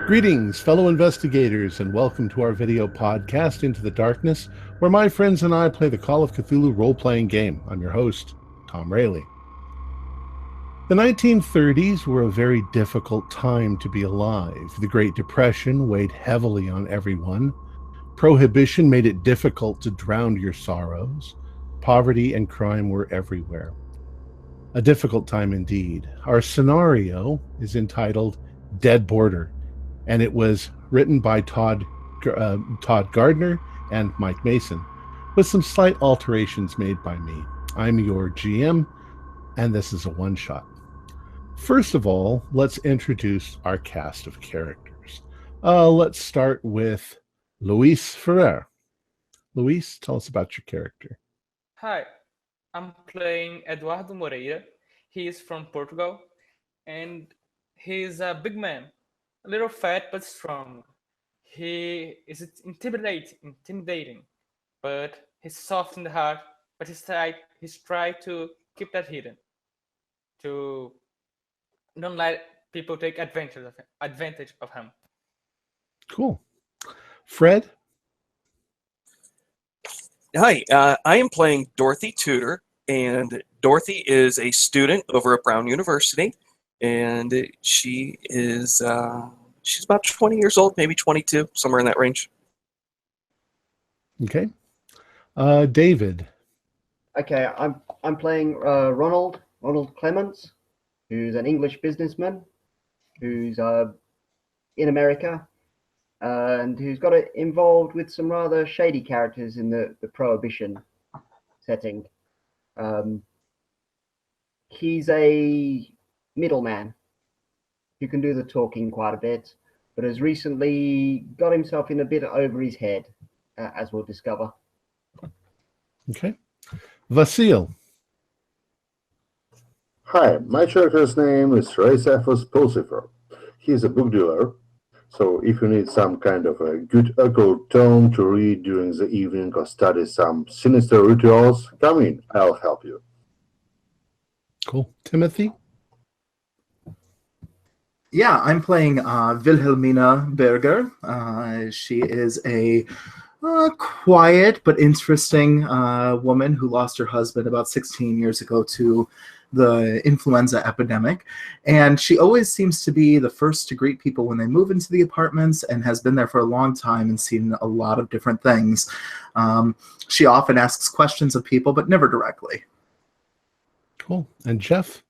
Greetings, fellow investigators, and welcome to our video podcast, Into the Darkness, where my friends and I play the Call of Cthulhu role-playing game. I'm your host, Tom Rayleigh. The 1930s were a very difficult time to be alive. The Great Depression weighed heavily on everyone. Prohibition made it difficult to drown your sorrows. Poverty and crime were everywhere. A difficult time indeed. Our scenario is entitled Dead Border, and it was written by Todd Gardner and Mike Mason, with some slight alterations made by me. I'm your GM, and this is a one-shot. First of all, let's introduce our cast of characters. Let's start with Luis Ferrer. Luis, tell us about your character. Hi, I'm playing Eduardo Moreira. He is from Portugal, and he's a big man. A little fat but strong. He is intimidating, but he's soft in the heart. But he's tried to keep that hidden, to don't let people take advantage of him. Cool. Fred? Hi, I am playing Dorothy Tudor, and Dorothy is a student over at Brown University. And she is she's about 20 years old, maybe 22, somewhere in that range. Okay. David. Okay, I'm playing Ronald Clements, who's an English businessman who's in America and who's got involved with some rather shady characters in the Prohibition setting. He's a middleman who can do the talking quite a bit, but has recently got himself in a bit over his head, as we'll discover. Okay. Vasil. Hi, my character's name is Reisefus Pulsifer. He's a book dealer, so if you need some kind of a good occult tome to read during the evening or study some sinister rituals, come in, I'll help you. Cool. Timothy? Yeah, I'm playing Wilhelmina Berger. She is a quiet but interesting woman who lost her husband about 16 years ago to the influenza epidemic. And she always seems to be the first to greet people when they move into the apartments and has been there for a long time and seen a lot of different things. She often asks questions of people, but never directly. Cool. And Jeff?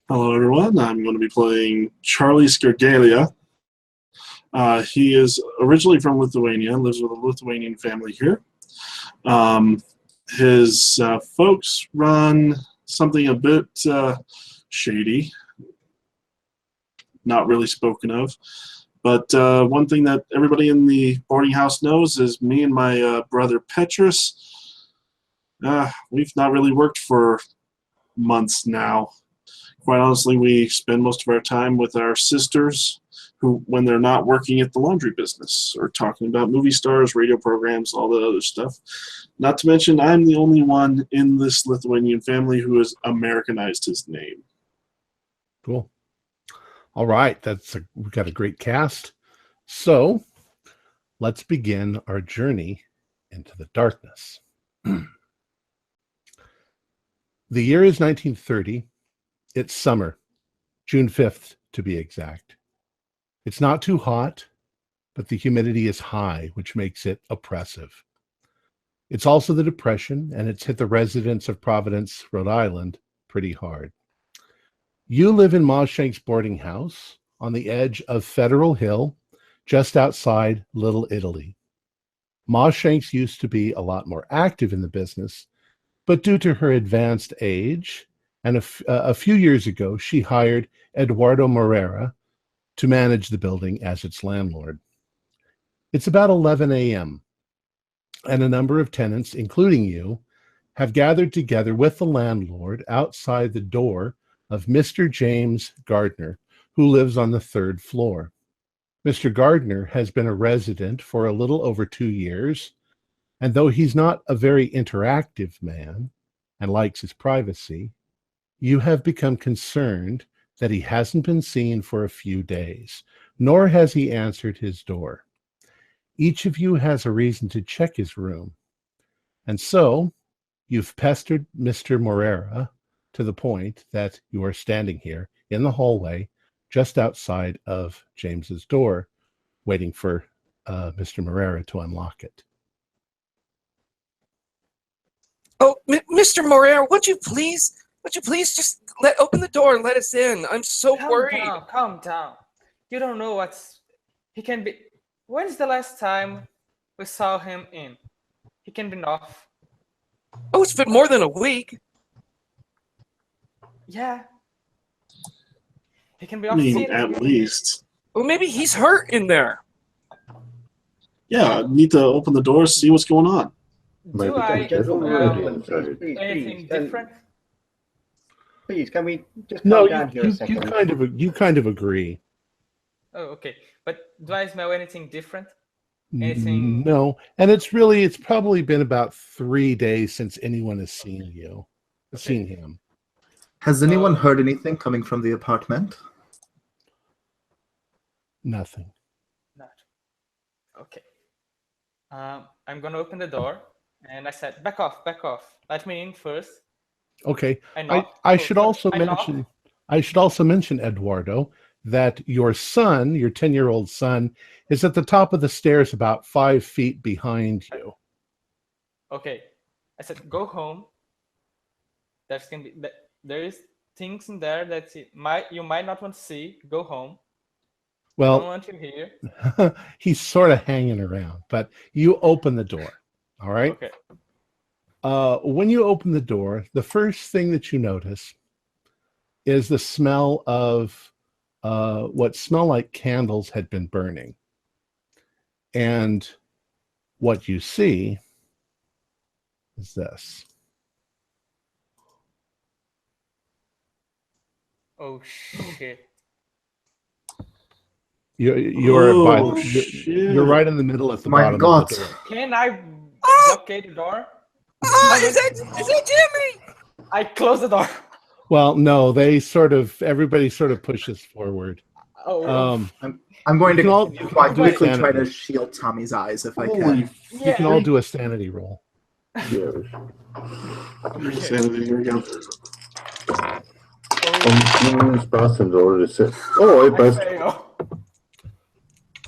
Hello, everyone. I'm going to be playing Charlie Scargalia. He is originally from Lithuania, lives with a Lithuanian family here. His folks run something a bit shady, not really spoken of. But one thing that everybody in the boarding house knows is me and my brother Petrus, we've not really worked for months now. Quite honestly, we spend most of our time with our sisters who, when they're not working at the laundry business or talking about movie stars, radio programs, all the other stuff. Not to mention, I'm the only one in this Lithuanian family who has Americanized his name. Cool. All right. We've got a great cast. So let's begin our journey into the darkness. The year is 1930. It's summer, June 5th to be exact. It's not too hot, but the humidity is high, which makes it oppressive. It's also the Depression, and it's hit the residents of Providence, Rhode Island, pretty hard. You live in Ma Shank's boarding house on the edge of Federal Hill, just outside Little Italy. Ma Shank's used to be a lot more active in the business, but due to her advanced age, and a few years ago, she hired Eduardo Moreira to manage the building as its landlord. It's about 11 a.m., and a number of tenants, including you, have gathered together with the landlord outside the door of Mr. James Gardner, who lives on the 3rd floor. Mr. Gardner has been a resident for a little over 2 years, and though he's not a very interactive man and likes his privacy, you have become concerned that he hasn't been seen for a few days, nor has he answered his door. Each of you has a reason to check his room. And so you've pestered Mr. Morera to the point that you are standing here in the hallway just outside of James's door, waiting for Mr. Morera to unlock it. Oh, Mr. Morera, would you please just open the door and let us in? I'm so worried. Calm down. You don't know he can be. When's the last time we saw him in? He can be off. Oh, it's been more than a week. Yeah. He can be I off. mean, at least. Well, maybe he's hurt in there. Yeah, I need to open the door, see what's going on. Maybe Do I there's already inside. anything different? Please, can we just No, calm down here a second? you kind of agree. Oh, okay. But do I smell anything different? Anything? No, and it's probably been about 3 days since anyone has seen him. Has anyone heard anything coming from the apartment? Nothing. Not. Okay. I'm gonna open the door, and I said, "Back off, back off. Let me in first." Okay. knocked. I should also I knocked. mention, Eduardo, that your son, your 10-year-old son, is at the top of the stairs about 5 feet behind you. Okay. I said, "Go home. There is things in there that you might not want to see. Go home. I don't Well, want you here." he's sort of hanging around, but you open the door. All right. Okay. When you open the door, the first thing that you notice is the smell of what smell like candles had been burning. And what you see is this. Oh shit. You're right in the middle at the My bottom God. of the door. Can I blockade the door? Is that Jimmy? I close the door. Well, no, everybody sort of pushes forward. Oh. I'm going You can all- to you can quite all do quickly sanity. try to shield Tommy's eyes if I Holy can. You can all do a sanity roll. Yes. Sanity, here we go. Convenience passing already said. Oh, I I passed. fail.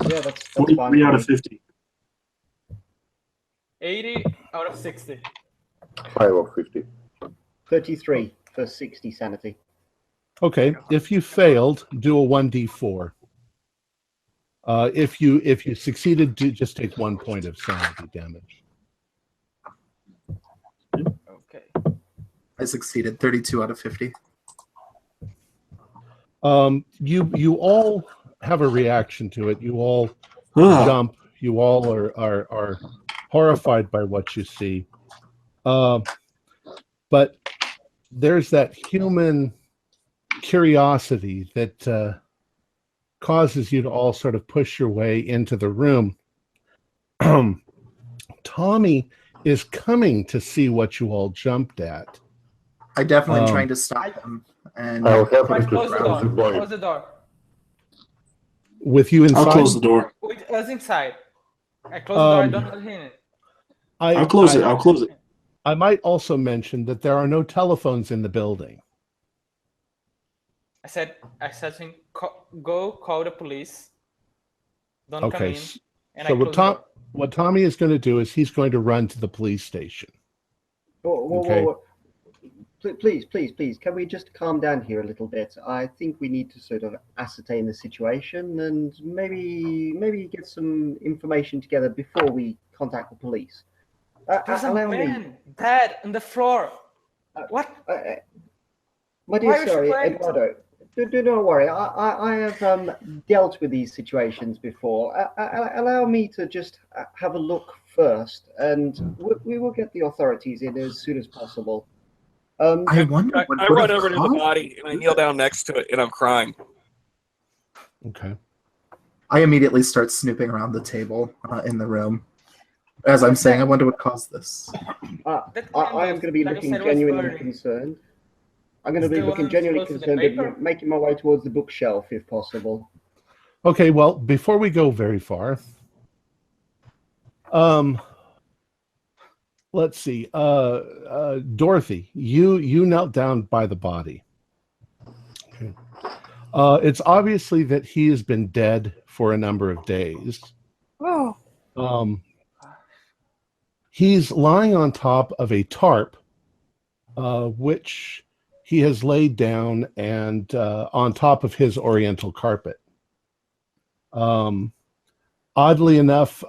Yeah, that's 43 fine. out of 50. 80 out of 60. 5 of 50. 33 for 60 sanity. Okay, if you failed, do a 1d4. If you succeeded, just take 1 point of sanity damage. Okay. I succeeded, 32 out of 50. You all have a reaction to it. You all Ah, jump. You all are horrified by what you see. But there's that human curiosity that causes you to all sort of push your way into the room. Tommy is coming to see what you all jumped at. I definitely trying to stop him. And I'll help Right, him to close the close the door. boy. Close the door. With you inside, I'll close the door. With us inside. I close the door. I don't let him in. I'll close it. I'll close it. I might also mention that there are no telephones in the building. I said to him, go call the police. Don't come Okay. in. And So I close the door. what Tommy is going to do is he's going to run to the police station. Okay. Please, can we just calm down here a little bit? I think we need to sort of ascertain the situation and maybe get some information together before we contact the police. There's a Allow me. man dead on the floor. What? My Why dear, are you sorry, surprised? Eduardo. Do not worry. I have dealt with these situations before. Allow me to just have a look first, and we will get the authorities in as soon as possible. I wonder I what run would have over to the caused- body and I kneel down next to it and I'm crying. Okay. I immediately start snooping around the table in the room. As I'm saying, I wonder what caused this. That I am going to be like I looking said, was genuinely burning. concerned. I'm going to be The looking one genuinely close to the concerned paper? with making my way towards the bookshelf, if possible. Okay, well, before we go very far, let's see. Dorothy, you knelt down by the body. Okay. It's obviously that he has been dead for a number of days. Oh. He's lying on top of a tarp, which he has laid down and on top of his oriental carpet. Oddly enough,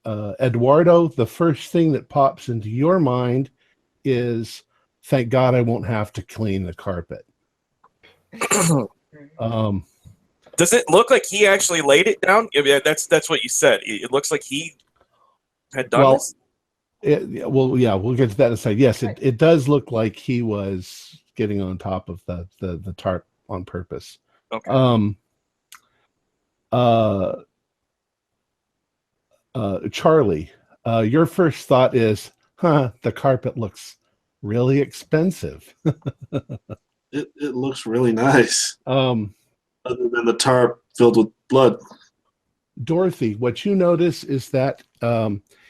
Eduardo, the first thing that pops into your mind is, thank God I won't have to clean the carpet. Does it look like he actually laid it down? Yeah, that's what you said. It looks like he had done this. We'll get to that in a second. Yes, it does look like he was getting on top of the tarp on purpose. Okay. Charlie, your first thought is, the carpet looks really expensive. It looks really nice. Other than the tarp filled with blood. Dorothy, what you notice is that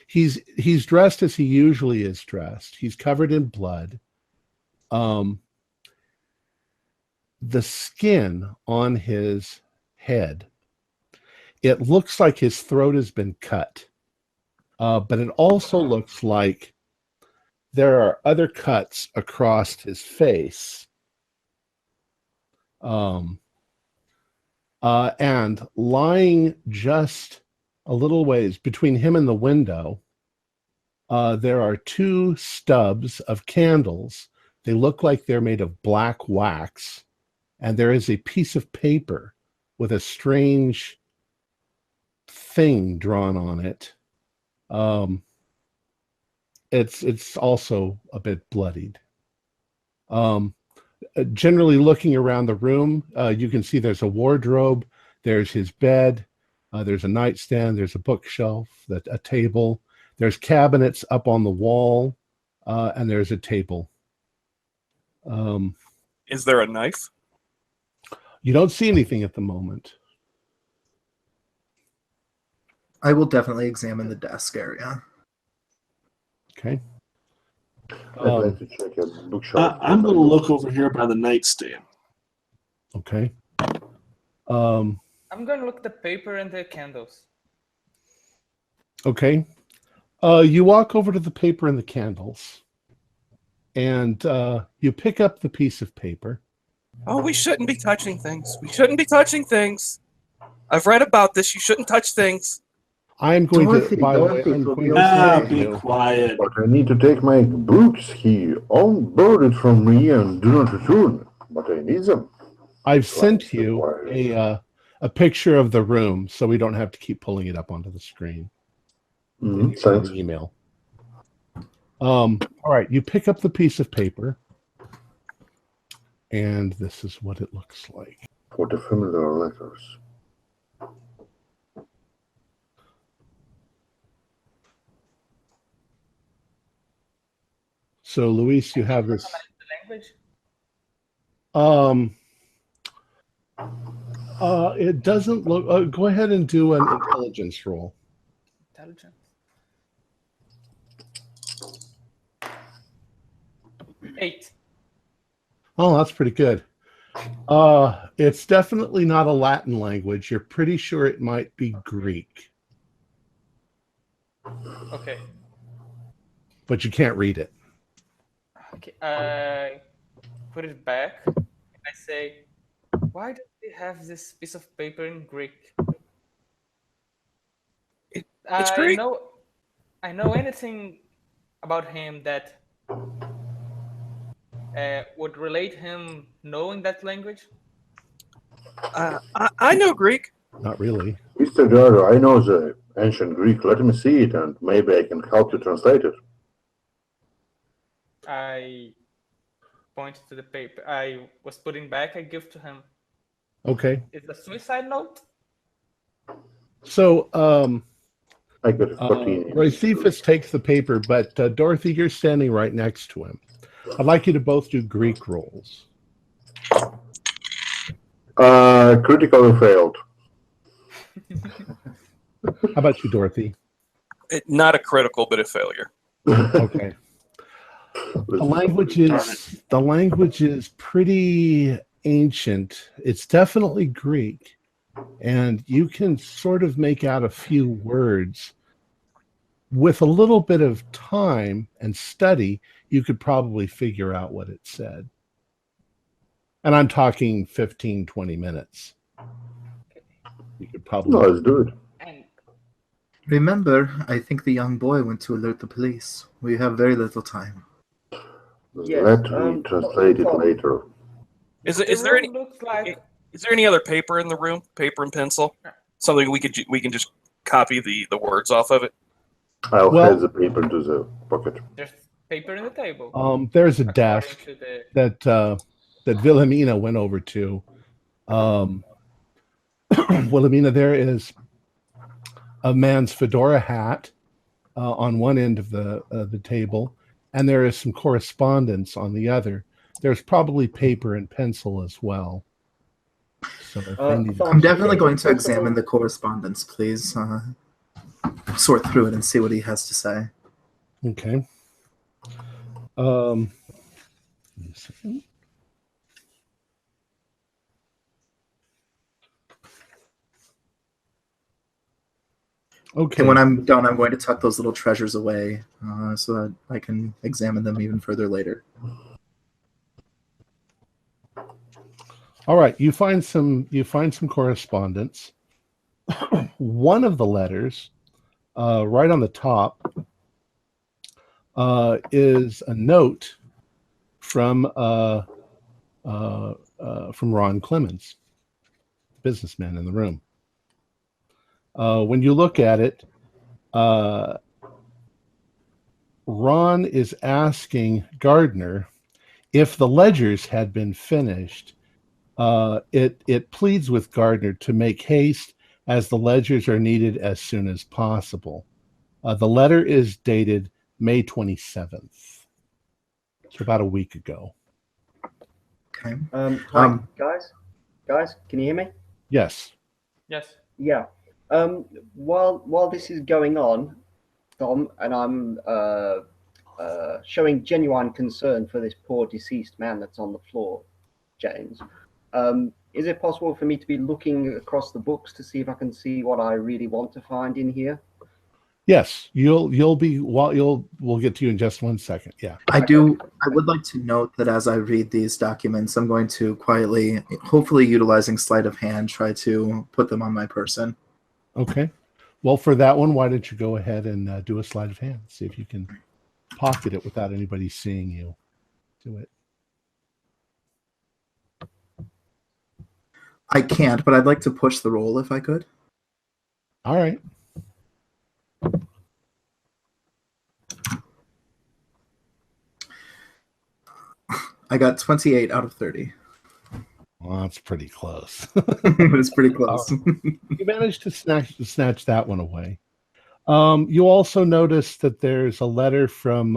he's dressed as he usually is dressed. He's covered in blood. The skin on his head, it looks like his throat has been cut. But it also looks like there are other cuts across his face. And lying just a little ways between him and the window, there are two stubs of candles. They look like they're made of black wax. And there is a piece of paper with a strange thing drawn on it. It's also a bit bloodied. Generally looking around the room, you can see there's a wardrobe, there's his bed, there's a nightstand, there's a bookshelf, a table, there's cabinets up on the wall, and there's a table. Is there a knife? You don't see anything at the moment. I will definitely examine the desk area. Okay. I'd like to check a bookshelf. I'm going to look over here by the nightstand. Okay. I'm going to look at the paper and the candles. Okay. You walk over to the paper and the candles, and you pick up the piece of paper. Oh, we shouldn't be touching things. We shouldn't be touching things. I've read about this. You shouldn't touch things. I'm going Dorothy, to, by the way, Dorothy, I'm will going be to okay. Be quiet. But I need to take my books. He unboarded from me and do not return. But I need them. I've sent you a picture of the room, so we don't have to keep pulling it up onto the screen. Thanks. An email. All right, you pick up the piece of paper, and this is what it looks like. For the familiar letters. So, Luis, you have this. The language? It doesn't look. Go ahead and do an intelligence roll. Intelligence. 8. Oh, that's pretty good. It's definitely not a Latin language. You're pretty sure it might be Greek, Okay. but you can't read it. Okay. I put it back and I say, why do they have this piece of paper in Greek? It's Greek. I know anything about him that would relate him knowing that language. I know Greek. Not really. Mr. Gardner, I know the ancient Greek. Let me see it, and maybe I can help you translate it. I point to the paper I was putting back. I give to him. Okay. It's a suicide note. So, I got 14. Josephus takes the paper, but Dorothy, you're standing right next to him. I'd like you to both do Greek rolls. Critically failed. How about you, Dorothy? Not a critical, but a failure. Okay. The language is pretty ancient. It's definitely Greek, and you can sort of make out a few words. With a little bit of time and study, you could probably figure out what it said. And I'm talking 15, 20 minutes. You could probably... No, let's do it. And Remember, I think the young boy went to alert the police. We have very little time. Yes, Let me translate it Tom. later. Is the there any room looks like is there any other paper in the room? Paper and pencil? Something we can just copy the words off of it. I'll Well- hand the paper to the pocket. there's paper in the table. There's a according desk to the- that Wilhelmina went over to. Wilhelmina, there is a man's fedora hat on one end of the table, and there is some correspondence on the other. There's probably paper and pencil as well. So if they need I'm definitely going to examine the correspondence, please. Sort through it and see what he has to say. Okay. Give me a second. Okay. And when I'm done, I'm going to tuck those little treasures away so that I can examine them even further later. All right, you find some correspondence. One of the letters, right on the top, is a note from Ron Clemens, businessman in the room. When you look at it, Ron is asking Gardner if the ledgers had been finished. It pleads with Gardner to make haste as the ledgers are needed as soon as possible. The letter is dated May 27th. So about a week ago. Okay. Hi, guys, can you hear me? Yes. Yes. Yeah. While this is going on, Tom, and I'm showing genuine concern for this poor deceased man that's on the floor, James. Is it possible for me to be looking across the books to see if I can see what I really want to find in here? Yes, we'll get to you in just 1 second. Yeah. I would like to note that as I read these documents, I'm going to quietly, hopefully utilizing sleight of hand, try to put them on my person. Okay. Well, for that one, why don't you go ahead and do a sleight of hand? See if you can pocket it without anybody seeing you do it. I can't, but I'd like to push the roll if I could. All right. I got 28 out of 30. Well, that's pretty close. It's pretty close. You managed to snatch that one away. You also notice that there's a letter from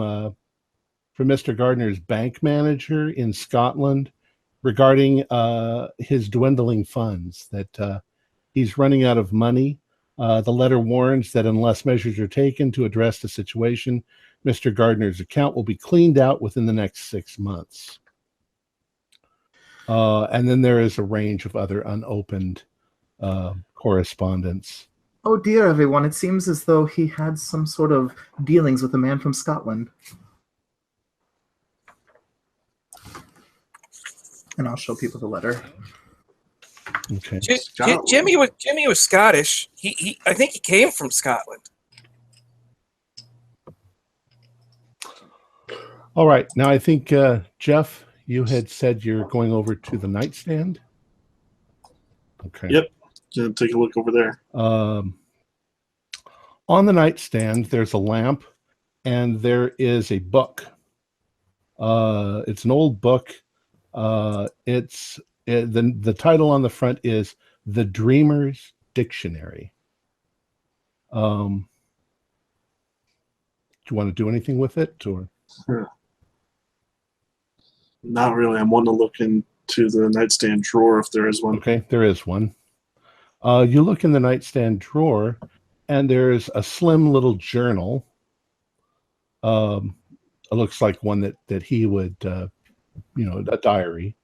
Mr. Gardner's bank manager in Scotland regarding his dwindling funds, that he's running out of money. The letter warns that unless measures are taken to address the situation, Mr. Gardner's account will be cleaned out within the next 6 months. And then there is a range of other unopened correspondence. Oh dear, everyone. It seems as though he had some sort of dealings with a man from Scotland. And I'll show people the letter. Okay. Jimmy was Scottish. I think he came from Scotland. All right. Now I think Jeff, you had said you're going over to the nightstand. Okay. Yep. Gonna take a look over there. On the nightstand, there's a lamp, and there is a book. It's an old book. The title on the front is The Dreamer's Dictionary. Do you want to do anything with it, or? Sure. Not really. I'm wanting to look into the nightstand drawer if there is one. Okay, there is one. You look in the nightstand drawer, and there's a slim little journal. It looks like one that he would, a diary.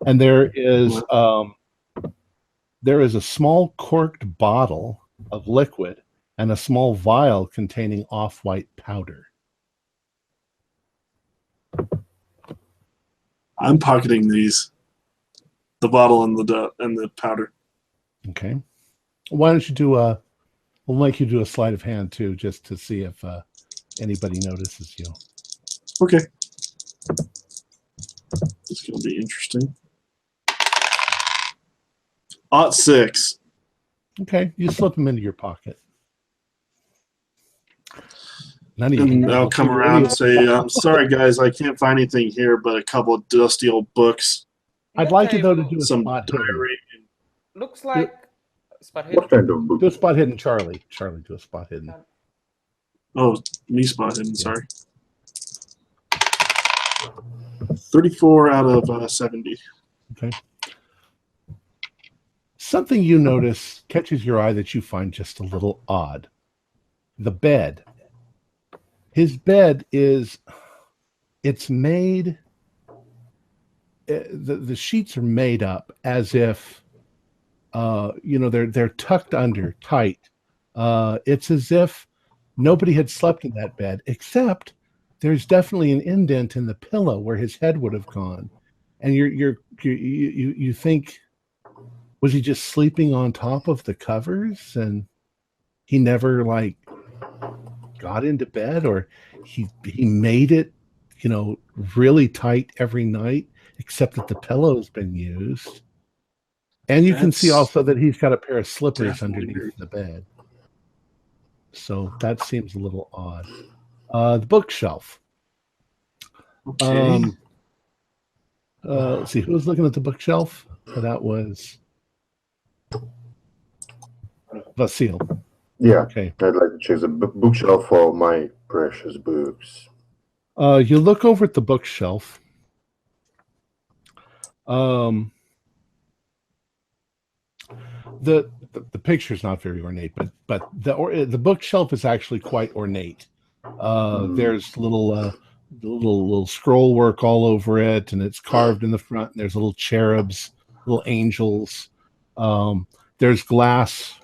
And there is a small corked bottle of liquid and a small vial containing off-white powder. I'm pocketing these, the bottle and the powder. Okay. Why don't you do we'll make you do a sleight of hand too, just to see if anybody notices you. Okay. It's going to be interesting. '6. Okay, you slip them into your pocket. And I'll come around and say, I'm sorry, guys, I can't find anything here but a couple of dusty old books. I'd like you, though, to do a Some spot hidden. diary. Looks like spot What hidden. kind of book? Do a spot hidden, Charlie. Charlie, do a spot hidden. Oh, me spot hidden, sorry. 34 out of 70. Okay. Something you notice catches your eye that you find just a little odd. The bed. His bed it's made, the sheets are made up as if, they're tucked under tight. It's as if nobody had slept in that bed, except there's definitely an indent in the pillow where his head would have gone. And you think, was he just sleeping on top of the covers and he never got into bed, or he made it, really tight every night, except that the pillow's been used. And you can see also that he's got a pair of slippers underneath the bed. So that seems a little odd. The bookshelf. Okay. Let's see, who was looking at the bookshelf? That was Vasile. Yeah, Okay. I'd like to check the bookshelf for my precious books. You look over at the bookshelf. The picture's not very ornate, but the bookshelf is actually quite ornate. There's little scroll work all over it, and it's carved in the front. And there's little cherubs, little angels. There's glass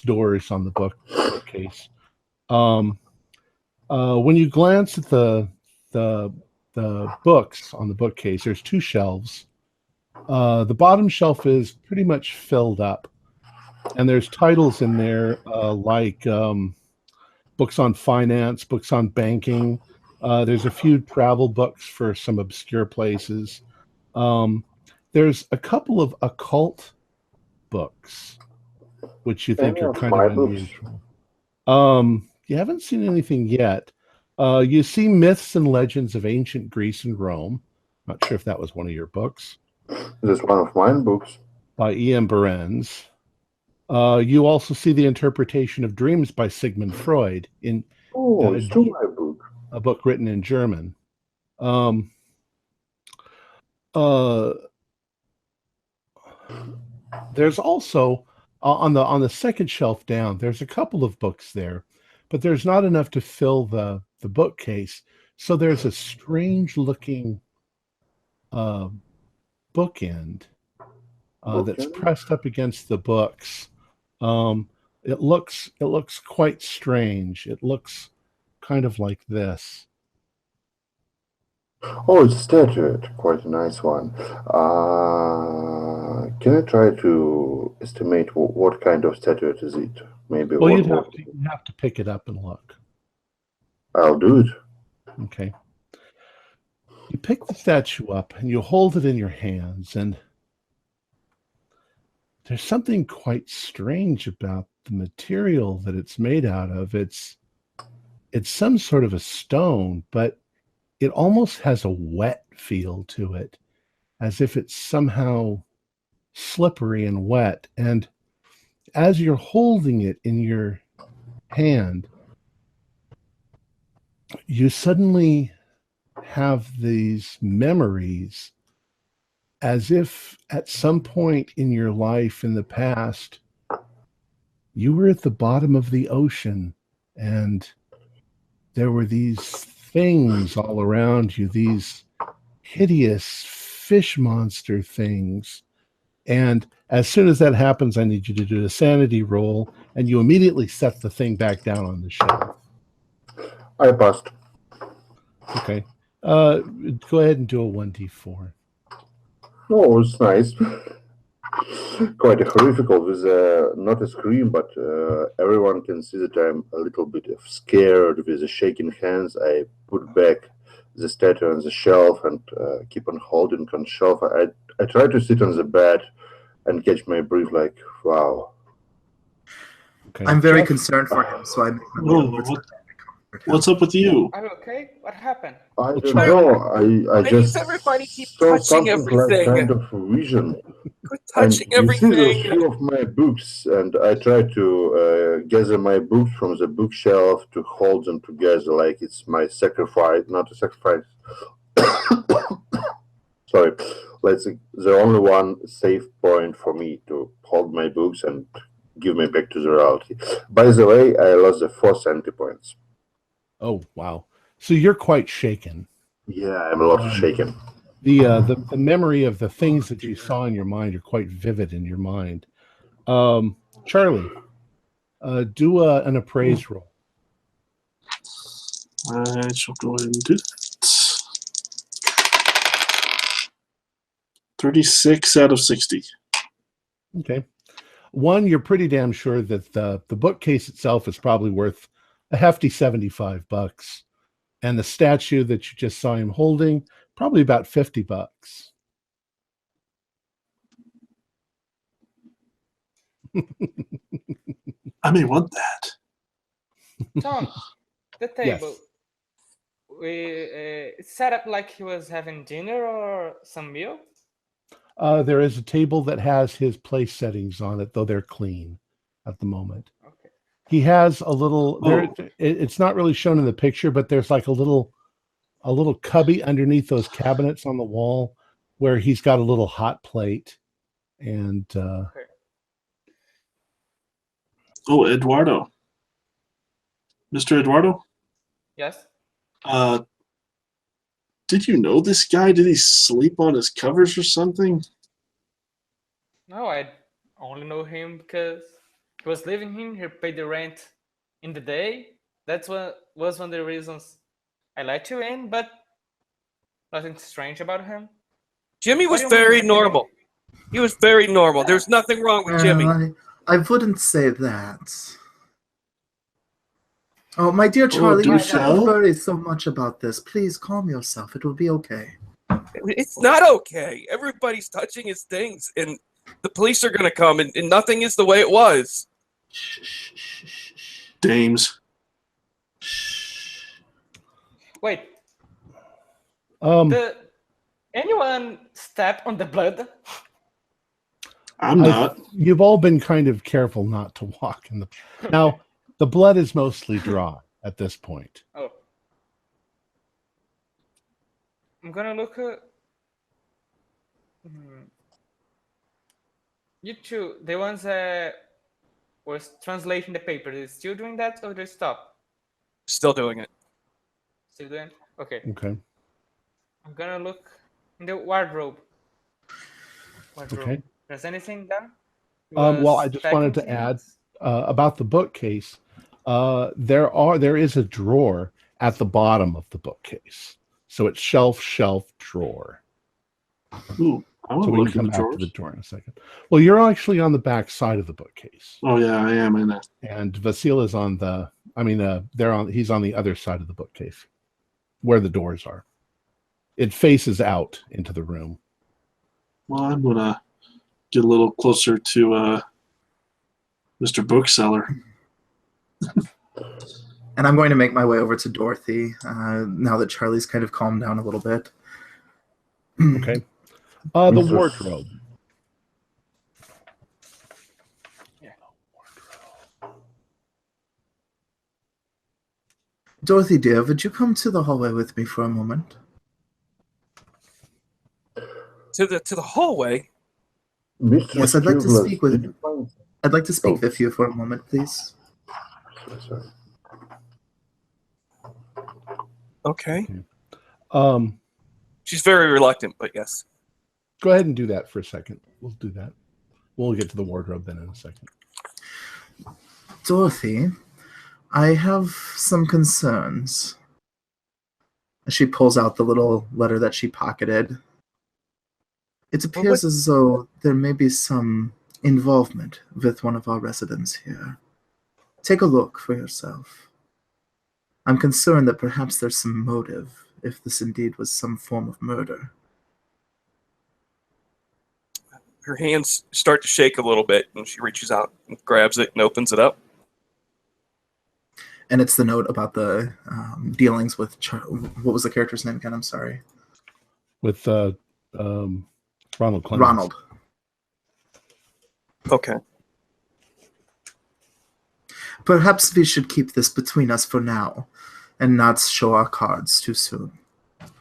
doors on the bookcase. When you glance at the books on the bookcase, there's two shelves. The bottom shelf is pretty much filled up, and there's titles in there like books on finance, books on banking. There's a few travel books for some obscure places. There's a couple of occult books, which you think are kind of unusual. You haven't seen anything yet. You see Myths and Legends of Ancient Greece and Rome. Not sure if that was one of your books. This is one of mine books. By E.M. Behrens. You also see The Interpretation of Dreams by Sigmund Freud in it's still my book. A book written in German. There's also on the second shelf down, there's a couple of books there, but there's not enough to fill the bookcase. So there's a strange looking bookend that's pressed up against the books. It looks quite strange. It looks kind of like this. Oh, it's a statuette. Quite a nice one. Can I try to estimate what kind of statuette is it? Maybe. Well, you'd have to pick it up and look. I'll do it. Okay. You pick the statue up and you hold it in your hands, and there's something quite strange about the material that it's made out of. It's some sort of a stone, but it almost has a wet feel to it, as if it's somehow slippery and wet. And as you're holding it in your hand, you suddenly have these memories as if at some point in your life in the past, you were at the bottom of the ocean and there were these things all around you, these hideous fish monster things. And as soon as that happens, I need you to do a sanity roll, and you immediately set the thing back down on the shelf. I passed. Okay. Go ahead and do a 1d4. Oh, it's nice. Quite horrific with not a scream, but everyone can see that I'm a little bit scared. With the shaking hands, I put back the statue on the shelf and keep on holding on shelf. I try to sit on the bed and catch my breath like, wow. Okay. I'm very Jeff? concerned for him, so I make my way Whoa, over to what- the bed and comfort him. What's up with you? Are you okay? What happened? I don't Charlie, know. I why just does everybody keep saw touching something like everything? kind of vision. Quit And touching you see a everything. few of my books, and I try to gather my books from the bookshelf to hold them together like it's my sacrifice, not a sacrifice. Sorry, the only one safe point for me to hold my books and give me back to the reality. By the way, I lost the 4 sanity points. Oh, wow. So you're quite shaken. Yeah, I'm a lot shaken. The memory of the things that you saw in your mind are quite vivid in your mind. Charlie, do an appraise roll. I shall go ahead and do that. 36 out of 60. Okay. One, you're pretty damn sure that the bookcase itself is probably worth a hefty $75, and the statue that you just saw him holding, probably about $50. I may want that. Tom, the Yes. table. It's set up like he was having dinner or some meal. There is a table that has his place settings on it, though they're clean at the moment. Okay. He has a little. There, Oh. it's not really shown in the picture, but there's like a little cubby underneath those cabinets on the wall where he's got a little hot plate, and Okay. Oh, Eduardo. Mr. Eduardo? Yes. Did you know this guy? Did he sleep on his covers or something? No, I only know him because he was living here. He paid the rent in the day. That's what was one of the reasons I let you in, but nothing strange about him. Jimmy was What do you very mean? normal. He was very normal. There's nothing wrong with Jimmy. Well, I wouldn't say that. Oh, my dear Charlie, do you so? shouldn't worry so much about this. Please calm yourself. It will be okay. It's not okay. Everybody's touching his things, and the police are going to come, and nothing is the way it was. Shh, shh, shh, shh, shh. Dames. Wait, um, anyone step on the blood? I'm not. you've all been kind of careful not to walk in the. Now, the blood is mostly dry at this point. Oh. I'm gonna look at. You two, the ones that was translating the paper, they still doing that or they stop? Still doing it. Still doing? Okay. Okay. I'm gonna look in the wardrobe. Okay. There's anything there? Well, I just wanted to add about the bookcase. There is a drawer at the bottom of the bookcase, so it's shelf, drawer. Ooh, I want So to we look can in come the back to drawers. the drawer in a second. Well, you're actually on the back side of the bookcase, Oh, yeah, I am in it. and Vasil is on the. I mean, he's on the other side of the bookcase, where the doors are. It faces out into the room. Well, I'm going to get a little closer to Mr. Bookseller. And I'm going to make my way over to Dorothy now that Charlie's kind of calmed down a little bit. Okay. The Mrs. wardrobe. Dorothy, dear, would you come to the hallway with me for a moment? to the hallway. Mr. Yes, I'd like to Douglas, speak with- did you find- I'd like to speak Oh. with you for a moment, please. Sorry. Okay. Um, She's very reluctant, but yes. go ahead and do that for a second. We'll do that. We'll get to the wardrobe then in a second. Dorothy, I have some concerns. She pulls out the little letter that she pocketed. It appears as though there may be some involvement with one of our residents here. Take a look for yourself. I'm concerned that perhaps there's some motive, if this indeed was some form of murder. Her hands start to shake a little bit, and she reaches out and grabs it and opens it up. And it's the note about the dealings with what was the character's name again? I'm sorry. With Ronald Clemens. Ronald. Okay. Perhaps we should keep this between us for now, and not show our cards too soon.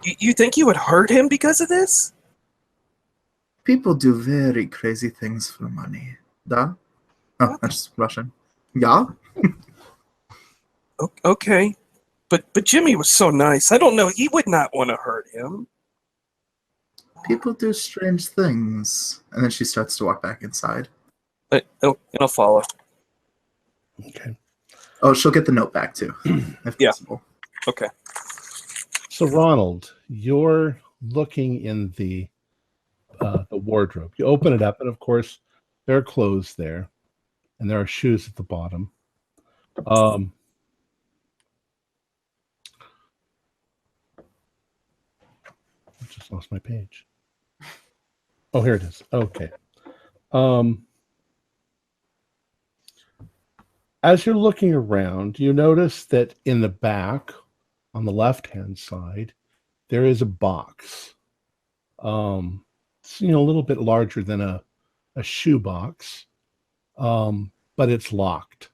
You think you would hurt him because of this? People do very crazy things for money. Da? Oh, that's Russian. Yeah? Okay. But Jimmy was so nice. I don't know. He would not want to hurt him. People do strange things. And then she starts to walk back inside. But it'll follow. Okay. Oh, she'll get the note back too, if Yeah. possible. Okay. So Ronald, you're looking in the wardrobe. You open it up, and of course, there are clothes there, and there are shoes at the bottom. I just lost my page. Oh, here it is. Okay. As you're looking around, you notice that in the back, on the left-hand side, there is a box. It's, a little bit larger than a shoe box, but it's locked.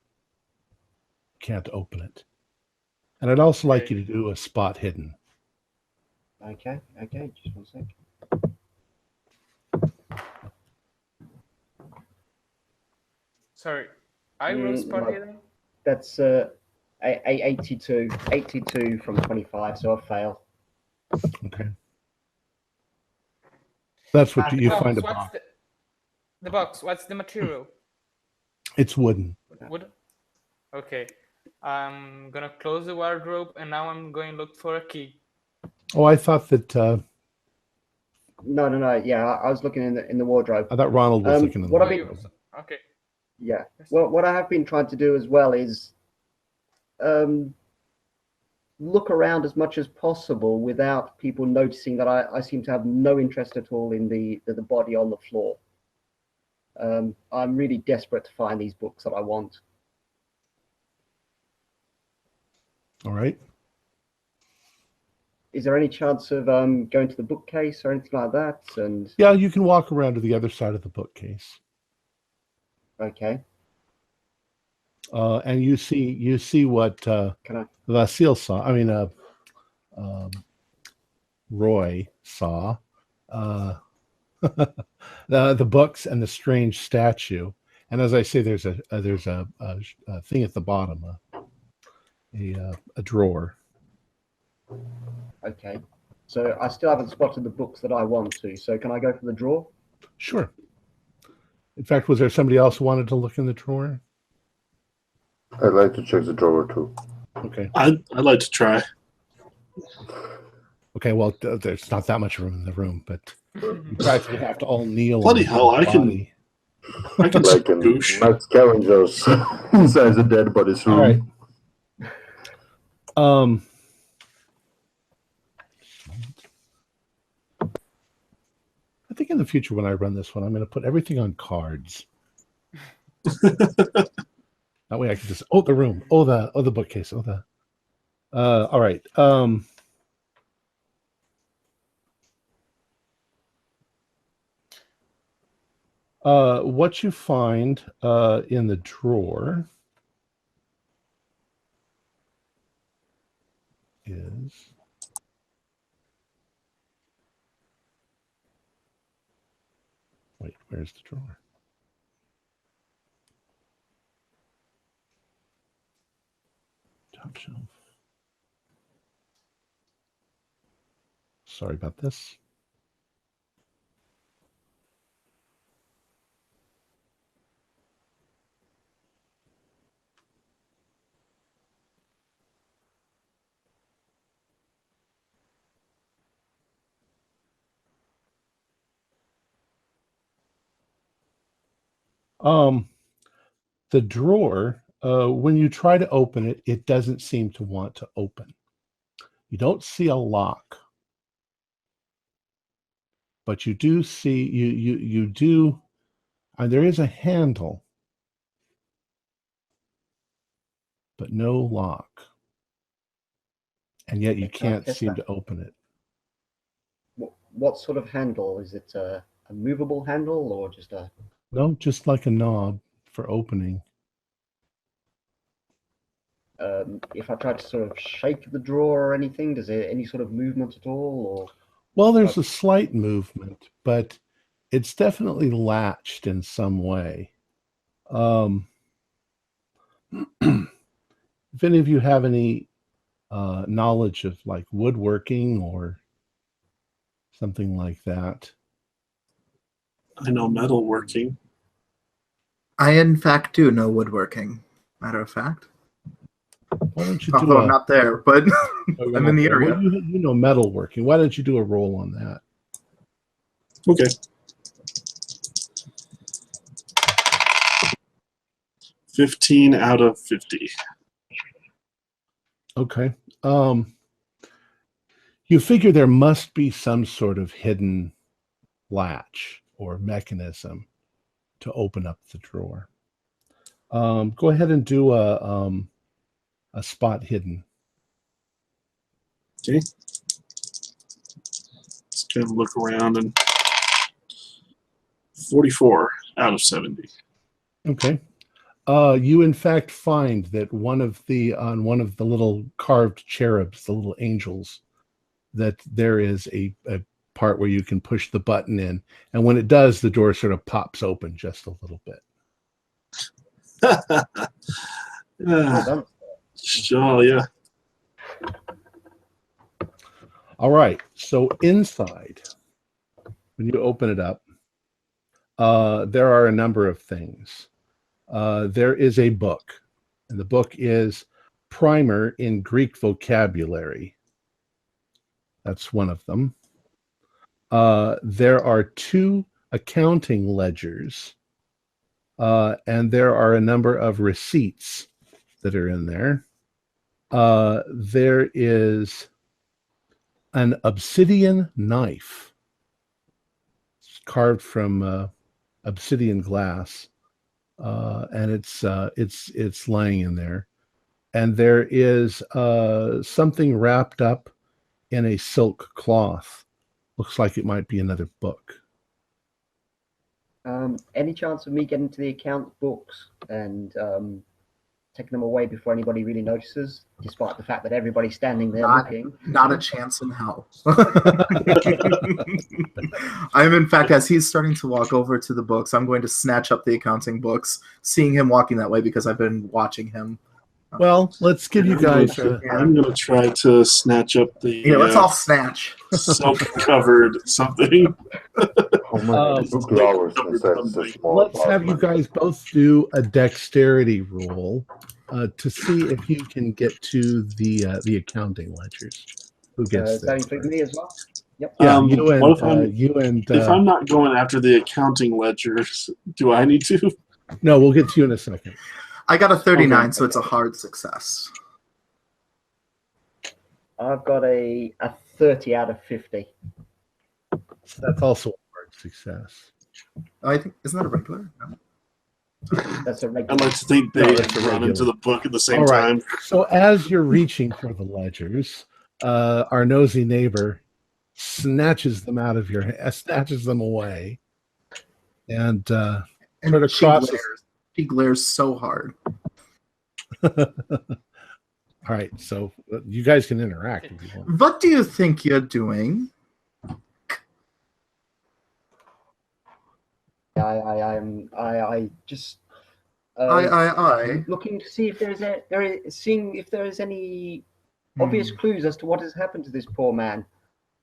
Can't open it. And I'd also like you to do a spot hidden. Okay, just 1 sec. Sorry, I will spot no. hidden. That's 82 from 25, so I fail. Okay. That's what you find a What's box. the box? What's the material? It's wooden. Wood? Okay. I'm gonna close the wardrobe, and now I'm going to look for a key. Oh, I thought that No. Yeah, I was looking in the wardrobe. I thought Ronald was looking in the what I Oh, mean- wardrobe. Okay. Yeah. Well, what I have been trying to do as well is look around as much as possible without people noticing that I seem to have no interest at all in the body on the floor. I'm really desperate to find these books that I want. All right. Is there any chance of going to the bookcase or anything like that? And Yeah, you can walk around to the other side of the bookcase. okay, And you see what can I? Vasil saw. I mean, Roy saw. The books and the strange statue. And as I say, there's a thing at the bottom, a drawer. Okay, so I still haven't spotted the books that I want to. So can I go for the drawer? Sure. In fact, was there somebody else who wanted to look in the drawer? I'd like to check the drawer too. Okay. I'd like to try. Okay. Well, there's not that much room in the room, but you practically have to all kneel. Bloody on hell, the I can- body. I can Like in scoosh. Max Cavenger's inside the dead body's room. All right. I think in the future when I run this one, I'm going to put everything on cards. That way I can just the room, the bookcase, all right. What you find in the drawer is Wait, where's the drawer? Top shelf. Sorry about this. The drawer, when you try to open it, it doesn't seem to want to open. You don't see a lock, but you do see you do. There is a handle, but no lock, and yet you can't seem to open it. What sort of handle? Is it a movable handle or just a... No, just like a knob for opening. If I try to sort of shake the drawer or anything, does there any sort of movement at all? Or Well, there's a slight movement, but it's definitely latched in some way. If any of you have any knowledge of like woodworking or something like that. I know metalworking. I, in fact, do know woodworking. Matter of fact. Why don't you do Although I'm not there, but I'm in the area. Well, you know metalworking. Why don't you do a roll on that? Okay. 15 out of 50. Okay. You figure there must be some sort of hidden latch or mechanism to open up the drawer. Go ahead and do a spot hidden. Okay. Let's kind of look around, and 44 out of 70. Okay. You in fact find that on one of the little carved cherubs, the little angels, that there is a part where you can push the button in, and when it does, the door sort of pops open just a little bit. Oh, yeah. All right. So inside, when you open it up, there are a number of things. There is a book, and the book is Primer in Greek Vocabulary. That's one of them. There are 2 accounting ledgers, and there are a number of receipts that are in there. There is an obsidian knife. It's carved from obsidian glass, and it's laying in there. And there is something wrapped up in a silk cloth. Looks like it might be another book. Any chance of me getting to the account books and taking them away before anybody really notices, despite the fact that everybody's standing there looking? Not a chance in hell. I'm, in fact, as he's starting to walk over to the books, I'm going to snatch up the accounting books, seeing him walking that way because I've been watching him. Well, let's give you guys. I'm going to try to snatch up the. Yeah, let's all snatch. Self-covered something. Let's have you guys both do a dexterity roll to see if you can get to the accounting ledgers. Who gets Does that include me as well? Yep. Yeah, if I'm not going after the accounting ledgers, do I need to? No, we'll get to you in a second. I got a 39, so it's a hard success. I've got a 30 out of 50. That's also a hard success. Oh, I think, isn't that a regular? No. That's a regular. I'd like to think they run into the book at the same time. So as you're reaching for the ledgers, our nosy neighbor snatches them away, and sort of crosses. She glares so hard. All right, so you guys can interact if you want. What do you think you're doing? I just I. looking to see if seeing if there is any obvious Hmm. clues as to what has happened to this poor man.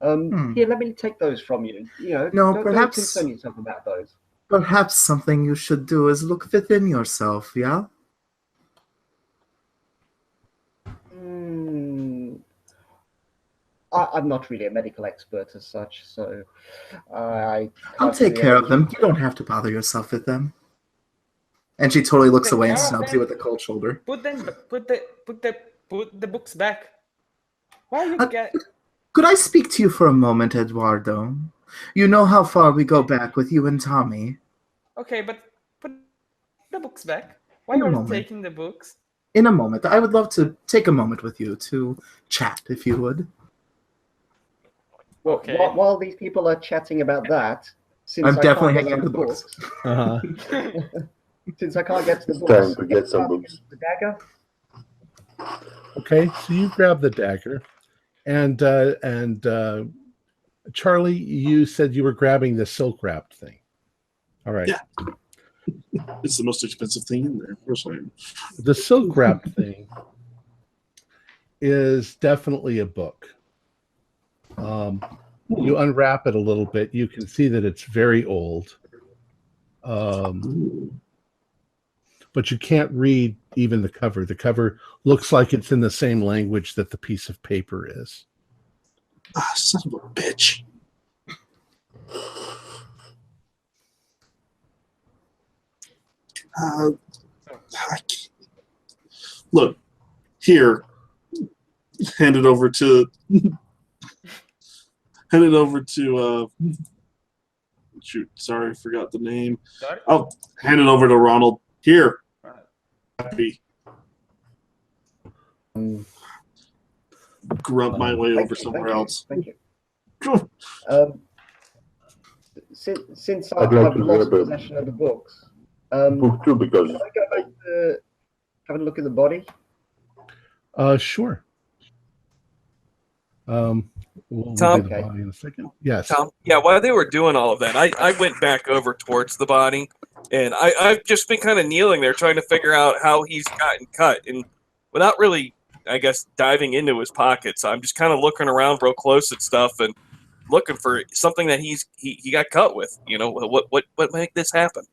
Hmm. Here, let me take those from you. You know, No, don't perhaps- concern yourself about those. Perhaps something you should do is look within yourself, yeah? I'm not really a medical expert as such, so I I'll can't take really care of answer. them. You don't have to bother yourself with them. And she totally looks Take away and care of snubs them? you with a cold shoulder. Put the books back. Why you Uh, get? Could I speak to you for a moment, Eduardo? You know how far we go back with you and Tommy. Okay, but put the books back. Why In a you're moment. taking the books? In a moment. I would love to take a moment with you to chat, if you would. Well, Okay. while these people are chatting about that, since I'm I definitely can't get hanging to on to books. Uh-huh. Since I can't get to the It's books, time to get some books. the dagger. Okay, so you grab the dagger, and Charlie, you said you were grabbing the silk wrapped thing. All right. Yeah. It's the most expensive thing in there. Of course I am. The silk wrapped thing is definitely a book. You unwrap it a little bit, you can see that it's very old. But you can't read even the cover. The cover looks like it's in the same language that the piece of paper is. Ah, son of a bitch. Look, here. Hand it over to. Shoot, sorry, forgot the name. Sorry? I'll hand it over to Ronald. Here. Happy. Grunt my way over somewhere else. Thank you. Since I'd like I've to lost grab a possession of the books, book too, because can I go back to have a look at the body? Sure. We'll Tom? do the body in a second. Yes. Tom, yeah, while they were doing all of that, I went back over towards the body, and I've just been kind of kneeling there trying to figure out how he's gotten cut, and without really, I guess, diving into his pockets, I'm just kind of looking around real close at stuff and looking for something that he got cut with. You know, what make this happen?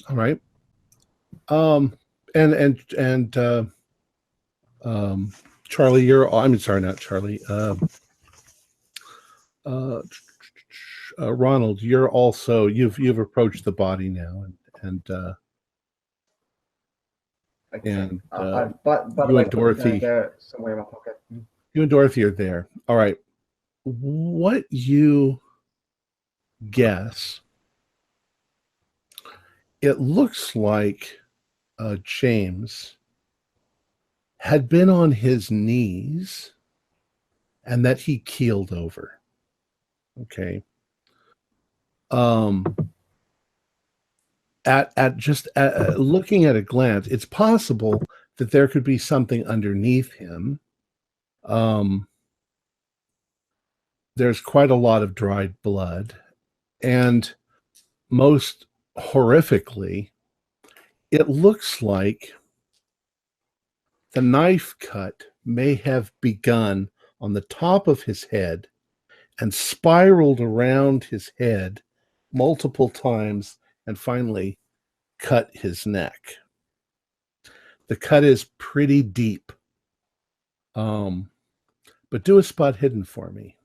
All right. Charlie, I'm sorry, not Charlie. Ronald, you're also you've approached the body now, and Okay. and by the you way, and Dorothy- they're somewhere in my pocket. you and Dorothy are there. All right. What you guess? It looks like James had been on his knees and that he keeled over. Okay. At looking at a glance, it's possible that there could be something underneath him. There's quite a lot of dried blood, and most horrifically, it looks like the knife cut may have begun on the top of his head and spiraled around his head multiple times and finally cut his neck. The cut is pretty deep. But do a spot hidden for me.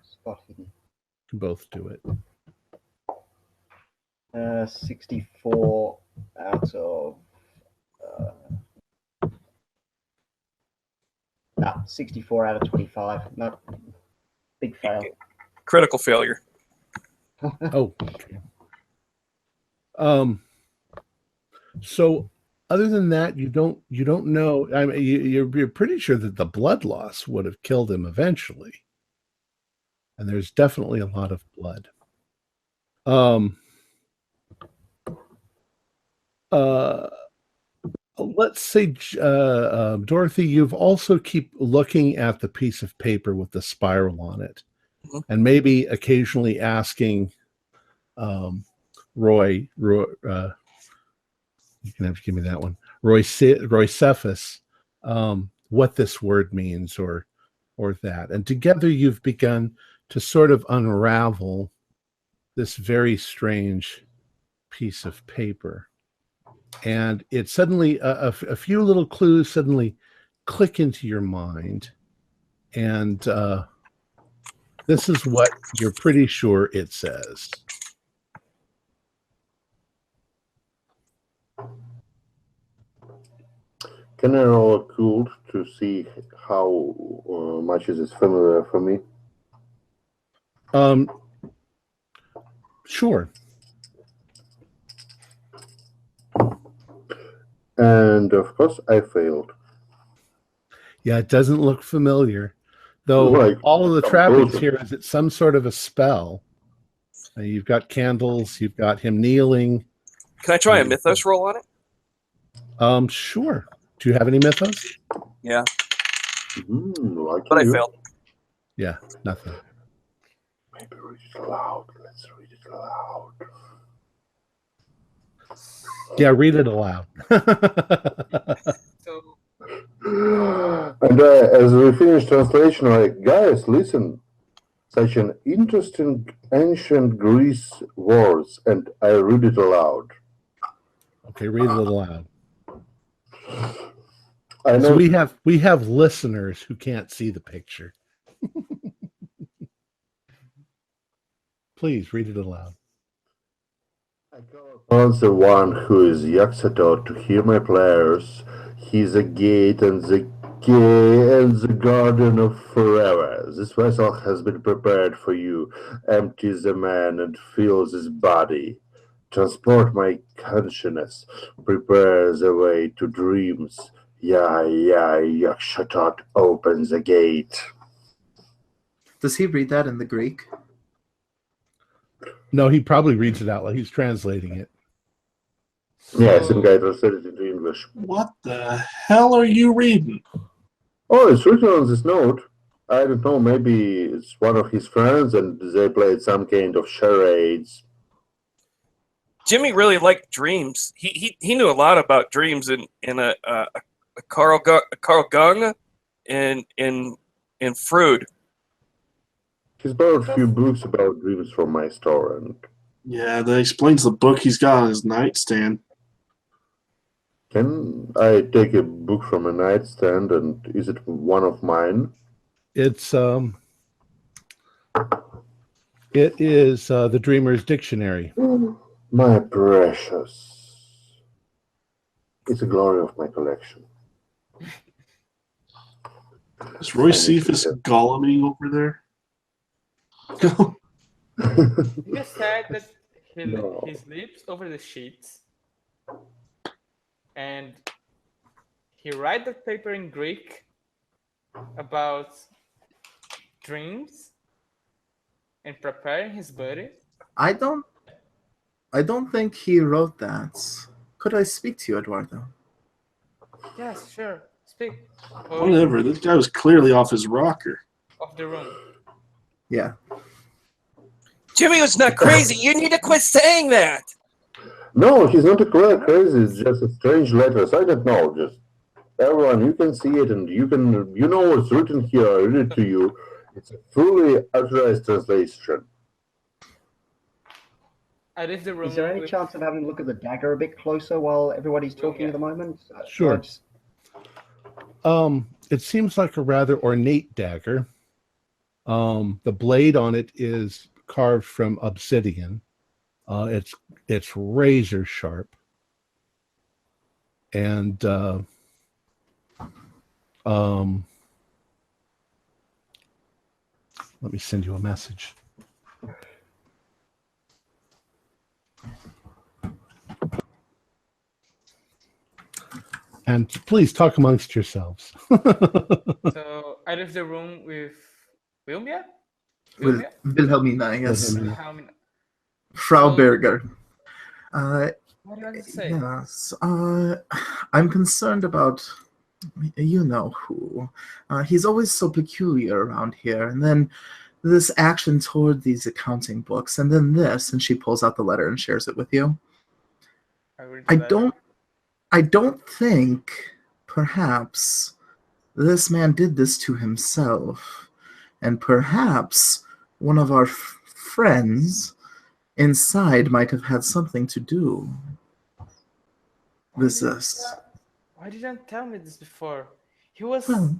Spot hidden. You can both do it. 64 out of 64 out of 25. Not big fail. Critical failure. Oh, okay. So other than that, you don't know. I mean, you're pretty sure that the blood loss would have killed him eventually, and there's definitely a lot of blood. Let's say, Dorothy, you've also keep looking at the piece of paper with the spiral on it. and maybe occasionally asking Roy, you're gonna have to give me that one, Roy Cephas, what this word means or that. And together you've begun to sort of unravel this very strange piece of paper. And it suddenly, a few little clues suddenly click into your mind. And this is what you're pretty sure it says. Can I roll a cool to see how much is it familiar for me? Sure. And of course, I failed. Yeah, it doesn't look familiar, though. Like, all of the trappings here is it's some sort of a spell. You've got candles. You've got him kneeling. Can I try a mythos roll on it? Sure. Do you have any mythos? Yeah, Like but I you. failed. Yeah, nothing. Maybe read it aloud. Let's read it aloud. Yeah, read it aloud. So And as we finish translation, like, guys, listen. Such an interesting ancient Greece words, and I read it aloud. Okay, read it aloud. I know. So we have listeners who can't see the picture. Please read it aloud. I call upon the one who is Yaxator to hear my prayers. He's a gate and the garden of Ferrer. This vessel has been prepared for you. Empty the man and fills his body. Transport my consciousness. Prepare the way to dreams. Yaxator opens the gate. Does he read that in the Greek? No, he probably reads it out loud. He's translating it. Yeah, some guy translated it into English. What the hell are you reading? Oh, it's written on this note. I don't know, maybe it's one of his friends and they played some kind of charades. Jimmy really liked dreams. He knew a lot about dreams in a Carl Gung in Freud. He's borrowed a few books about dreams from my store, and Yeah, that explains the book he's got on his nightstand. can I take a book from a nightstand and is it one of mine? It is the Dreamer's Dictionary. My precious. It's a glory of my collection. Is Roy Cephas Golluming over there? you said that he sleeps over the sheets, and he writes the paper in Greek about dreams and preparing his body. I don't think he wrote that. Could I speak to you, Eduardo? Yes, sure. Speak. Whatever. This guy was clearly off his rocker. Of the room. Yeah. Jimmy was not crazy. You need to quit saying that. No, he's not a crazy, it's just a strange letters. I don't know, just everyone, you can see it and you know what's written here, I read it to you. It's a fully authorized translation. I leave the room. Is there any chance of having a look at the dagger a bit closer while everybody's talking at the moment? Sure. It seems like a rather ornate dagger. The blade on it is carved from obsidian. It's razor sharp, and let me send you a message. And please talk amongst yourselves. So I leave the room with Wilmia? With Wilhelmina, yes. Wilhelmina. Frau Berger. What do you want to say? Yes. I'm concerned about, you know who. He's always so peculiar around here. And then this action toward these accounting books, and then this, and she pulls out the letter and shares it with you. I don't think, perhaps, this man did this to himself, and perhaps one of our friends inside might have had something to do with this. Why didn't you tell me this before? He was. Well,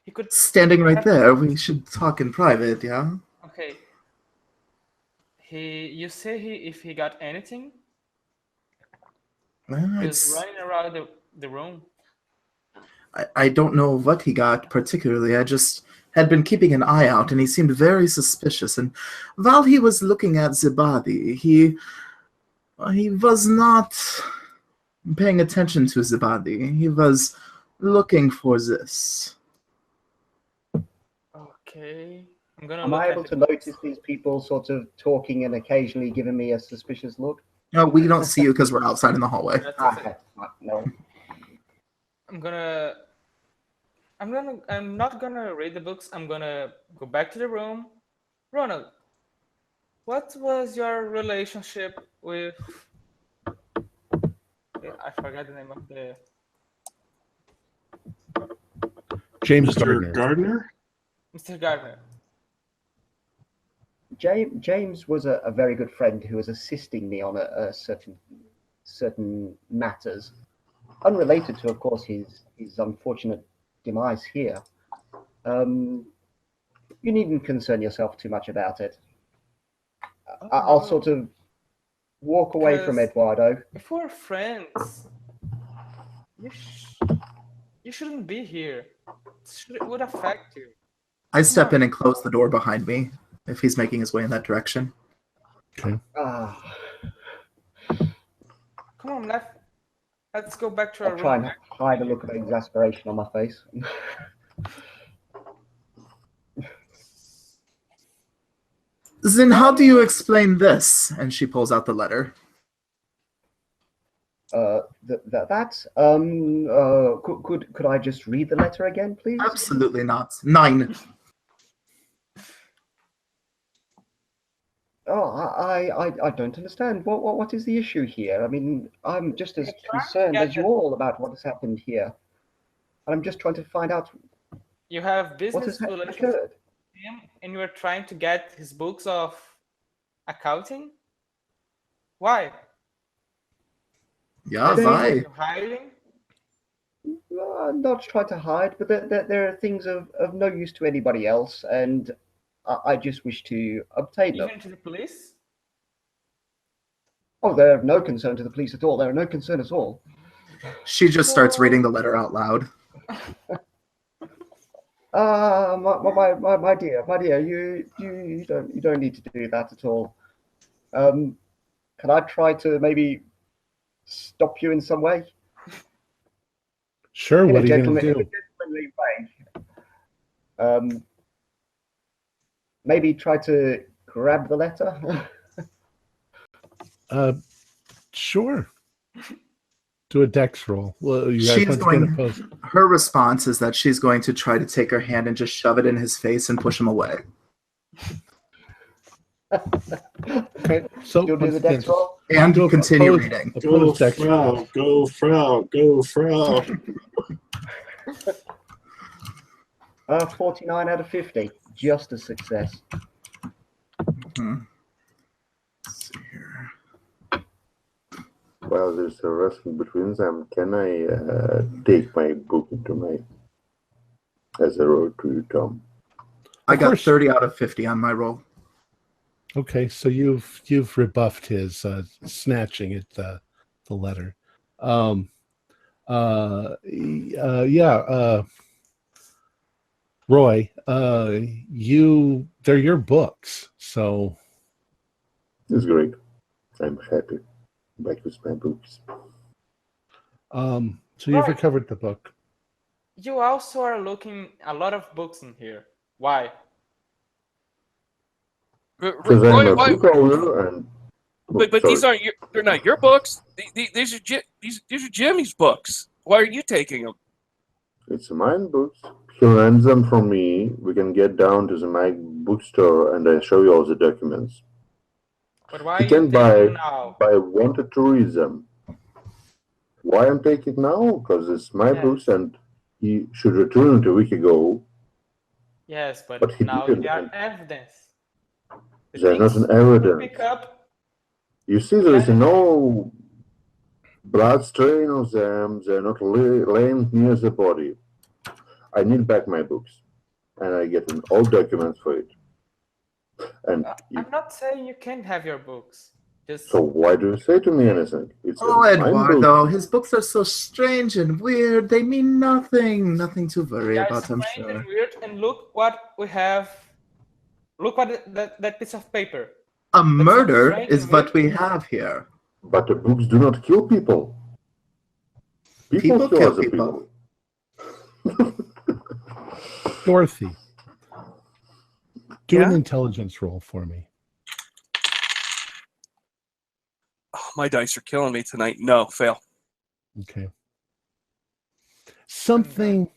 He could. standing right there, we should talk in private, yeah? Okay. You say if he got anything? Well, He was running around the room. I don't know what he got particularly. I just had been keeping an eye out, and he seemed very suspicious. And while he was looking at the body, he was not paying attention to the body. He was looking for this. Okay. I'm gonna. Am I able to notice these people sort of talking and occasionally giving me a suspicious look? No, we don't see you because we're outside in the hallway. Okay. No. I'm not gonna read the books. I'm gonna go back to the room. Ronald, what was your relationship with? I forgot the name of the. James Mr. Gardner. Gardner? Mr. Gardner. James was a very good friend who was assisting me on a certain matters, unrelated to, of course, his unfortunate demise here. You needn't concern yourself too much about it. I'll sort of walk away from Eduardo. If we're friends, you shouldn't be here. It would affect you. I step in and close the door behind me if he's making his way in that direction. Okay. Come on, let's go back to our I'll try room. and hide a look of exasperation on my face. Then how do you explain this? And she pulls out the letter. Could I just read the letter again, please? Absolutely not. 9. Oh, I don't understand. What is the issue here? I mean, I'm just as concerned as you all about what has happened here. And I'm just trying to find out You have what business has relations occurred. with him, and you are trying to get his books of accounting. Why? Yeah, They- why? You're hiding. I'm not trying to hide, but there are things of no use to anybody else, and I just wish to obtain them. Even to the police. Oh, they're of no concern to the police at all. They're of no concern at all. She just starts reading the letter out loud. My dear, you don't need to do that at all. Can I try to maybe stop you in some way? Sure, what are you going to In do? a gentlemanly way. Maybe try to grab the letter. Sure. Do a dex roll. Well, you guys She's want to going- get opposed. Her response is that she's going to try to take her hand and just shove it in his face and push him away. Okay, so You'll do the once dex again, roll? And do continue opposed- reading. Go opposed dex roll. Frau, go Frau, go Frau. 49 out of 50. Just a success. Mhm. Let's see here. While there's a wrestling between them, can I take my book into my as a road to you, Tom? I Of got course. 30 out of 50 on my roll. Okay, so you've rebuffed his snatching at the letter. Roy, they're your books, so It's great. I'm happy. Back with my books. so you've Right. recovered the book. You also are looking a lot of books in here. Why? Because I'm Roy, a why? book owner and. But these aren't they're not your books. These are Jimmy's books. Why are you taking them? It's mine books. He lends them from me. We can get down to the my bookstore and I show you all the documents. But why He are you can taking now? buy wanted to read them. Why I'm taking now? Because it's my books Yes. and he should return it a week ago. Yes, But but he now didn't. they are evidence. The There's not things an you evidence. pick up. You see, there is Yeah. no blood stain on them. They're not laying near the body. I need back my books, and I get an old documents for it. And I'm not saying you can't have your books. Just so why do you say to me anything? It's Oh, mine Eduardo, book. his books are so strange and weird. They mean nothing. Nothing to worry they are about, I'm strange sure. and weird. And look what we have. Look what that piece of paper. A murder strange is and what weird. we have here. But the books do not kill people. People kill kill other people. Dorothy, do Yeah? an intelligence roll for me. Oh, my dice are killing me tonight. No, fail. Okay. Something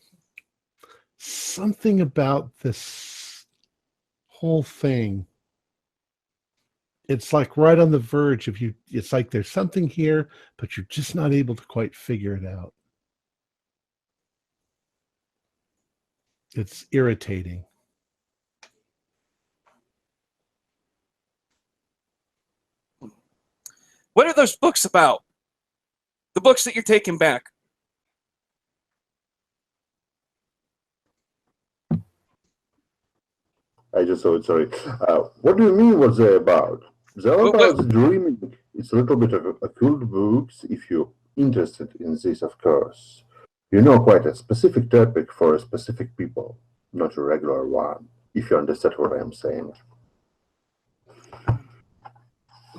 about this whole thing. It's like right on the verge of you. It's like there's something here, but you're just not able to quite figure it out. It's irritating. What are those books about? The books that you're taking back. I just saw it, sorry. What do you mean what's they about? They're about the dreaming. It's a little bit of occult books, if you're interested in this, of course. You know quite a specific topic for a specific people, not a regular one, if you understand what I'm saying.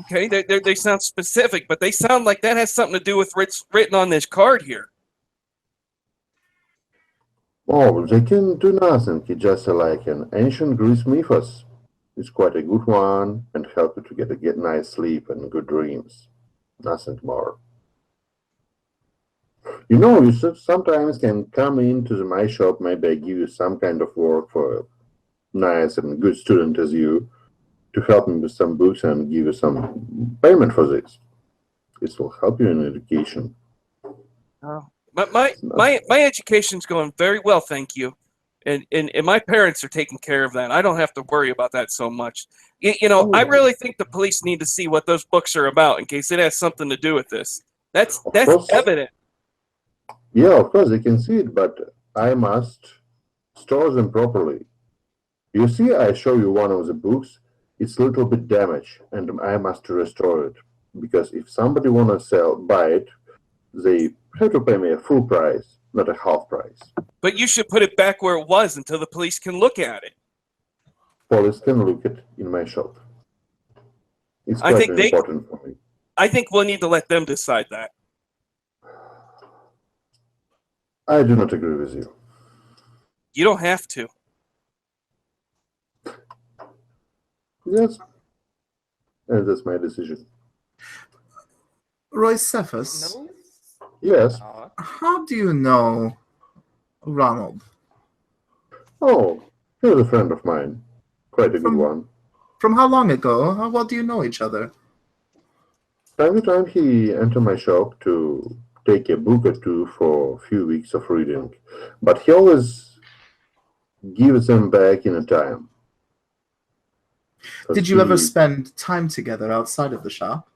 Okay, they sound specific, but they sound like that has something to do with what's written on this card here. Oh, they can do nothing. It's just like an ancient Greece mythos. It's quite a good one and help you to get nice sleep and good dreams. Nothing more. You know, you sometimes can come into my shop. Maybe I give you some kind of work for a nice and good student as you to help me with some books and give you some payment for this. This will help you in education. Oh. My education's going very well, thank you. And my parents are taking care of that. I don't have to worry about that so much. I really think the police need to see what those books are about in case it has something to do with this. That's evident. Yeah, of course they can see it, but I must store them properly. You see, I show you one of the books. It's a little bit damaged, and I must restore it because if somebody wanna buy it, they have to pay me a full price, not a half price. But you should put it back where it was until the police can look at it. Police can look at in my shop. It's quite important for me. I think we'll need to let them decide that. I do not agree with you. You don't have to. Yes. And that's my decision. Roy Cephas, No. Yes. how do you know Ronald? Oh, he's a friend of mine. Quite a good one. From how long ago? How well do you know each other? Time to time he entered my shop to take a book or two for a few weeks of reading. But he always gives them back in a time. Did you ever spend time together outside of the shop?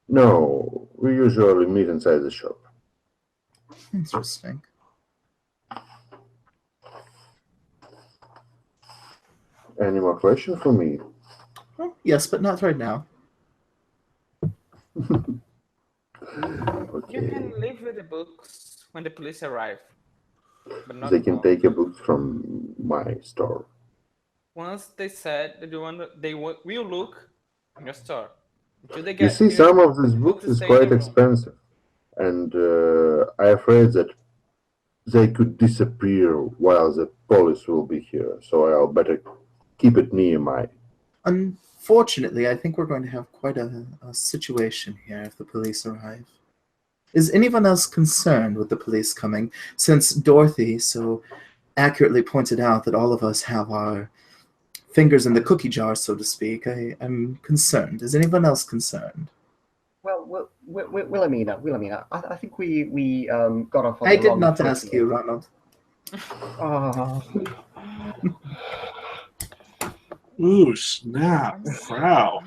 No, we usually meet inside the shop. Interesting. Any more questions for me? Oh, yes, but not right now. Okay. You can leave with the books when the police arrive. But not They can more. take a book from my store. Once they said that they will look in your store. Until they You get see, here, some of these the books to is stay in the quite room. expensive. And I'm afraid that they could disappear while the police will be here. So I'll better keep it near my. Unfortunately, I think we're going to have quite a situation here if the police arrive. Is anyone else concerned with the police coming? Since Dorothy so accurately pointed out that all of us have our fingers in the cookie jar, so to speak, I am concerned. Is anyone else concerned? Well, Wilhelmina, I think we got off on I the did wrong not foot ask here. you, Ronald. Oh, Ooh, snap. Wow.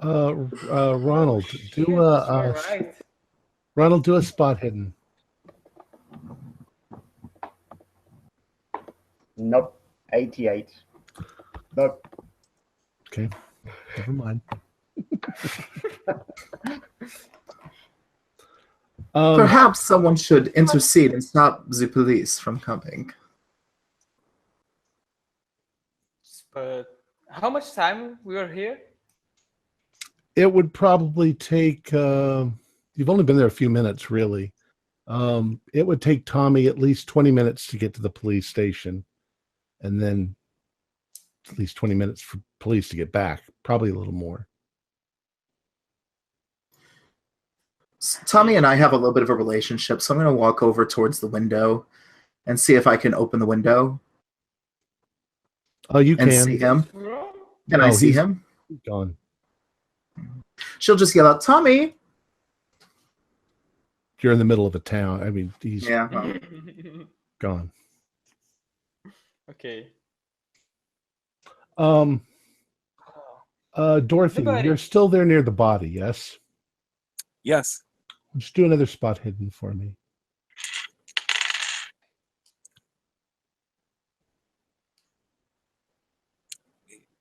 Ronald, do Shit, a you're right. Ronald, do a spot hidden. nope. 88. Nope. Okay, never mind. Perhaps someone should intercede and stop the police from coming. But how much time we were here? It would probably take. You've only been there a few minutes, really. It would take Tommy at least 20 minutes to get to the police station, and then at least 20 minutes for police to get back. Probably a little more. Tommy and I have a little bit of a relationship, so I'm going to walk over towards the window and see if I can open the window Oh, you and can. see him. Can No, I see he's him? gone. She'll just yell out, Tommy! You're in the middle of a town. I mean, he's Yeah. well, gone. Okay. Dorothy, Everybody. you're still there near the body, yes? Yes. Just do another spot hidden for me.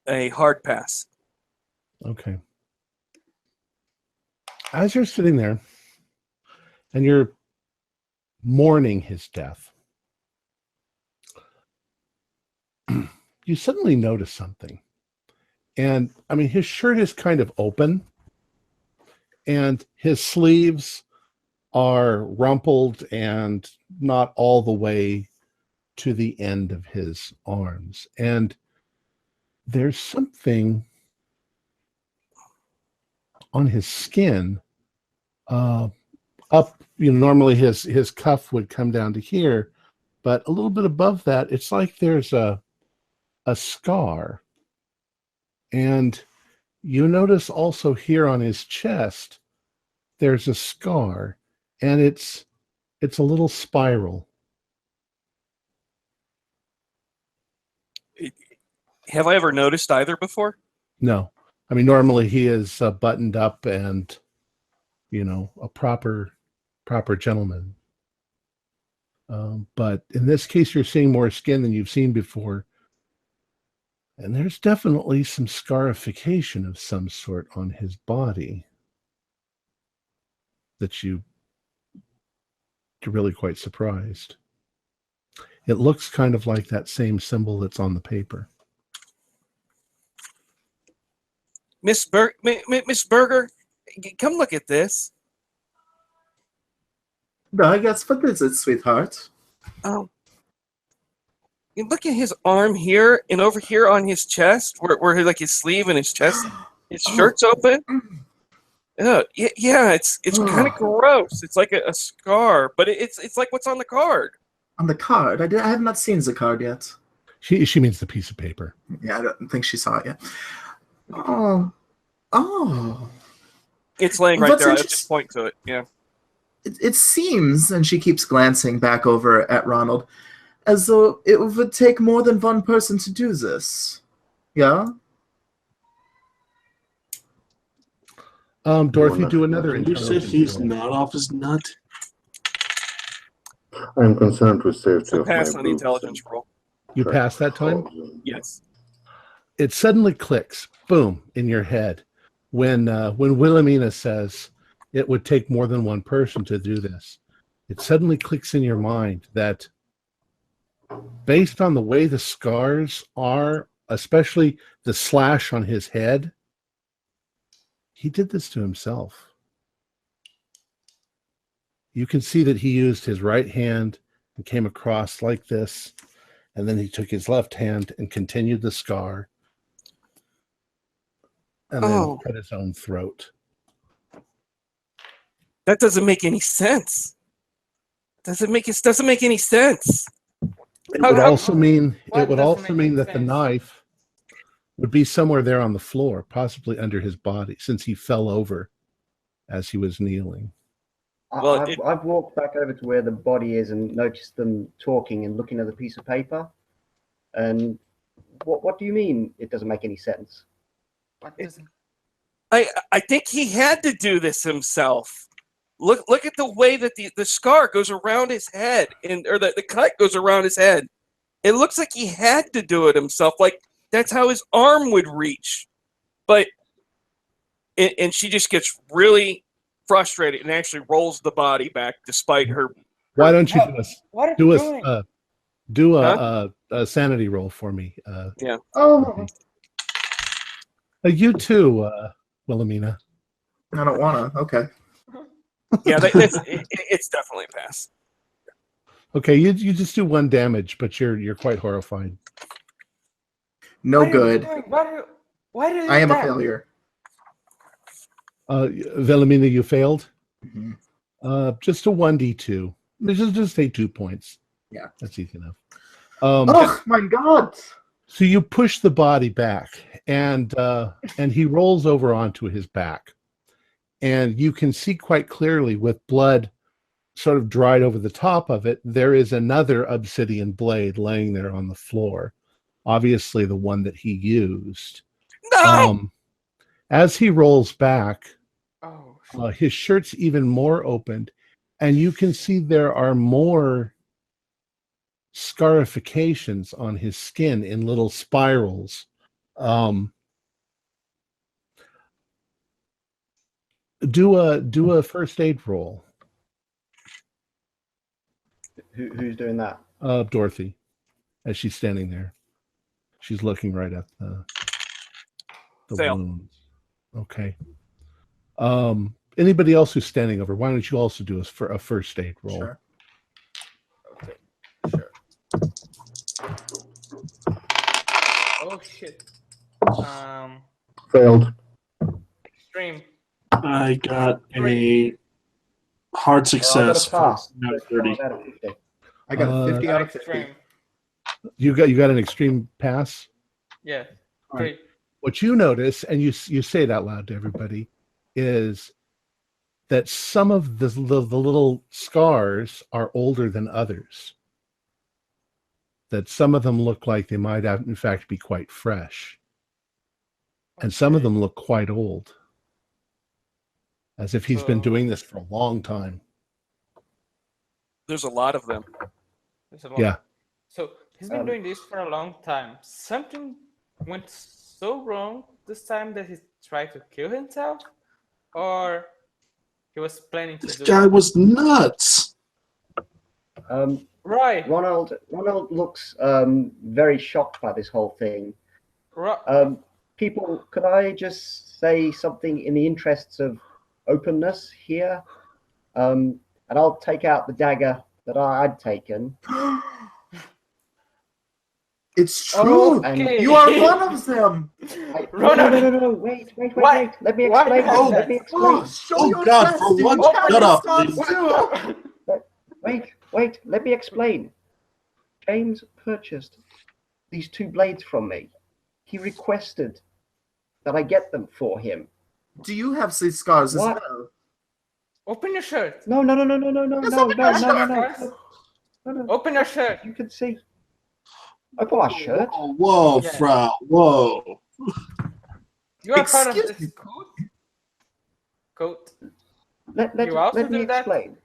A hard pass. Okay. As you're sitting there and you're mourning his death, you suddenly notice something. And I mean, his shirt is kind of open and his sleeves are rumpled and not all the way to the end of his arms. And there's something on his skin up, normally his cuff would come down to here, but a little bit above that, it's like there's a scar. And you notice also here on his chest, there's a scar, and it's a little spiral. Have I ever noticed either before? No, I mean, normally he is buttoned up and, a proper gentleman. But in this case, you're seeing more skin than you've seen before. And there's definitely some scarification of some sort on his body that you're really quite surprised. It looks kind of like that same symbol that's on the paper. Miss Berger, come look at this. Yes, what is it, sweetheart? Oh. You look at his arm here and over here on his chest, where like his sleeve and his chest, his shirt's open. Yeah, it's kind of gross. It's like a scar, but it's like what's on the card. On the card? I have not seen the card yet. She means the piece of paper. Yeah, I don't think she saw it yet. Oh. It's laying right What's there. I'll interest- just point to it. Yeah. It seems, and she keeps glancing back over at Ronald, as though it would take more than one person to do this. Yeah? Dorothy, do another You said intelligence he's roll. not off his nut? I'm concerned with safety So of my pass on the boots intelligence and roll. You track passed that time? holes. Yes. It suddenly clicks, boom, in your head when Wilhelmina says it would take more than one person to do this. It suddenly clicks in your mind that based on the way the scars are, especially the slash on his head, he did this to himself. You can see that he used his right hand and came across like this, and then he took his left hand and continued the scar, and then cut his own throat. That doesn't make any sense. doesn't make any sense. It would also mean What doesn't make that the sense? knife would be somewhere there on the floor, possibly under his body, since he fell over as he was kneeling. Well, I've walked back over to where the body is and noticed them talking and looking at the piece of paper. And what do you mean it doesn't make any sense? What doesn't? I think he had to do this himself. Look at the way that the scar goes around his head, or the cut goes around his head. It looks like he had to do it himself. Like that's how his arm would reach. But and she just gets really frustrated and actually rolls the body back despite her. Why don't you What are do you a doing? do a sanity roll for me? Oh, You too, Wilhelmina. I don't want to. Okay. Yeah, it's definitely a pass. Okay, you just do 1 damage, but you're quite horrified. No What are you good. doing? Why do you I am a that? failure. Wilhelmina, you failed. Mhm. Just a 1d2. Just take 2 points. Yeah. That's easy enough. Oh my God! So you push the body back, and he rolls over onto his back, and you can see quite clearly, with blood sort of dried over the top of it, there is another obsidian blade laying there on the floor, obviously the one that he used. No. As he rolls back, Oh, his shirt's even more opened, and you can see there are more scarifications on his skin in little spirals. Do a first aid roll, Who's doing that? Dorothy, as she's standing there. She's looking right at the Fail. wounds. Okay. Anybody else who's standing over? Why don't you also do a first aid roll? Sure. okay. Sure. Oh shit. Failed. Extreme. I got a hard success. I got a pass. For 30. Out of 50. I got a 50 out of 50. Extreme. You got an extreme pass. Yeah. All right. 3. What you notice, and you say it out loud to everybody, is that some of the little scars are older than others. That some of them look like they might have, in fact, be quite fresh. And some of them look quite old. As if he's been So- doing this for a long time. There's a lot of them. There's a lot. Yeah. So he's been doing this for a long time. Something went so wrong this time that he tried to kill himself, or he was planning to This do guy it? was nuts. Right. Ronald looks very shocked by this whole thing. People, could I just say something in the interests of openness here? And I'll take out the dagger that I'd taken. It's true. Oh, And okay. You are one of them. No, wait. Why? Let me Why? explain. Oh, Let me explain. Oh, show Oh, your God, chest, for you once, can't shut up, stop please. too. Wait, let me explain. James purchased these 2 blades from me. He requested that I get them for him. Do you have these scars as What? well? Open your shirt. No. Open your shirt. You can see. Open my shirt. Whoa, Yeah. Frau. Whoa. You are part of Excuse this coat. Let You also me do that? explain.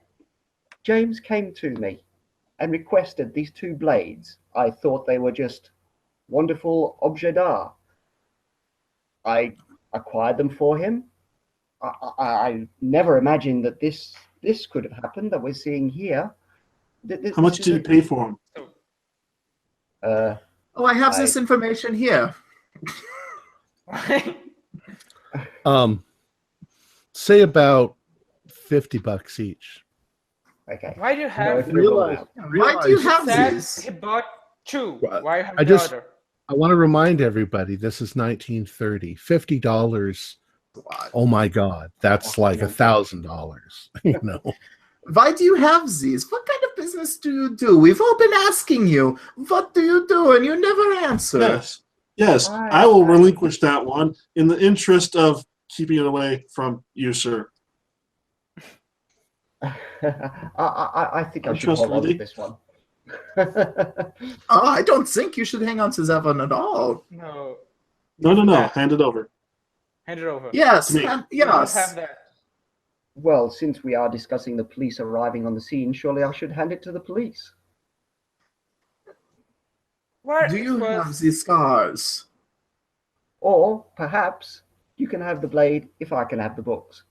James came to me and requested these 2 blades. I thought they were just wonderful objets d'art. I acquired them for him. I never imagined that this could have happened that we're seeing here. How much did you pay for him? Oh, I have this information here. Say about $50 each. Okay. Why do you have? Why do you have Said these? he bought 2. Right. Why have I the just- other? I want to remind everybody, this is 1930. $50. Oh my God, that's like $1,000. You know. Why do you have these? What kind of business do you do? We've all been asking you. What do you do? And you never answer. Yes, I will relinquish that one in the interest of keeping it away from you, sir. I think I should hold on to this one. I don't think you should hang on to that one at all. No. No. Hand it over. Hand it over. Yes. I don't Yes. have that. Well, since we are discussing the police arriving on the scene, surely I should hand it to the police. What? Do you have these scars? Or perhaps you can have the blade if I can have the books.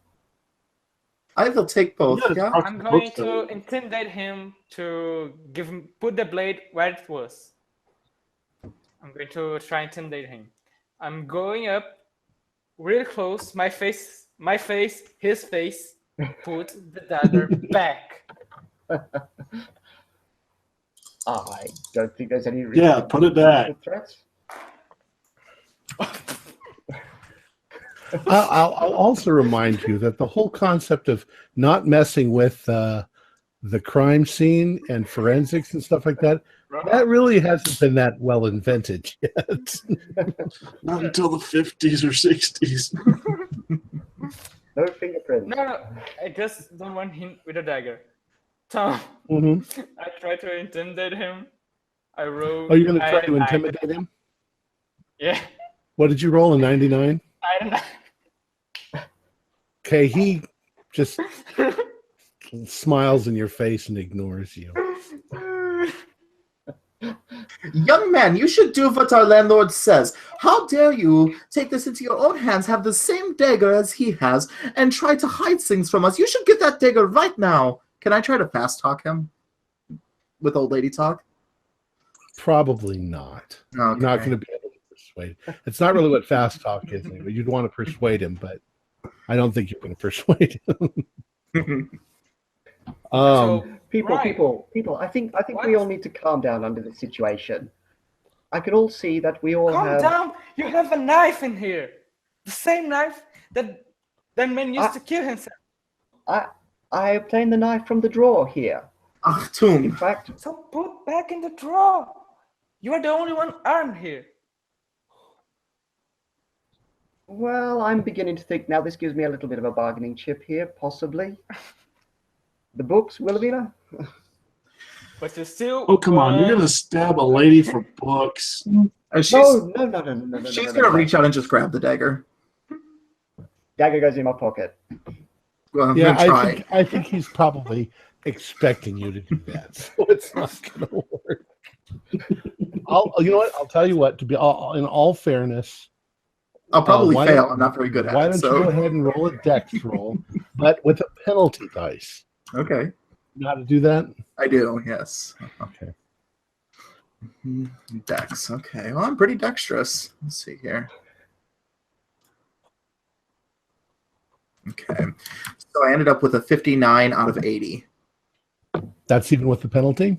I will take both. Yeah. I'm going to intimidate him to put the blade where it was. I'm going to try and intimidate him. I'm going up real close, my face, his face, put the dagger back. I don't think there's any reason. Yeah, put it back. Threats. I'll also remind you that the whole concept of not messing with the crime scene and forensics and stuff like that, that really hasn't been that well invented yet. Not until the 50s or 60s. No fingerprints. No, I just don't want him with a dagger. Tom, I try to intimidate him. I rolled. Oh, you're going to try to intimidate him? Yeah. What did you roll, a 99? I don't know. Okay, he just smiles in your face and ignores you. Young man, you should do what our landlord says. How dare you take this into your own hands, have the same dagger as he has, and try to hide things from us? You should get that dagger right now. Can I try to fast talk him with old lady talk? Probably not. Okay. You're not going to be able to persuade. It's not really what fast talk is. Anyway. You'd want to persuade him, but I don't think you're going to persuade him. People. I think we all need to calm down under this situation. I can all see that we all Calm down. You have a knife in here. The same knife that man used to kill himself. I obtained the knife from the drawer here. Tomb. In fact, So put back in the drawer. You are the only one armed here. well, I'm beginning to think now this gives me a little bit of a bargaining chip here, possibly. The books, Wilhelmina? But you still. Oh, come on. You're going to stab a lady for books. No. She's She's going to reach out and just grab the dagger. Dagger goes in my pocket. Well, Yeah, try. I think he's probably expecting you to do that, so it's not going to work. You know what? I'll tell you what. To be in all fairness, I'll probably why fail. don't- I'm not very good at why it. don't So. you go ahead and roll a dex roll, but with a penalty dice? Okay. You know how to do that? I do, yes. Okay. Dex. Okay. Well, I'm pretty dexterous. Let's see here. Okay. So I ended up with a 59 out of 80. That's even with the penalty?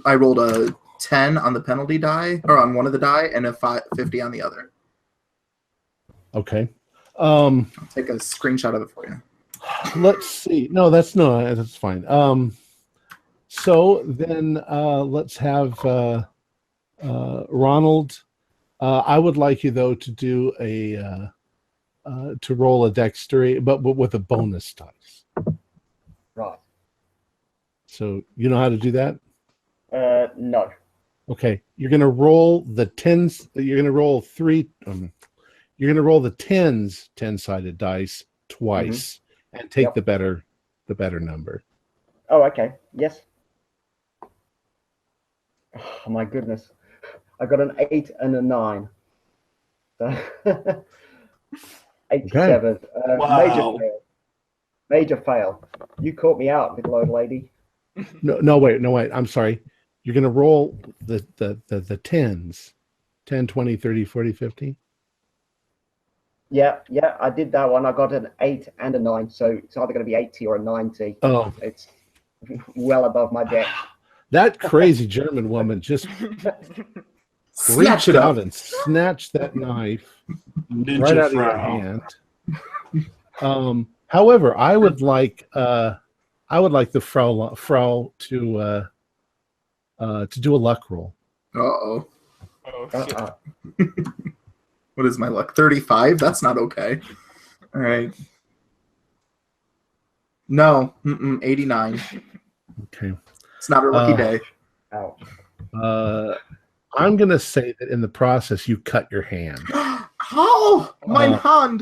I rolled a 10 on the penalty die, or on one of the die, and a 50 on the other. Okay. I'll take a screenshot of it for you. Let's see. No, that's fine. So then let's have Ronald. I would like you though to do to roll a dexterity, but with a bonus dice. Right. So you know how to do that? No. Okay. You're going to roll the tens. You're going to roll three. You're going to roll the tens 10-sided dice twice and take the better number. Oh, okay. Yes. Oh, my goodness. I got an 8 and a 9. So 87. Wow. Major fail. You caught me out, little old lady. No, wait. I'm sorry. You're going to roll the tens. 10, 20, 30, 40, 50. Yeah, I did that one. I got an 8 and a 9, so it's either going to be 80 or a 90. Oh, It's well above my deck. that crazy German woman just Snatch reached it out up. and snatched that knife Ninja right out of your Frau. hand. However, I would like I would like the Frau to do a luck roll. Uh-oh. Oh, shit. What is my luck? 35? That's not okay. All right. No. 89. Okay. It's not a lucky day. Ouch. I'm going to say that in the process, you cut your hand. Oh, my hand.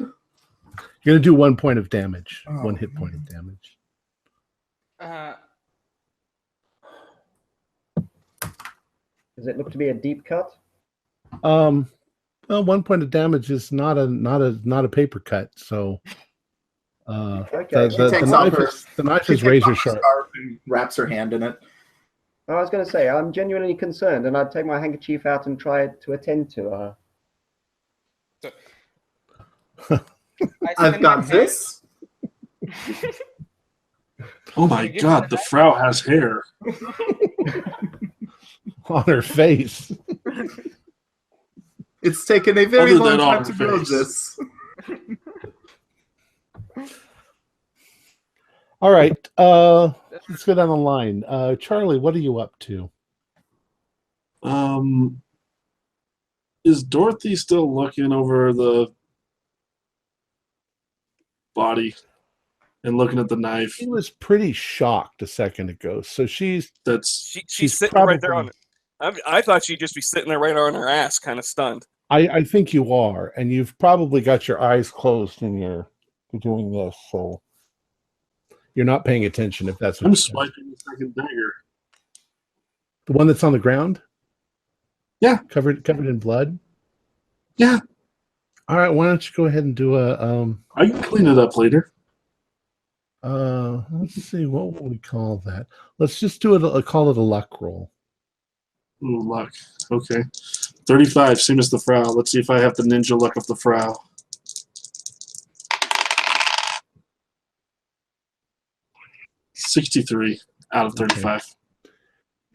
You're going to do 1 point of damage. Oh. 1 hit point of damage. Does it look to be a deep cut? Well, 1 point of damage is not a paper cut. So Okay. the knife is razor sharp. And wraps her hand in it. I was going to say, I'm genuinely concerned, and I'd take my handkerchief out and try to attend to her. I've got this. Oh my god, the Frau has hair. On her face. It's taken a very Other long than on time her to build face. this. All right. Let's go down the line. Charlie, what are you up to? Is Dorothy still looking over the body and looking at the knife? She was pretty shocked a second ago. So she's She's sitting right there on it. I thought she'd just be sitting there right on her ass, kind of stunned. I think you are, and you've probably got your eyes closed and you're doing this, so you're not paying attention if that's what I'm you're swiping the second dagger. The one that's on the ground? Yeah. Covered in blood? Yeah. All right, why don't you go ahead and do a I can clean it up later. let's see, what will we call that? Let's just do it call it a luck roll. Ooh, luck. Okay. 35, same as the Frau. Let's see if I have the ninja luck of the Frau. $63 out of 35. Okay.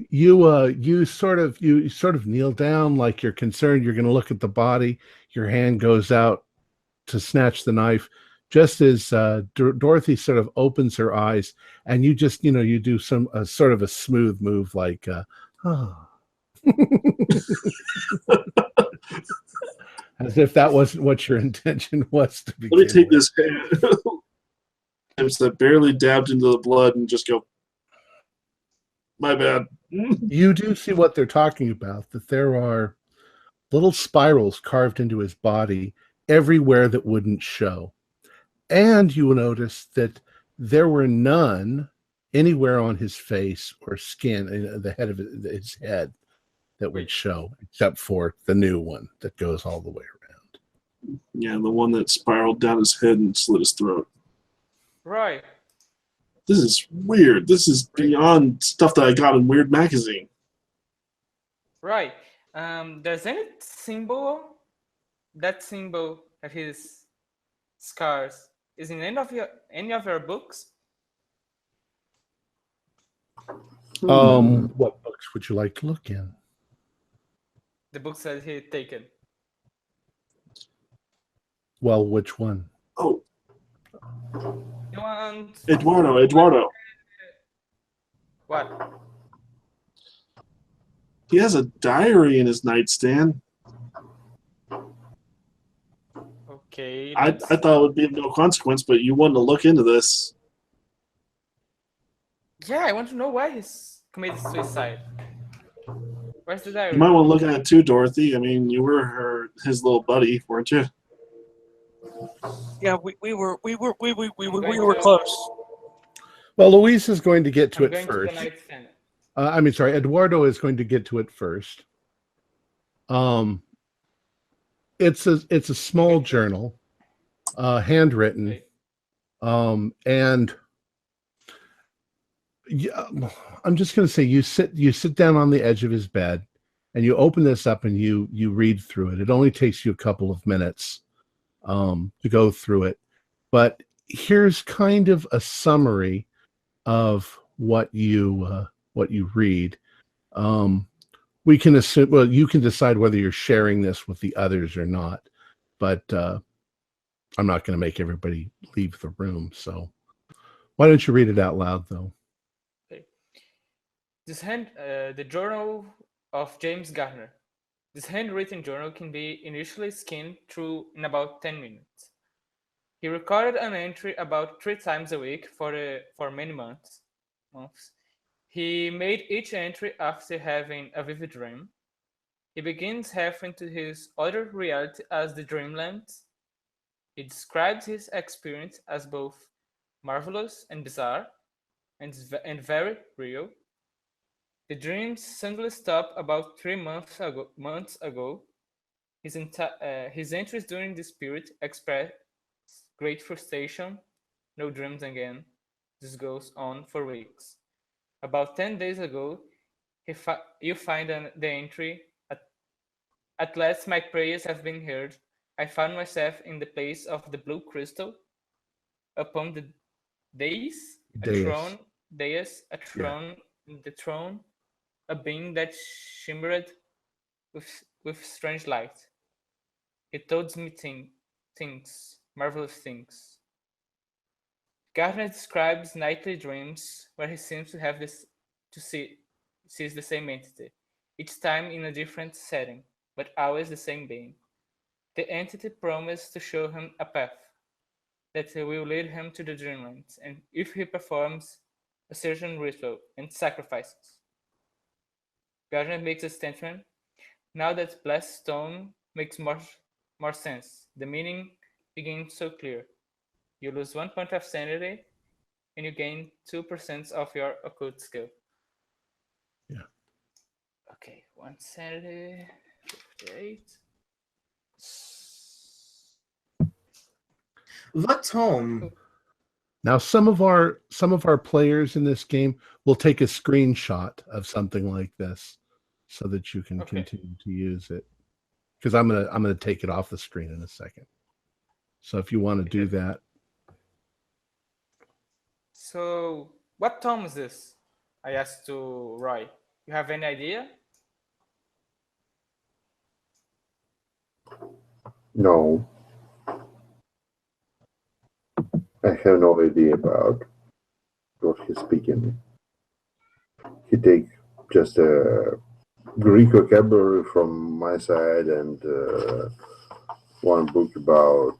You sort of kneel down like you're concerned. You're going to look at the body. Your hand goes out to snatch the knife, just as Dorothy sort of opens her eyes, and you just you do some sort of a smooth move like as if that wasn't what your intention was to begin. Let me take with. this hand that barely dabbed into the blood and just go, my bad. You do see what they're talking about, that there are little spirals carved into his body everywhere that wouldn't show. And you will notice that there were none anywhere on his face or skin, the head of his head, that would show, except for the new one that goes all the way around. Yeah, the one that spiraled down his head and slit his throat. Right. This is weird. This is beyond stuff that I got in Weird Magazine. Right. There's any symbol? That symbol of his scars is in any of your books? What books would you like to look in? The books that he had taken. Well, which one? Oh, You want Eduardo. what? He has a diary in his nightstand. Okay. I thought it would be of no consequence, but you wanted to look into this. Yeah, I want to know why he's committed suicide. Where's the diary? You might want to look at it too, Dorothy. I mean, you were his little buddy, weren't you? Yeah, we were close. Well, Luis is going to get to I'm it going to the first. nightstand. Eduardo is going to get to it first. It's a small journal, handwritten, and yeah, I'm just going to say you sit down on the edge of his bed, and you open this up and you read through it. It only takes you a couple of minutes to go through it, but here's kind of a summary of what you read. We can assume, well, you can decide whether you're sharing this with the others or not, but I'm not going to make everybody leave the room. So Why don't you read it out loud, though? Okay. The journal of James Gardner. This handwritten journal can be initially skimmed through in about 10 minutes. He recorded an entry about 3 times a week for many months. He made each entry after having a vivid dream. He begins referring to his other reality as the Dreamland. He describes his experience as both marvelous and bizarre, and very real. The dreams suddenly stopped about 3 months ago. His entries during this period express great frustration. No dreams again. This goes on for weeks. About 10 days ago, you find the entry. At last my prayers have been heard. I found myself in the place of the blue crystal. Upon the dais, Dais. the throne, a being that shimmered with strange light. He told me things, marvelous things. Gardner describes nightly dreams where he seems to have sees the same entity, each time in a different setting, but always the same being. The entity promised to show him a path that will lead him to the dreamlands, and if he performs a certain ritual and sacrifices. Gardner makes a statement. Now that blessed stone makes more sense. The meaning begins so clear. You lose 1 point of sanity, and you gain 2% of your occult skill. Yeah. Okay, 1 sanity, 58. What tome? Now, some of our players in this game will take a screenshot of something like this, so that you can continue to use it. Because I'm gonna take it off the screen in a second. So if you want to do that. So, what tome is this? I asked to Roy. You have any idea? No. I have no idea about what he's speaking. He take just a Greek vocabulary from my side and one book about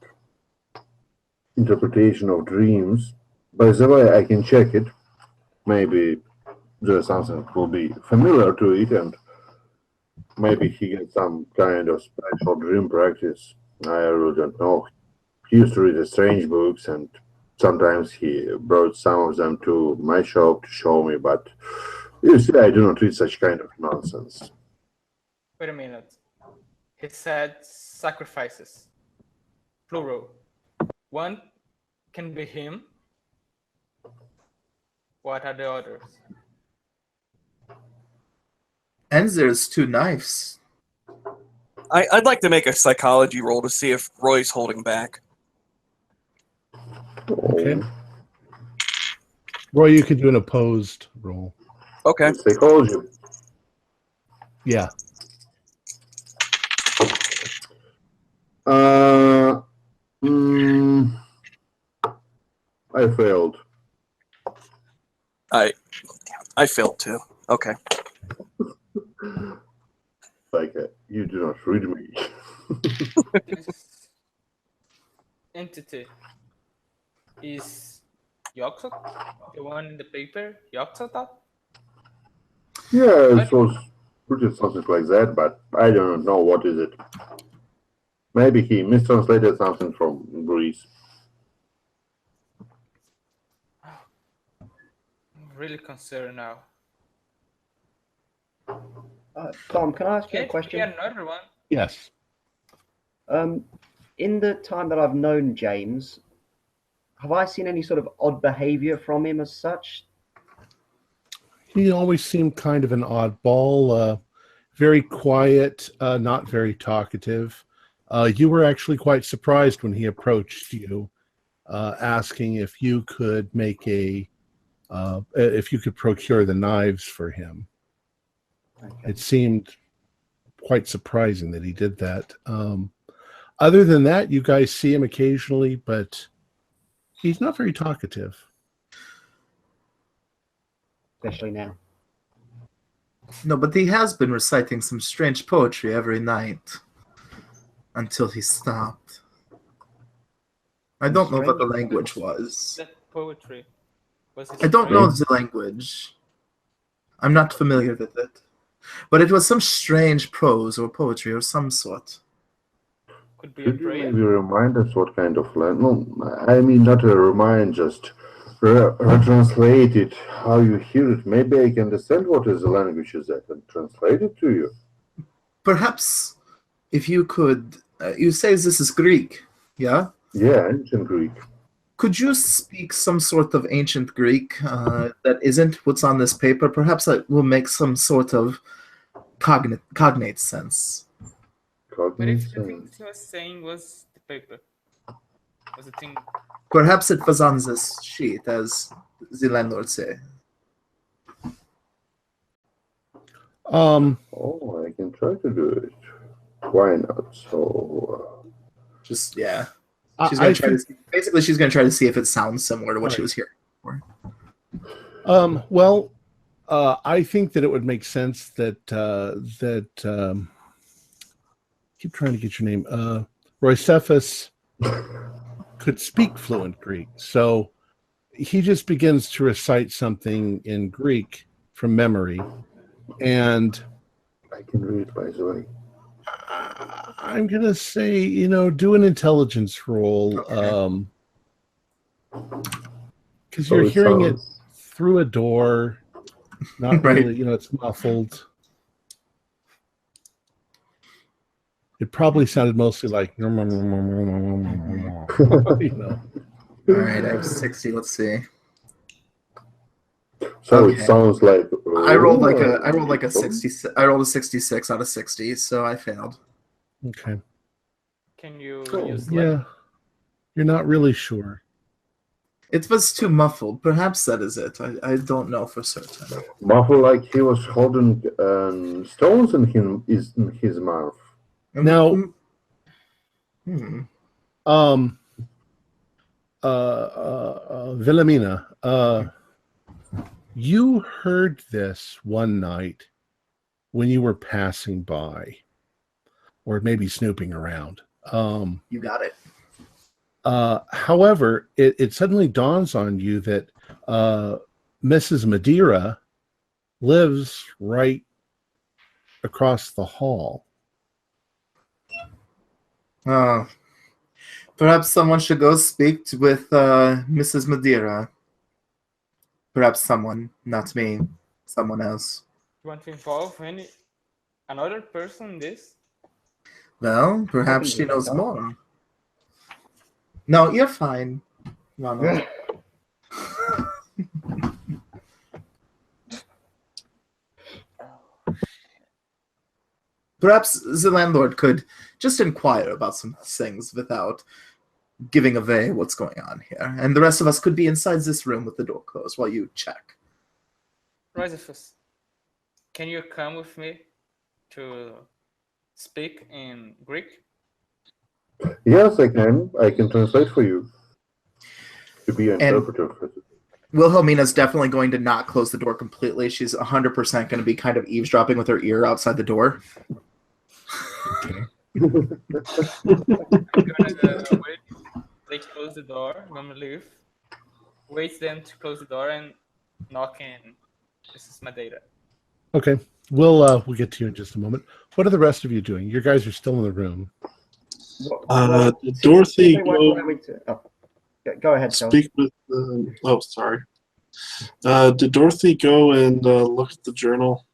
interpretation of dreams. By the way, I can check it. Maybe there's something that will be familiar to it, and maybe he gets some kind of special dream practice. I really don't know. He used to read the strange books, and sometimes he brought some of them to my shop to show me, but you see, I do not read such kind of nonsense. Wait a minute. He said sacrifices. Plural. One can be him. What are the others? And there's 2 knives. I'd like to make a psychology roll to see if Roy's holding back. Okay. Roy, you can do an opposed roll. Okay. Psychology. Yeah. I failed. I failed too. Okay. Like, you do not read me. This entity is Yoxot? The one in the paper? Yoxotot? Yeah, it was pretty something like that, but I don't know what is it. Maybe he mistranslated something from Greece. I'm really concerned now. Tom, can I ask you a Can't question? be another one. Yes. In the time that I've known James, have I seen any sort of odd behavior from him as such? He always seemed kind of an oddball, very quiet, not very talkative. You were actually quite surprised when he approached you, asking if you could if you could procure the knives for him. Okay. It seemed quite surprising that he did that. Other than that, you guys see him occasionally, but he's not very talkative. especially now. No, but he has been reciting some strange poetry every night until he stopped. I don't know what the language was. That poetry. Was it I don't know strange? the language. I'm not familiar with it. But it was some strange prose or poetry or some sort. Could be a Could you prayer. maybe remind us what kind of language? No, I mean not a remind, just retranslate it how you hear it. Maybe I can understand what is the language is that and translate it to you. Perhaps if you could, you say this is Greek, yeah? Yeah, ancient Greek. Could you speak some sort of ancient Greek that isn't what's on this paper? Perhaps that will make some sort of cognate sense. But if the Cognizant. thing he was saying was the paper, was the thing. Perhaps it was on this sheet, as the landlord say. Oh, I can try to do it. Why not? So, Just, yeah. I- She's gonna I try think- to see, basically, she's going to try to see if it sounds similar to what she Right. was hearing. Well, I think that it would make sense that keep trying to get your name. Roycephus could speak fluent Greek, so he just begins to recite something in Greek from memory, and I can read, by the way. I'm gonna say, do an intelligence roll, because So you're hearing it sounds- through a door. Not Right. really, it's muffled. It probably sounded mostly like, All right, I have 60. Let's see. So Okay. it sounds like I rolled like a 60. I rolled a 66 out of 60, so I failed. Okay. Can you Oh, use Yeah. You're not really sure. It was too muffled. Perhaps that is it. I don't know for certain. muffled like he was holding stones in his mouth. Now, Hmm. Wilhelmina, you heard this one night when you were passing by, or maybe snooping around. You got it. However, it suddenly dawns on you that Mrs. Madeira lives right across the hall. Perhaps someone should go speak with Mrs. Madeira. Perhaps someone, not me, someone else. You want to involve another person in this? Well, perhaps can she do knows that. more. No, you're fine, Ronald. Perhaps the landlord could just inquire about some things without giving away what's going on here. And the rest of us could be inside this room with the door closed while you check. Roycephus, can you come with me to speak in Greek? Yes, I can. I can translate for you. To be an And- interpreter. Wilhelmina's definitely going to not close the door completely. She's 100% going to be kind of eavesdropping with her ear outside the door. I'm gonna wait. They close the door. I'm gonna leave. Wait them to close the door and knock in. This is my data. Okay, we'll get to you in just a moment. What are the rest of you doing? You guys are still in the room. Did Dorothy They won't go allow me to- go ahead, Phil. speak with? Sorry. Did Dorothy go and look at the journal?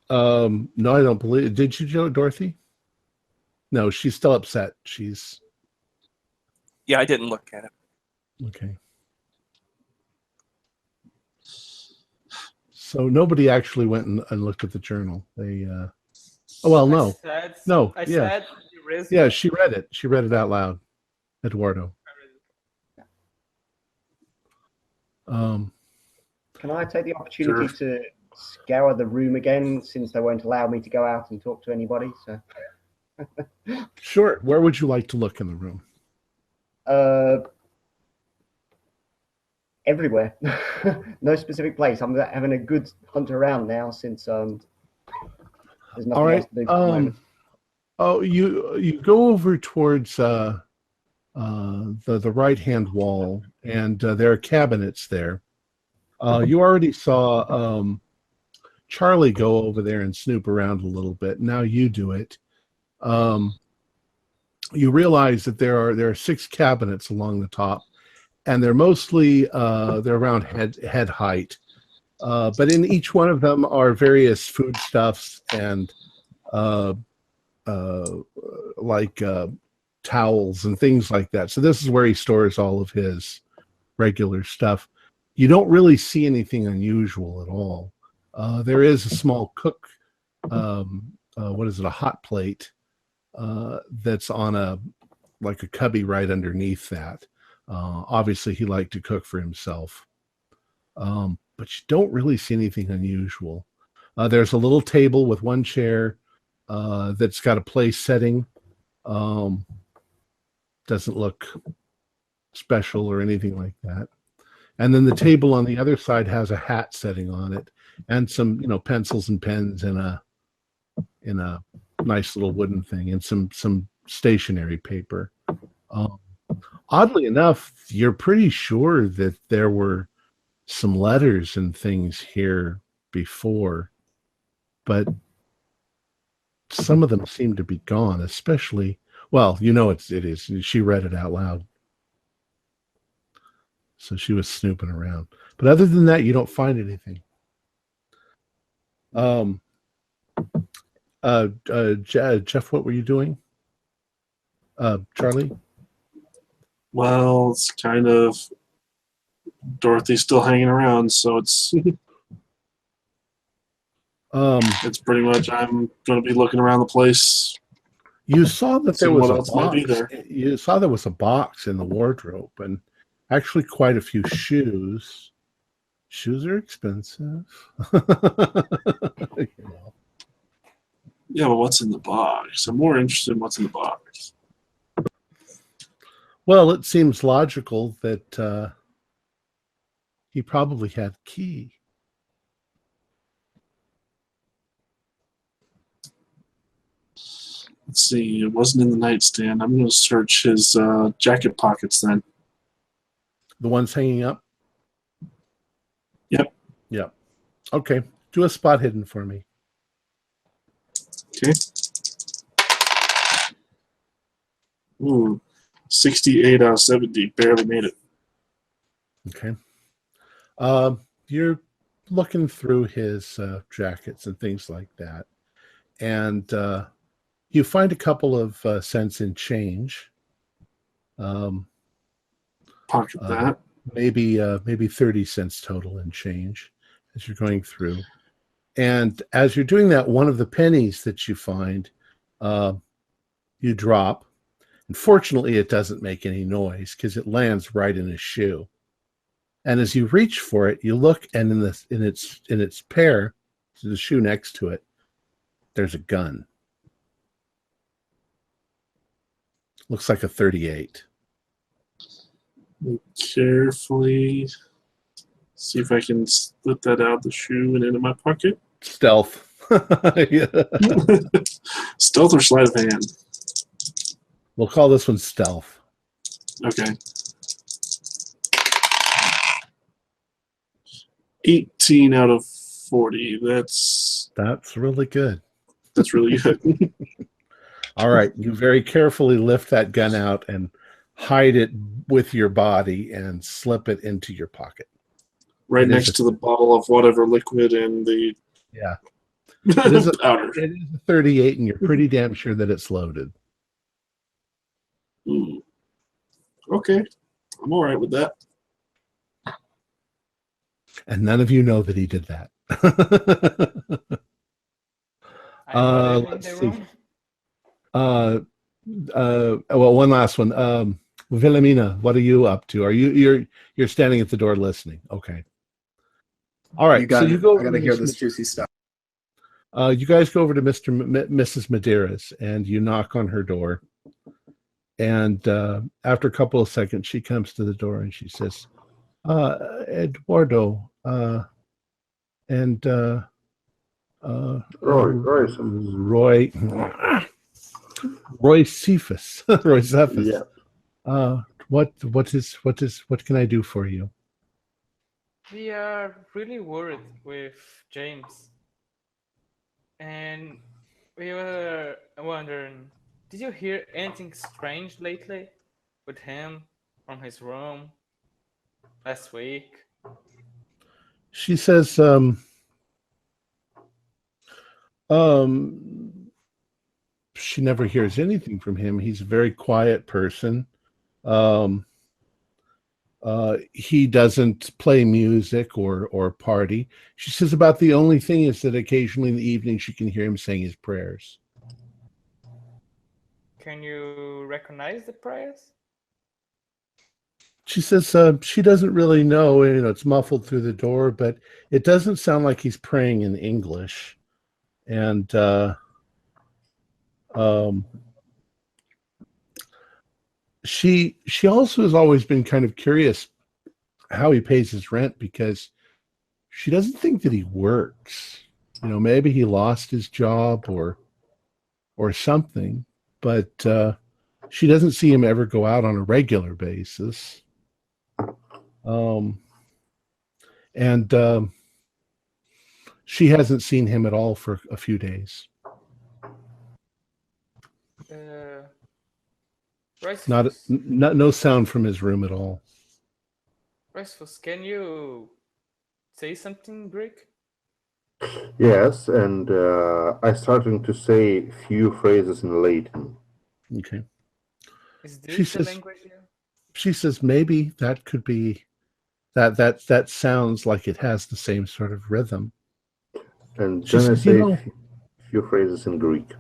No, I don't believe. Did you, Dorothy? No, she's still upset. She's Yeah, I didn't look at it. okay. So nobody actually went and looked at the journal. They, oh well, no, no, I yeah. said erase yeah, she read it. She read it out loud. Eduardo. Can I take the opportunity to scour the room again, since they won't allow me to go out and talk to anybody? So, Sure. Where would you like to look in the room? everywhere. No specific place. I'm having a good hunt around now since there's nothing All right. else to do for the moment. Oh, you go over towards the right-hand wall, and there are cabinets there. You already saw Charlie go over there and snoop around a little bit. Now you do it. You realize that there are 6 cabinets along the top, and they're mostly they're around head height. But in each one of them are various foodstuffs and like towels and things like that. So this is where he stores all of his regular stuff. You don't really see anything unusual at all. There is a small cook, what is it, a hot plate that's on a cubby right underneath that. Obviously he liked to cook for himself. But you don't really see anything unusual. There's a little table with one chair that's got a place setting. Doesn't look special or anything like that. And then the table on the other side has a hat setting on it, and some, pencils and pens in a nice little wooden thing, and some stationery paper. Oddly enough, you're pretty sure that there were some letters and things here before, but some of them seem to be gone, especially, well, it is. She read it out loud. So she was snooping around. But other than that, you don't find anything. Jeff, what were you doing? Charlie? Well, it's kind of Dorothy's still hanging around, so it's it's pretty much I'm going to be looking around the place. You saw that there was what a else might be box. there. You saw there was a box in the wardrobe, and actually quite a few shoes. Shoes are expensive. Yeah, but what's in the box? I'm more interested in what's in the box. Well, it seems logical that he probably had a key. Let's see. It wasn't in the nightstand. I'm going to search his jacket pockets then. The ones hanging up? Yep. Yep. Okay. Do a spot hidden for me. Okay. Ooh, 68 out of 70. Barely made it. Okay. You're looking through his jackets and things like that, and you find a couple of cents in change. Pocket that. Maybe 30 cents total in change as you're going through. And as you're doing that, one of the pennies that you find, you drop. And fortunately, it doesn't make any noise because it lands right in his shoe. And as you reach for it, you look, and in its pair, to the shoe next to it, there's a gun. Looks like a .38. Carefully see if I can slip that out of the shoe and into my pocket. Stealth. Yeah. Stealth or sleight of hand? We'll call this one stealth. Okay. 18 out of 40. That's really good. That's really good. All right. You very carefully lift that gun out and hide it with your body and slip it into your pocket. Right next to the bottle of whatever liquid and the it is powder. It is a 38, and you're pretty damn sure that it's loaded. Okay. I'm all right with that. And none of you know that he did that. Let's see. Well, one last one. Wilhelmina, what are you up to? Are you're standing at the door listening? Okay. All right. So you go. I gotta hear this juicy stuff. You guys go over to Mrs. Medeiros, and you knock on her door. And after a couple of seconds, she comes to the door and she says, Eduardo, and Roy Roy Cephas. Roy Cephas. Yeah. What can I do for you? We are really worried with James. And we were wondering, did you hear anything strange lately with him from his room last week? She says, she never hears anything from him. He's a very quiet person. He doesn't play music or party. She says about the only thing is that occasionally in the evening she can hear him saying his prayers. Can you recognize the prayers? She says she doesn't really know. You know, it's muffled through the door, but it doesn't sound like he's praying in English. And she also has always been kind of curious how he pays his rent, because she doesn't think that he works. You know, maybe he lost his job or something, but she doesn't see him ever go out on a regular basis. She hasn't seen him at all for a few days. No sound from his room at all. Restfus, can you say something Greek? Yes, and I starting to say few phrases in Latin. Okay. Is this the language here? She says maybe that could be that sounds like it has the same sort of rhythm. And then I say a few phrases in Greek.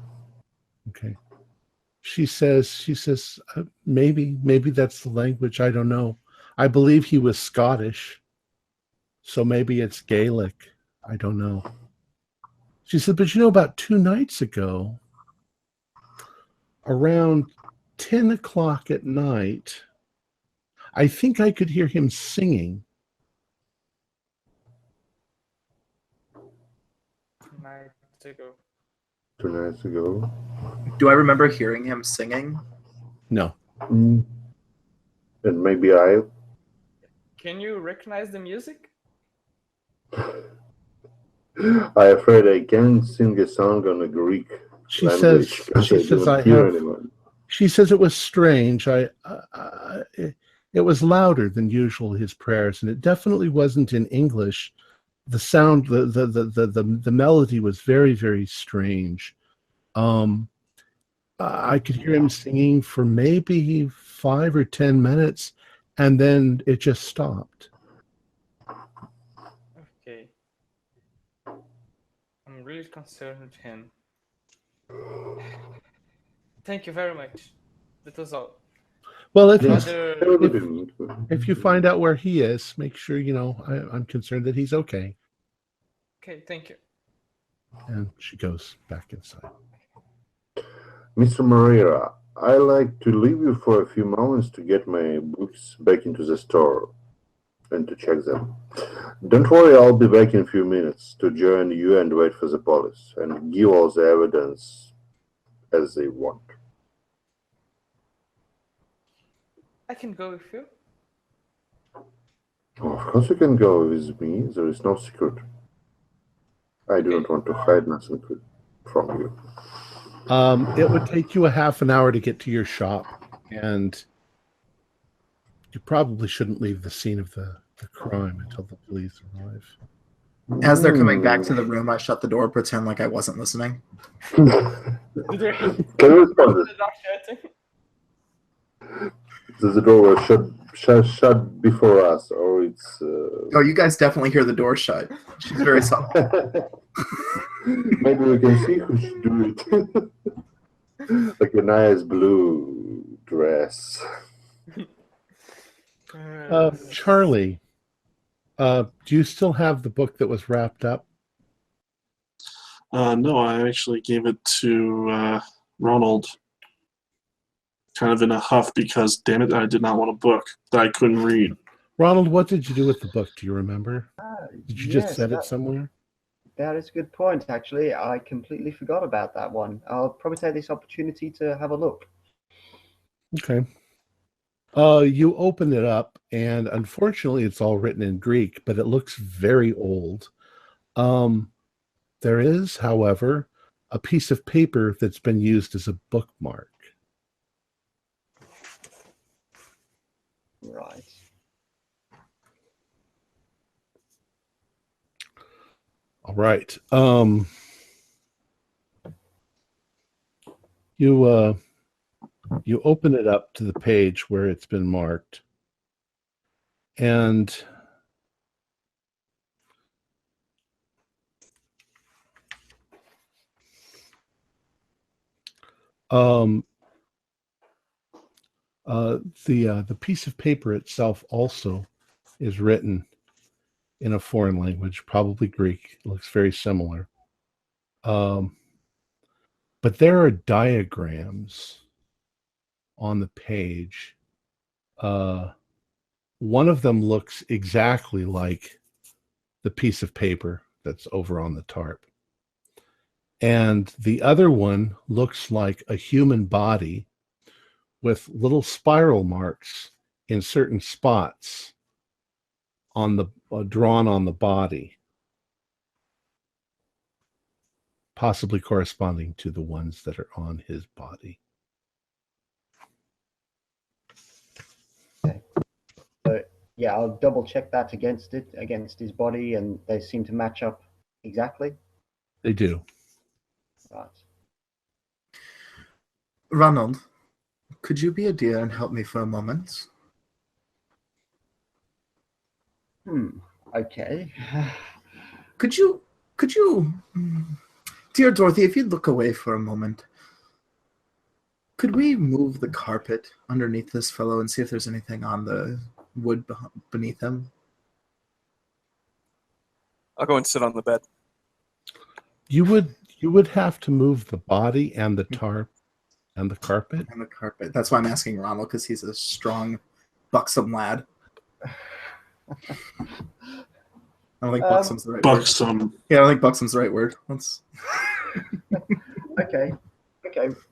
Okay. She says maybe that's the language. I don't know. I believe he was Scottish, so maybe it's Gaelic. I don't know. She said, but you know, about 2 nights ago, around 10 o'clock at night, I think I could hear him singing. 2 nights ago. 2 nights ago. Do I remember hearing him singing? No. And maybe I. Can you recognize the music? I'm afraid I can't sing a song on a Greek language. She says it was strange. It was louder than usual, his prayers, and it definitely wasn't in English. The sound, the melody was very, very strange. I could hear him singing for maybe 5 or 10 minutes, and then it just stopped. Okay. I'm really concerned with him. Thank you very much. That was all. Well, if you find out where he is, make sure, you know, I'm concerned that he's okay. Okay, thank you. And she goes back inside. Mr. Moreira, I like to leave you for a few moments to get my books back into the store and to check them. Don't worry, I'll be back in a few minutes to join you and wait for the police and give all the evidence as they want. I can go with you. Oh, of course you can go with me. There is no secret. I do not want to hide nothing from you. It would take you a half an hour to get to your shop, and you probably shouldn't leave the scene of the crime until the police arrive. As they're coming back to the room, I shut the door, pretend like I wasn't listening. Can you respond? The door was shut before us, or it's... Oh, you guys definitely hear the door shut. She's very subtle. Maybe we can see who should do it. Like a nice blue dress. Charlie, do you still have the book that was wrapped up? No, I actually gave it to Ronald. Kind of in a huff because, damn it, I did not want a book that I couldn't read. Ronald, what did you do with the book? Do you remember? Did you just Yes, set it that- somewhere? That is a good point, actually. I completely forgot about that one. I'll probably take this opportunity to have a look. Okay. You open it up, and unfortunately, it's all written in Greek, but it looks very old. There is, however, a piece of paper that's been used as a bookmark. Right. All right. You open it up to the page where it's been marked, and the piece of paper itself also is written in a foreign language, probably Greek. It looks very similar. But there are diagrams on the page. One of them looks exactly like the piece of paper that's over on the tarp. And the other one looks like a human body with little spiral marks in certain spots on the drawn on the body, possibly corresponding to the ones that are on his body. So, yeah, I'll double check that against his body, and they seem to match up exactly. They do. Right. Ronald, could you be a dear and help me for a moment? Okay. Could you, dear Dorothy, if you'd look away for a moment, could we move the carpet underneath this fellow and see if there's anything on the wood beneath him? I'll go and sit on the bed. You would have to move the body and the tarp and the carpet. And the carpet. That's why I'm asking Ronald, because he's a strong, buxom lad. I don't think buxom's the right word. Buxom. Yeah, I don't think buxom's the right word. Let's Okay.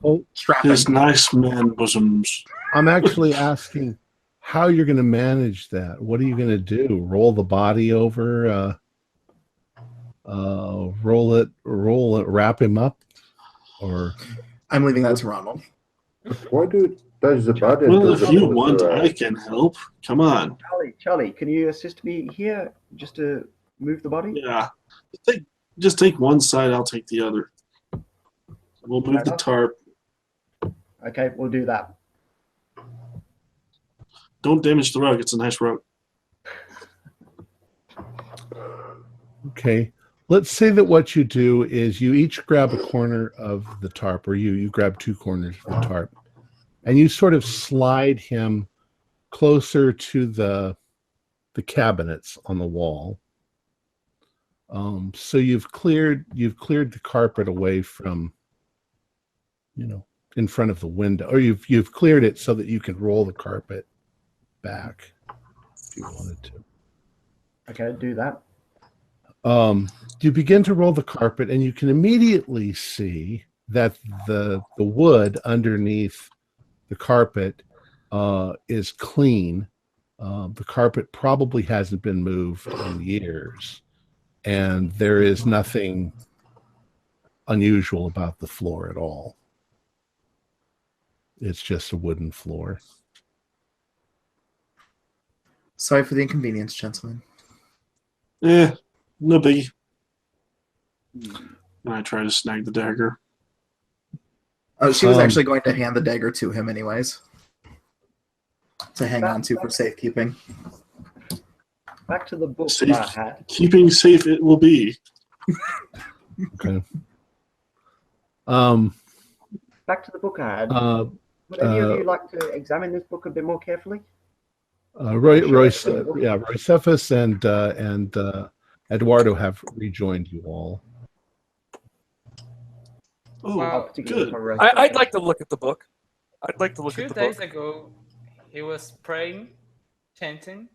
Oh, strapping. His nice man bosoms. I'm actually asking how you're going to manage that. What are you going to do? Roll the body over? Roll it, wrap him up, or I'm leaving that to Ronald. Why do you touch the body? Well, until if the you bones want, are, I can help. Come on. Charlie, can you assist me here just to move the body? Yeah. Just take one side, I'll take the other. We'll move the tarp. Okay, we'll do that. Don't damage the rug. It's a nice rug. okay. Let's say that what you do is you each grab a corner of the tarp, or you grab two corners of the tarp, and you sort of slide him closer to the cabinets on the wall. So you've cleared the carpet away from, in front of the window, or you've cleared it so that you can roll the carpet back if you wanted to. Okay, do that. You begin to roll the carpet, and you can immediately see that the wood underneath the carpet is clean. The carpet probably hasn't been moved in years, and there is nothing unusual about the floor at all. It's just a wooden floor. Sorry for the inconvenience, gentlemen. No biggie. And I try to snag the dagger. Oh, she was actually going to hand the dagger to him anyways. To hang on to for safekeeping. Back to the book Safe, that I had. keeping safe it will be. Okay. Back to the book I had. Would any of you like to examine this book a bit more carefully? Roy Cephas and Eduardo have rejoined you all. Oh, Well, good. I'd like to look at the book. I'd like to look 2 at the days book. ago, he was praying, chanting,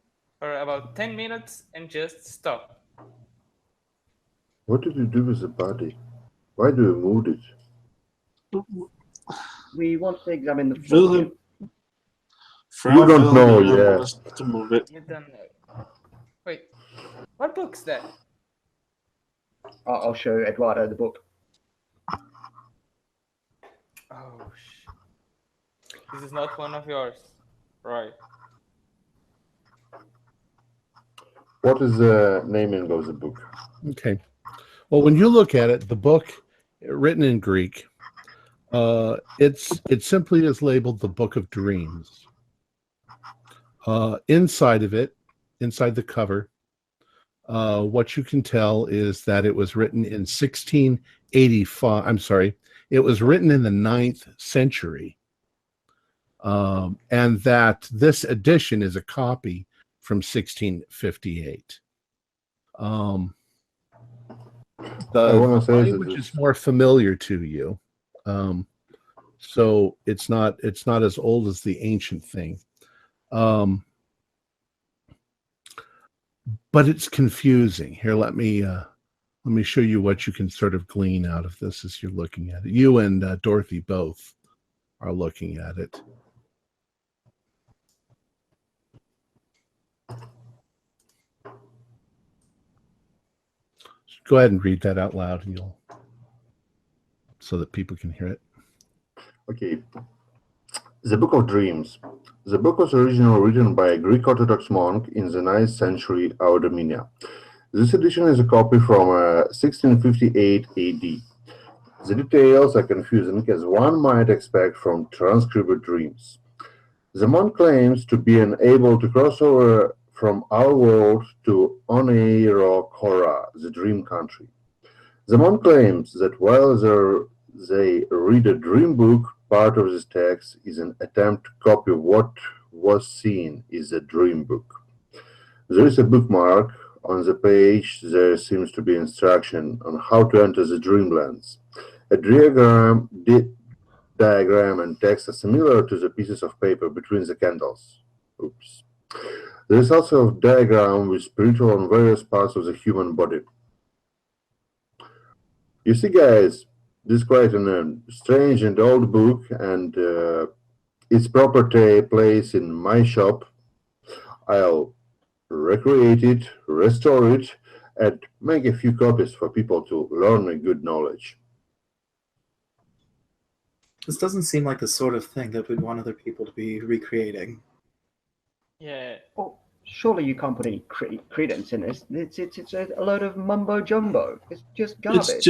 for about 10 minutes and just stop. What did you do with the body? Why do you move it? We want to examine the Wilhelm, footprint. You don't know Wilhelmina yet. wants to move it. You don't know. Wait, what book's that? I'll show Eduardo the book. Oh, this is not one of yours. Right. What is the naming of the book? Okay. Well, when you look at it, the book written in Greek, it simply is labeled the Book of Dreams. Inside of it, inside the cover, what you can tell is that it was written in 1685. I'm sorry, it was written in the 9th century, and that this edition is a copy from 1658. The language is more familiar to you, so it's not as old as the ancient thing, but it's confusing. Here, let me show you what you can sort of glean out of this as you're looking at it. You and Dorothy both are looking at it. Go ahead and read that out loud, and so that people can hear it. Okay. The Book of Dreams. The book was originally written by a Greek Orthodox monk in the 9th century out of Armenia. This edition is a copy from 1658 AD. The details are confusing, as one might expect from transcribed dreams. The monk claims to be unable to cross over from our world to Oneirokora, the dream country. The monk claims that while they read a dream book, part of this text is an attempt to copy what was seen is a dream book. There is a bookmark on the page. There seems to be instruction on how to enter the dreamlands. A diagram and text are similar to the pieces of paper between the candles. Oops. There is also a diagram with spiritual on various parts of the human body. You see, guys, this is quite a strange and old book, and its proper place in my shop. I'll recreate it, restore it, and make a few copies for people to learn a good knowledge. This doesn't seem like the sort of thing that we'd want other people to be recreating. Yeah. Well, surely you can't put any credence in this. It's a load of mumbo jumbo. It's just garbage. It's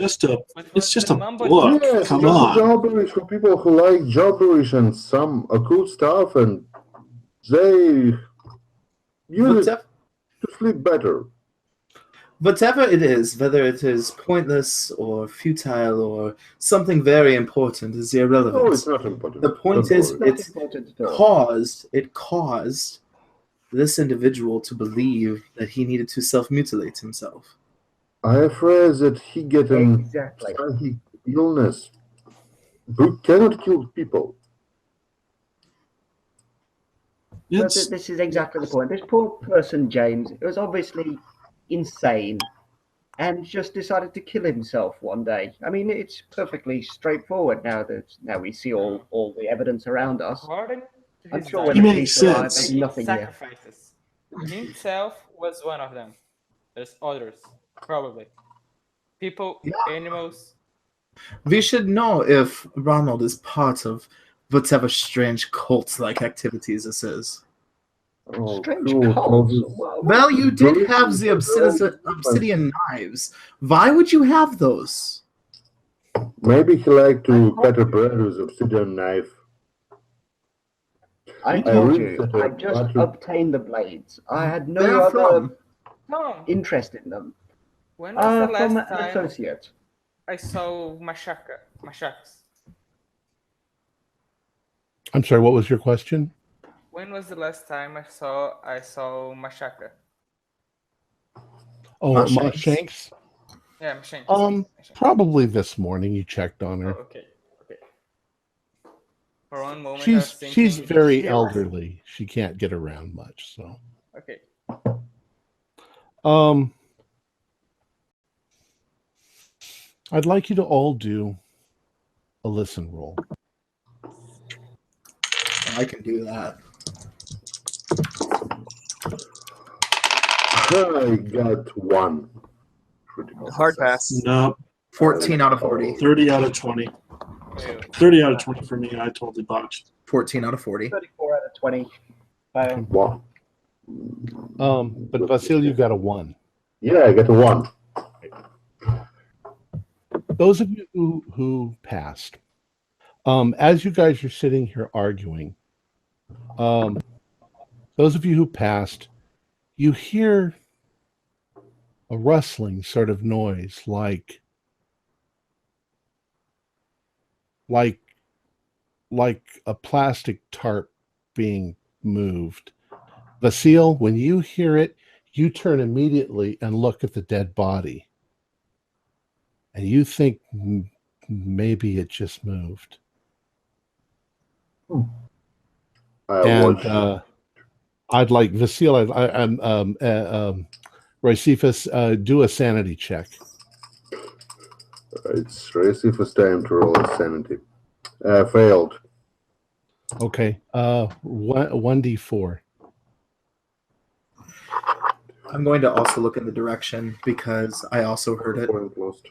just a mumbo book. Yes, Come it's on. gibberish for people who like gibberish and some occult stuff, and they use it to sleep better. Whatever it is, whether it is pointless or futile or something very important, is irrelevant. No, it's not important. The point is, it It's caused this individual to believe that he needed to self-mutilate himself. I am afraid that he get an Exactly. psychic illness. Book cannot kill people. But this is exactly the point. This poor person, James, was obviously insane and just decided to kill himself one day. I mean, it's perfectly straightforward now we see all the evidence around us. According to I'm his sure diary, when the makes police arrive, sense. there's he nothing here. sacrifices. Himself was one of them. There's others, probably. People, animals. We should know if Ronald is part of whatever strange cult-like activities this is. Oh, Strange cool. cults. Well, you did have the obsidian knives. Why would you have those? Maybe he liked to cut a bread with obsidian knife. I told you, I just obtained the blades. I had no other interest in them. When was the From last an time associate. I saw Mashaks? I'm sorry, what was your question? When was the last time I saw Mashaka? Oh, Mashanks? Shanks? Yeah, Mashanks. Probably this morning you checked on Oh, her. okay. For one moment, I was thinking She's very elderly. She can't get around much, so. Okay. I'd like you to all do a listen roll. I can do that. I got 1. Critical Hard success. pass. No, 14 out of 40. 30 out of 20. 30 out of 20 for me. I totally botched. 14 out of 40. 34 out of 20. Fail. Wow. But Vasil, you got a 1. Yeah, I got a 1. Those of you who passed, as you guys are sitting here arguing, those of you who passed, you hear a rustling sort of noise, like a plastic tarp being moved. Vasil, when you hear it, you turn immediately and look at the dead body. And you think maybe it just moved. And I'd like Vasil, Roycephus, do a sanity check. It's Roycephus' time to roll a sanity. Failed. Okay. 1d4. I'm going to also look in the direction because I also heard it. Point lost.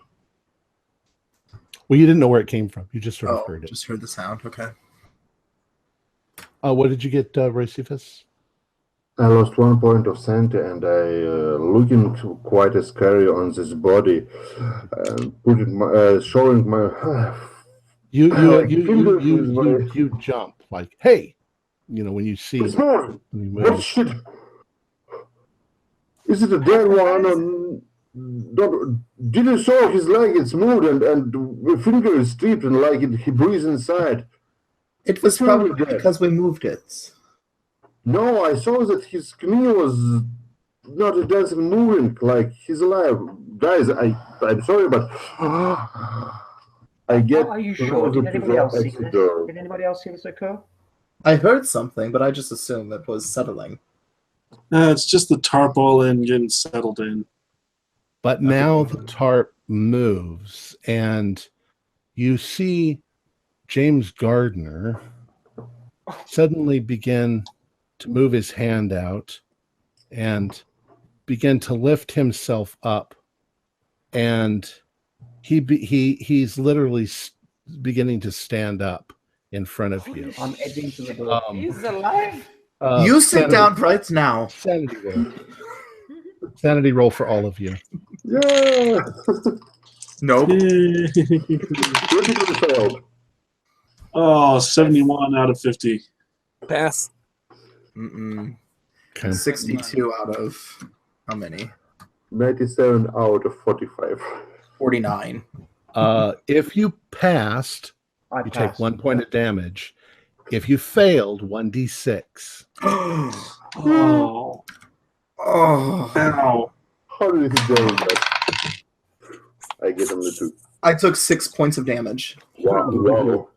Well, you didn't know where it came from. You just sort of heard it. Just heard the sound. Okay. What did you get, Roycephus? I lost 1 point of sanity, and I looking quite scary on this body, showing my. You jump like, hey, when you see. It's more. What shit? Is it a dead one? Didn't saw his leg? It's moved, and the finger is stripped, and like he breathes inside. It was probably because we moved it. No, I saw that his knee was not a dancing, moving, like he's alive. Guys, I'm sorry, but I get. Are you sure? Did anybody else see this? Did anybody else see this occur? I heard something, but I just assumed that was settling. It's just the tarpaulin getting settled in. But now the tarp moves, and you see James Gardner suddenly begin to move his hand out and begin to lift himself up, and he's literally beginning to stand up in front of you. I'm edging to the door. He's alive. You sit down right now. Sanity roll. Sanity roll for all of you. Yeah. Nope. Critically failed. Oh, 71 out of 50. Pass. Mm-mm. Okay. 62 out of how many? 97 out of 45. 49. If you passed, you take 1 point of damage. If you failed, 1d6. Oh. Oh. Ow. How did he do that? I get him the 2. I took 6 points of damage. Wow.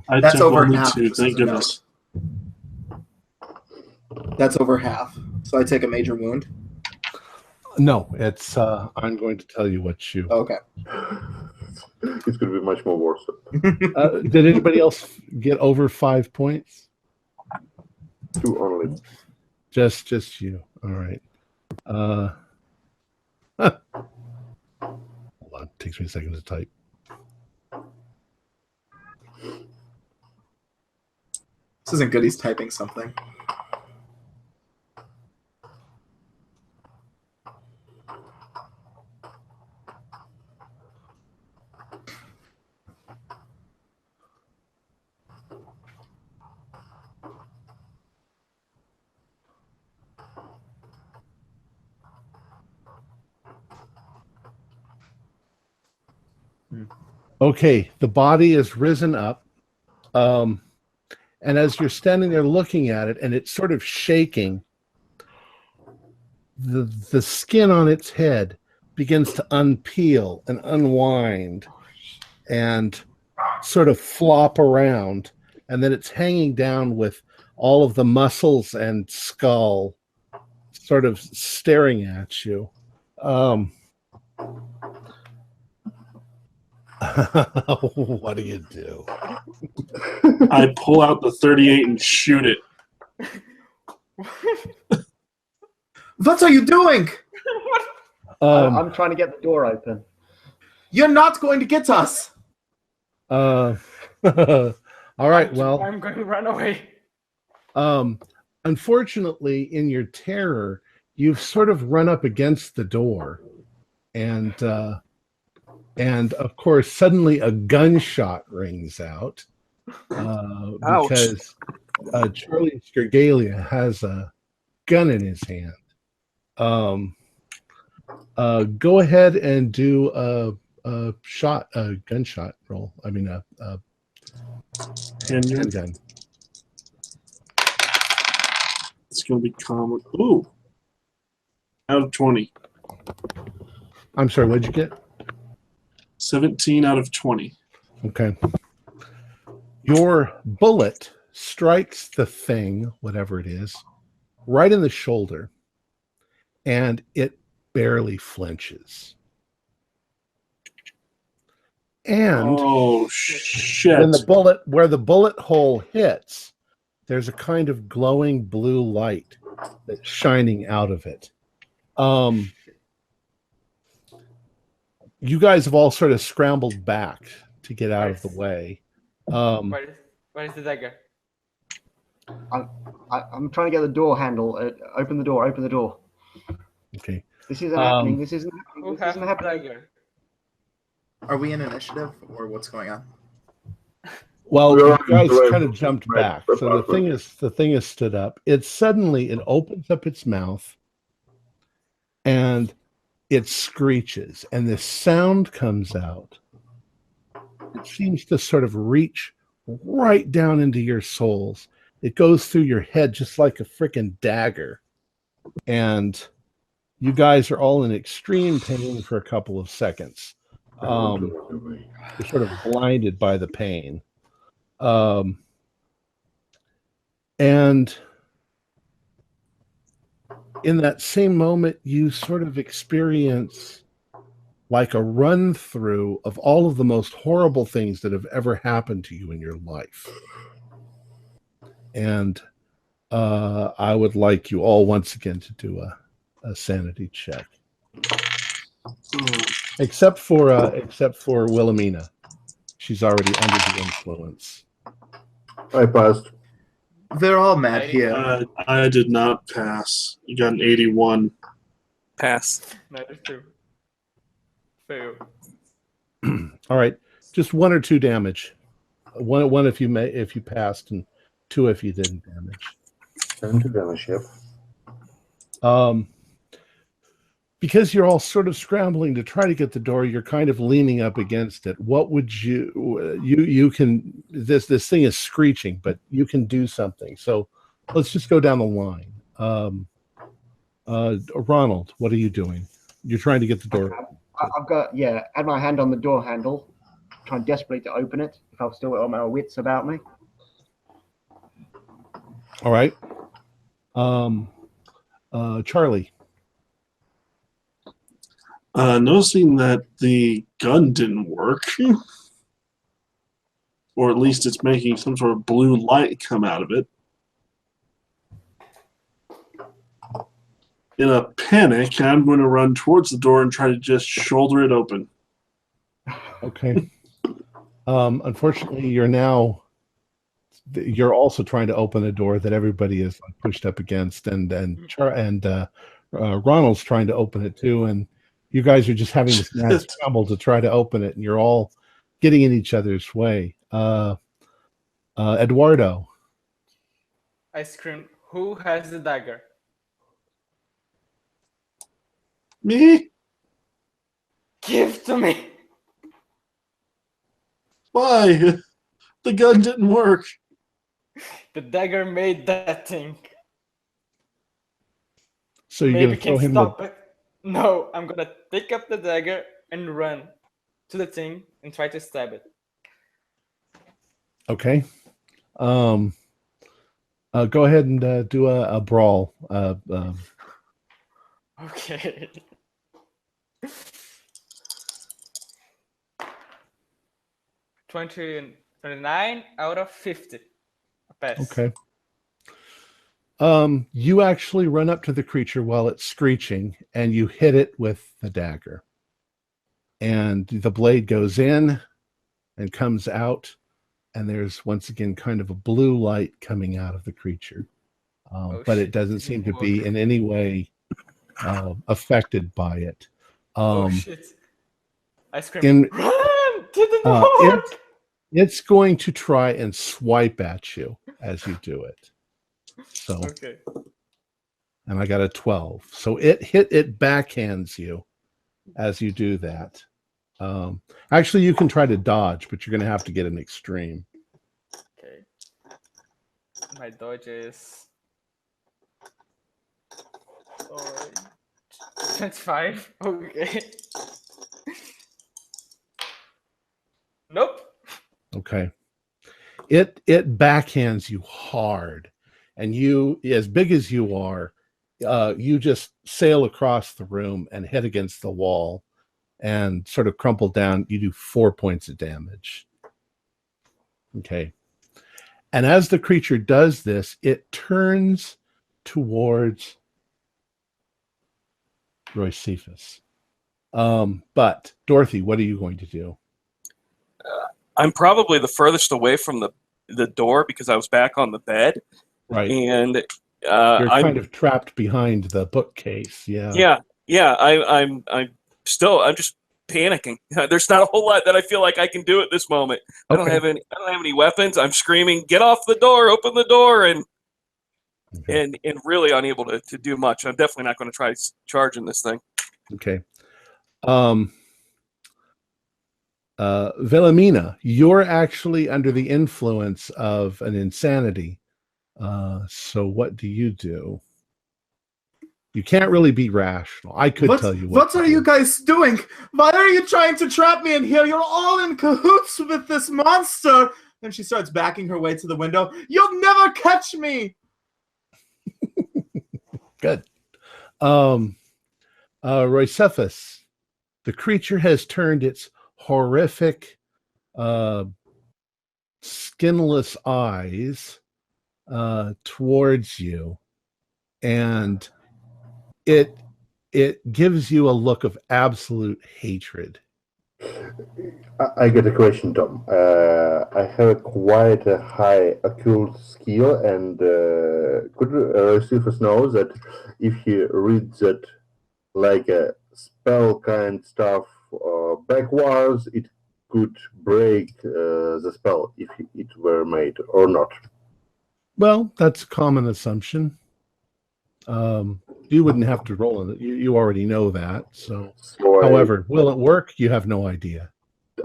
I That's took over only half. 2, thank goodness. That's over half. So I take a major wound. No, it's. I'm going to tell you what you. Okay. It's going to be much more worse. Did anybody else get over 5 points? 2 only. Just you. All right. Hold on. It takes me a second to type. This isn't good. He's typing something. Okay, the body is risen up. And as you're standing there looking at it and it's sort of shaking, the skin on its head begins to unpeel and unwind and sort of flop around. And then it's hanging down with all of the muscles and skull sort of staring at you. What do you do? I pull out the 38 and shoot it. What are you doing? I'm trying to get the door open. You're not going to get us. All right. Well, I'm going to run away. Unfortunately, in your terror, you've sort of run up against the door, and of course, suddenly a gunshot rings out because Charlie Scargalia has a gun in his hand. Go ahead and do a gunshot roll. I mean, a handgun. It's going to be common. Ooh. Out of 20. I'm sorry, what'd you get? 17 out of 20. Okay. Your bullet strikes the thing, whatever it is, right in the shoulder, and it barely flinches. And oh shit! where the bullet hole hits, there's a kind of glowing blue light that's shining out of it. You guys have all sort of scrambled back to get out of the way. Where is the dagger? I'm trying to get the door handle. Open the door. Open the door. Okay. This isn't happening. This isn't happening. Who This has isn't the happening. dagger? Are we in initiative or what's going on? Well, We're you on guys the way kind of to jumped my back. So the thing is stood up. It opens up its mouth and it screeches, and this sound comes out. It seems to sort of reach right down into your souls. It goes through your head just like a freaking dagger. And you guys are all in extreme pain for a couple of seconds. You're sort of blinded by the pain. And in that same moment, you sort of experience like a run through of all of the most horrible things that have ever happened to you in your life. And I would like you all once again to do a sanity check. Except for Wilhelmina. She's already under the influence. I passed. They're all mad here. I did not pass. You got an 81. Pass. That is true. Fail. All right, just 1 or 2 damage. One if you passed, and 2 if you didn't damage. 10 to damage, yep. Because you're all sort of scrambling to try to get the door, you're kind of leaning up against it. What would you can, this thing is screeching, but you can do something. So let's just go down the line. Ronald, what are you doing? You're trying to get the door. I've got, had my hand on the door handle, trying desperately to open it, if I've still got my wits about me. All right. Charlie. Noticing that the gun didn't work, or at least it's making some sort of blue light come out of it. In a panic, I'm going to run towards the door and try to just shoulder it open. Okay. Unfortunately, you're also trying to open a door that everybody is pushed up against, and Ronald's trying to open it too, and you guys are just having this mad scramble to try to open it, and you're all getting in each other's way. Eduardo. I scream, who has the dagger? Me? Give to me! Why? The gun didn't work. The dagger made that thing. So you're Maybe going to throw can him stop it. No, I'm gonna pick up the dagger and run to the thing and try to stab it. Okay. Go ahead and do a brawl. Okay. $29 out of 50. A pass. Okay. You actually run up to the creature while it's screeching, and you hit it with the dagger. And the blade goes in and comes out, and there's once again kind of a blue light coming out of the creature. But it doesn't seem to be in any way affected by it. Oh shit. I screamed, run! Didn't work! It's going to try and swipe at you as you do it. So, okay. And I got a 12. So it backhands you as you do that. Actually, you can try to dodge, but you're going to have to get an extreme. Okay. My dodge is 25. Okay. Nope. Okay. It backhands you hard, and you, as big as you are, you just sail across the room and hit against the wall and sort of crumple down. You do 4 points of damage. Okay. And as the creature does this, it turns towards Roycephus. But Dorothy, what are you going to do? I'm probably the furthest away from the door because I was back on the bed. Right. And you're I'm kind of trapped behind the bookcase. Yeah. Yeah. I'm just panicking. There's not a whole lot that I feel like I can do at this moment. Okay. I don't have any weapons. I'm screaming, "Get off the door! Open the door!" and really unable to do much. I'm definitely not going to try charging this thing. Okay. Wilhelmina, you're actually under the influence of an insanity. So what do? You can't really be rational. I could tell you what are you guys doing? Why are you trying to trap me in here? You're all in cahoots with this monster. And she starts backing her way to the window. You'll never catch me. Good. Roycephus, the creature has turned its horrific, skinless eyes towards you, and it gives you a look of absolute hatred. I get a question, Tom. I have quite a high occult skill, and could Josephus know that if he reads it like a spell kind stuff backwards, it could break the spell if it were made or not? Well, that's a common assumption. You wouldn't have to roll it. You already know that. So however, will it work? You have no idea.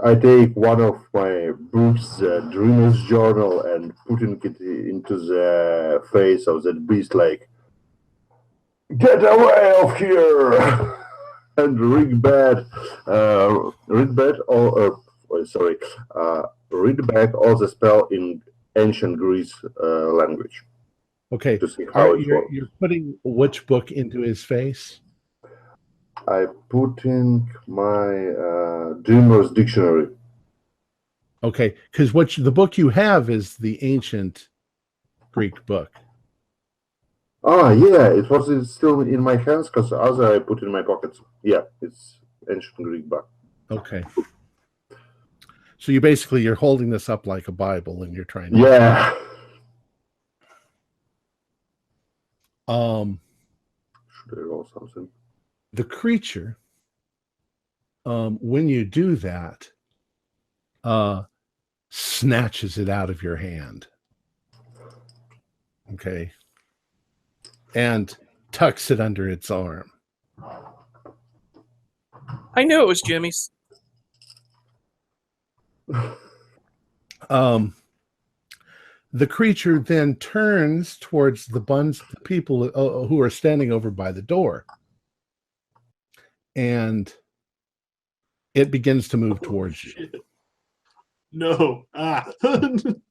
I take one of my books, the Dreamer's Journal, and putting it into the face of that beast, like, "Get away of here!" and read back all the spell in ancient Greece language. Okay. To see how You're putting which book into his face? I put in my Dreamer's Dictionary. Okay, because the book you have is the ancient Greek book. Yeah, it's still in my hands because other I put in my pockets. Yeah, it's ancient Greek book. Okay. So you're holding this up like a Bible and you're trying to... Yeah. Should I roll something? The creature, when you do that, snatches it out of your hand. Okay. And tucks it under its arm. I knew it was Jimmy's. The creature then turns towards the people who are standing over by the door. And it begins to move towards you. No. And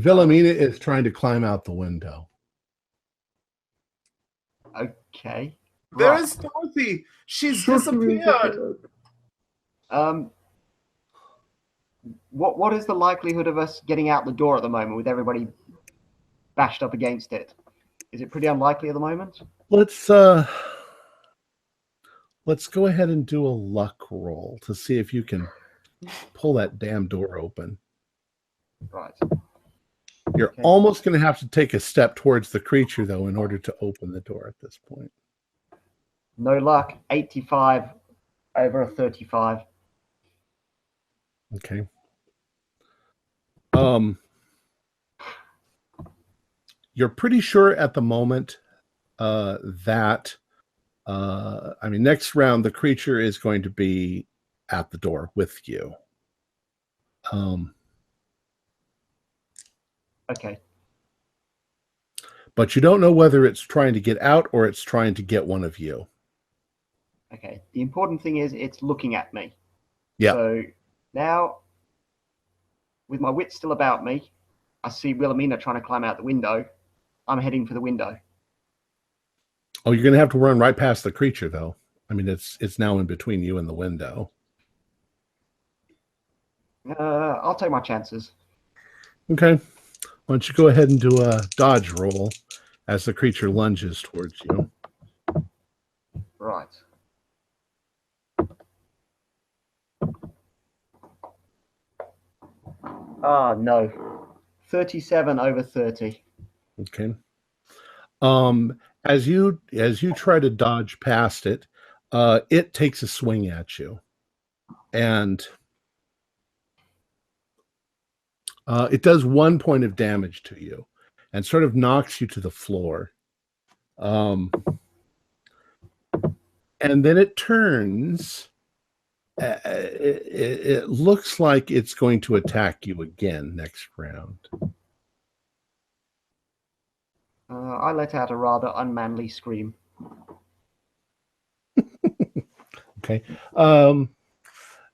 Wilhelmina is trying to climb out the window. Okay. There Right. is Dorothy. She's Sure, disappeared. What is the likelihood of us getting out the door at the moment with everybody bashed up against it? Is it pretty unlikely at the moment? Let's go ahead and do a luck roll to see if you can pull that damn door open. Right. You're Okay. almost going to have to take a step towards the creature, though, in order to open the door at this point. No luck. 85 over a 35. Okay. You're pretty sure at the moment that next round the creature is going to be at the door with you. Okay. But you don't know whether it's trying to get out or it's trying to get one of you. Okay. The important thing is it's looking at me. Yeah. So now, with my wits still about me, I see Wilhelmina trying to climb out the window. I'm heading for the window. Oh, you're going to have to run right past the creature, though. I mean, it's now in between you and the window. I'll take my chances. Okay. Why don't you go ahead and do a dodge roll as the creature lunges towards you. Right. Ah, no. 37 over 30. Okay. As you try to dodge past it, it takes a swing at you, and it does 1 point of damage to you, and sort of knocks you to the floor. And then it turns. It looks like it's going to attack you again next round. I let out a rather unmanly scream. Okay.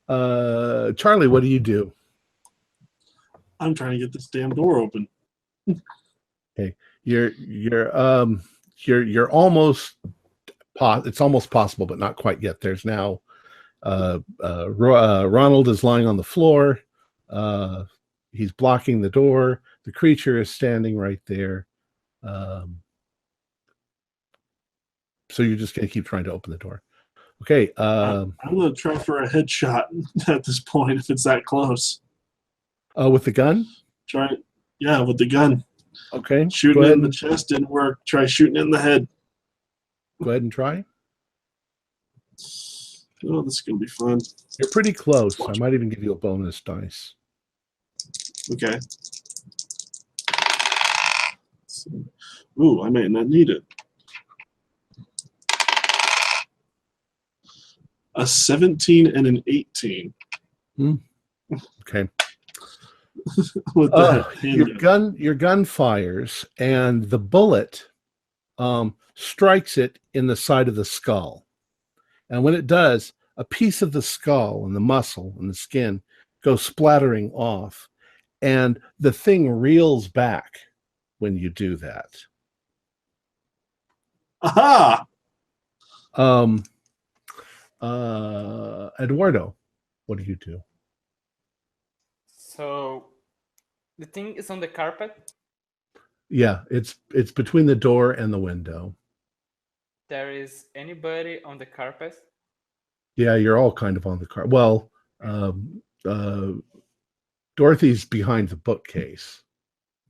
Charlie, what do you do? I'm trying to get this damn door open. Okay. You're almost it's almost possible, but not quite yet. There's now Ronald is lying on the floor. He's blocking the door. The creature is standing right there. So you're just going to keep trying to open the door. Okay. I'm going to try for a headshot at this point if it's that close. With the gun? Try it. Yeah, with the gun. Okay. Shooting it in the chest didn't work. Try shooting it in the head. Go ahead and try. Oh, this is going to be fun. You're pretty close. I might even give you a bonus dice. Okay. Ooh, I may not need it. A 17 and an 18. Okay. With your gun fires, and the bullet strikes it in the side of the skull. And when it does, a piece of the skull and the muscle and the skin go splattering off, and the thing reels back when you do that. Aha! Eduardo, what do you do? So the thing is on the carpet. Yeah, it's between the door and the window. There is anybody on the carpet? Yeah, you're all kind of on the car. Well, Dorothy's behind the bookcase.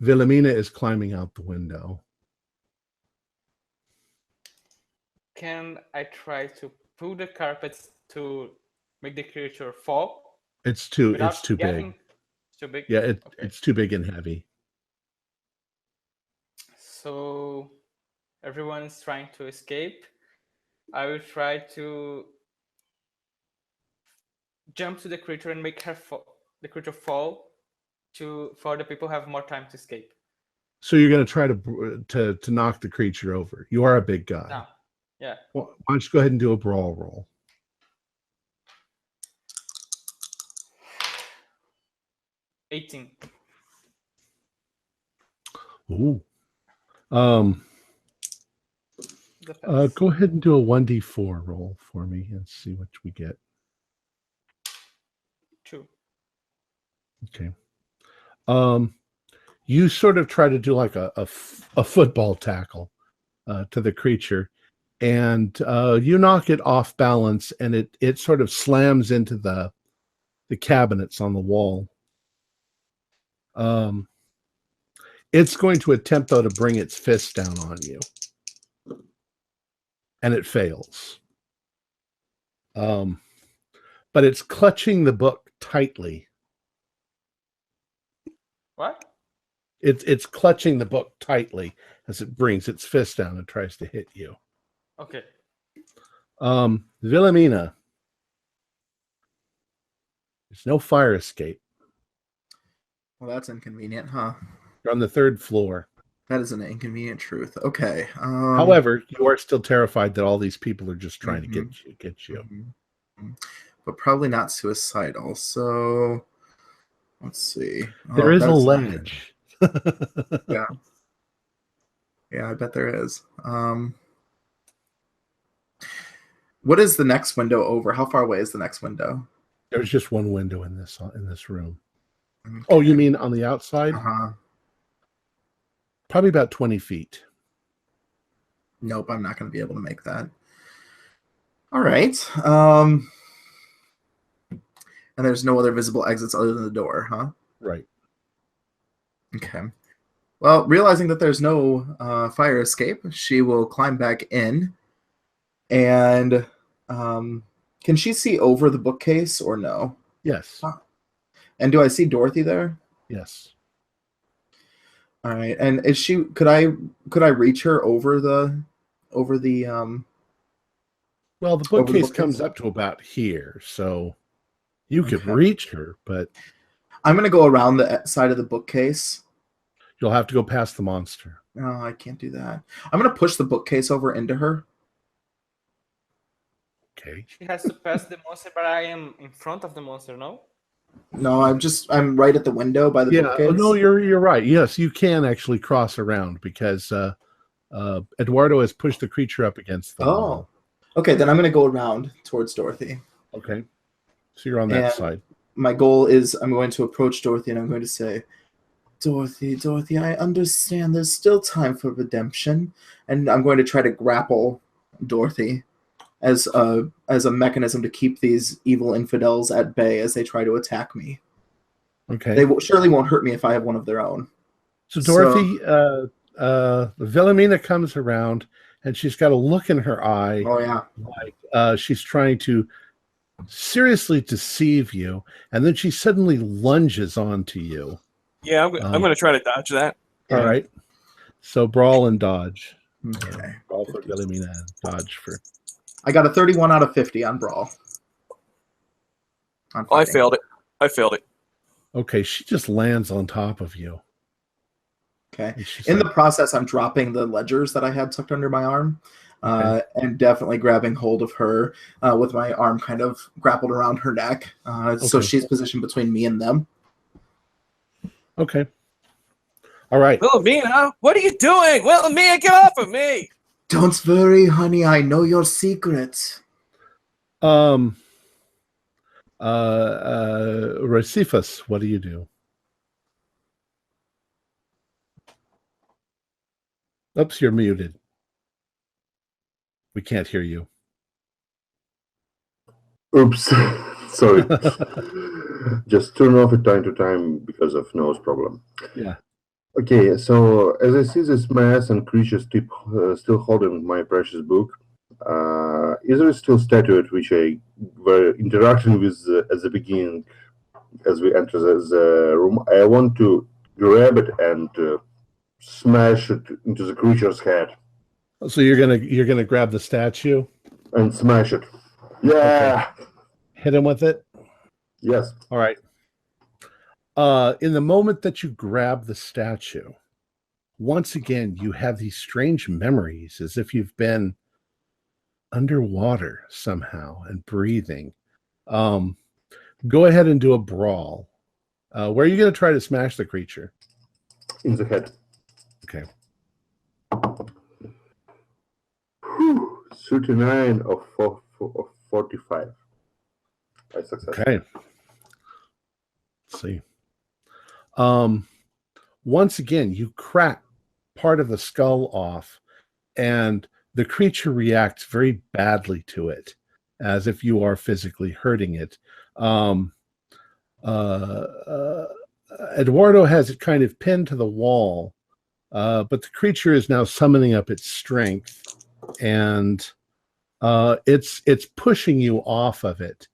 Wilhelmina is climbing out the window. Can I try to pull the carpets to make the creature fall? It's too big. It's too big? Yeah, Okay. it's too big and heavy. So everyone is trying to escape. I will try to jump to the creature and make the creature fall for the people have more time to escape. So you're going to try to knock the creature over. You are a big guy. No. Yeah. Well, why don't you go ahead and do a brawl roll? 18. Ooh. Depends. Go ahead and do a 1d4 roll for me and see what we get. 2. Okay. You sort of try to do like a football tackle to the creature, and you knock it off balance, and it sort of slams into the cabinets on the wall. It's going to attempt, though, to bring its fist down on you, and it fails. But it's clutching the book tightly. What? It's clutching the book tightly as it brings its fist down and tries to hit you. Okay. Wilhelmina. There's no fire escape. Well, that's inconvenient, huh? You're on the 3rd floor. That is an inconvenient truth. Okay. However, you are still terrified that all these people are just trying to get you. But probably not suicidal. So let's see. There is a that's- ledge. Yeah. Yeah, I bet there is. What is the next window over? How far away is the next window? There's just one window in this room. Okay. Oh, you mean on the outside? Uh-huh. Probably about 20 feet. Nope, I'm not going to be able to make that. All right. And there's no other visible exits other than the door, huh? Right. Okay. Well, realizing that there's no fire escape, she will climb back in. And can she see over the bookcase or no? Yes. And do I see Dorothy there? Yes. All right. And is she? Could I reach her over the? Well, the bookcase comes up to about here, so you could reach her, but I'm going to go around the side of the bookcase. You'll have to go past the monster. No, I can't do that. I'm going to push the bookcase over into her. Okay. She has to pass the monster, but I am in front of the monster, no? No, I'm right at the window by the bookcase. No, you're right. Yes, you can actually cross around because Eduardo has pushed the creature up against the wall. Okay, then I'm going to go around towards Dorothy. Okay. So you're on that side. My goal is I'm going to approach Dorothy and I'm going to say, Dorothy, I understand there's still time for redemption. And I'm going to try to grapple Dorothy as a mechanism to keep these evil infidels at bay as they try to attack me. Okay. They surely won't hurt me if I have one of their own. So Dorothy, Wilhelmina comes around and she's got a look in her eye. Oh, yeah. Like she's trying to seriously deceive you, and then she suddenly lunges onto you. Yeah, I'm going to try to dodge that. All right. So brawl and dodge. Okay. Brawl for Wilhelmina, dodge for... I got a 31 out of 50 on Brawl. I failed it. Okay. Okay, she just lands on top of you. Okay. In the process, I'm dropping the ledgers that I had tucked under my arm, and definitely grabbing hold of her with my arm kind of grappled around her neck. So she's positioned between me and them. Okay. All right. Wilhelmina, what are you doing? Wilhelmina, get off of me! Don't worry, honey. I know your secrets. Racifus, what do you do? Oops, you're muted. We can't hear you. Oops. Sorry. Just turn off it time to time because of noise problem. Yeah. Okay, so as I see this mass and creatures still holding my precious book, is there still statuette which I were interacting with at the beginning as we enter the room? I want to grab it and smash it into the creature's head. So you're gonna grab the statue and smash it. Yeah. Okay. Hit him with it. Yes. All right. In the moment that you grab the statue, once again you have these strange memories, as if you've been underwater somehow and breathing. Go ahead and do a brawl. Where are you going to try to smash the creature? In the head. Okay. 39 of 45. I success. Okay. Let's see. Once again, you crack part of the skull off, and the creature reacts very badly to it, as if you are physically hurting it. Eduardo has it kind of pinned to the wall, but the creature is now summoning up its strength, and it's pushing you off of it.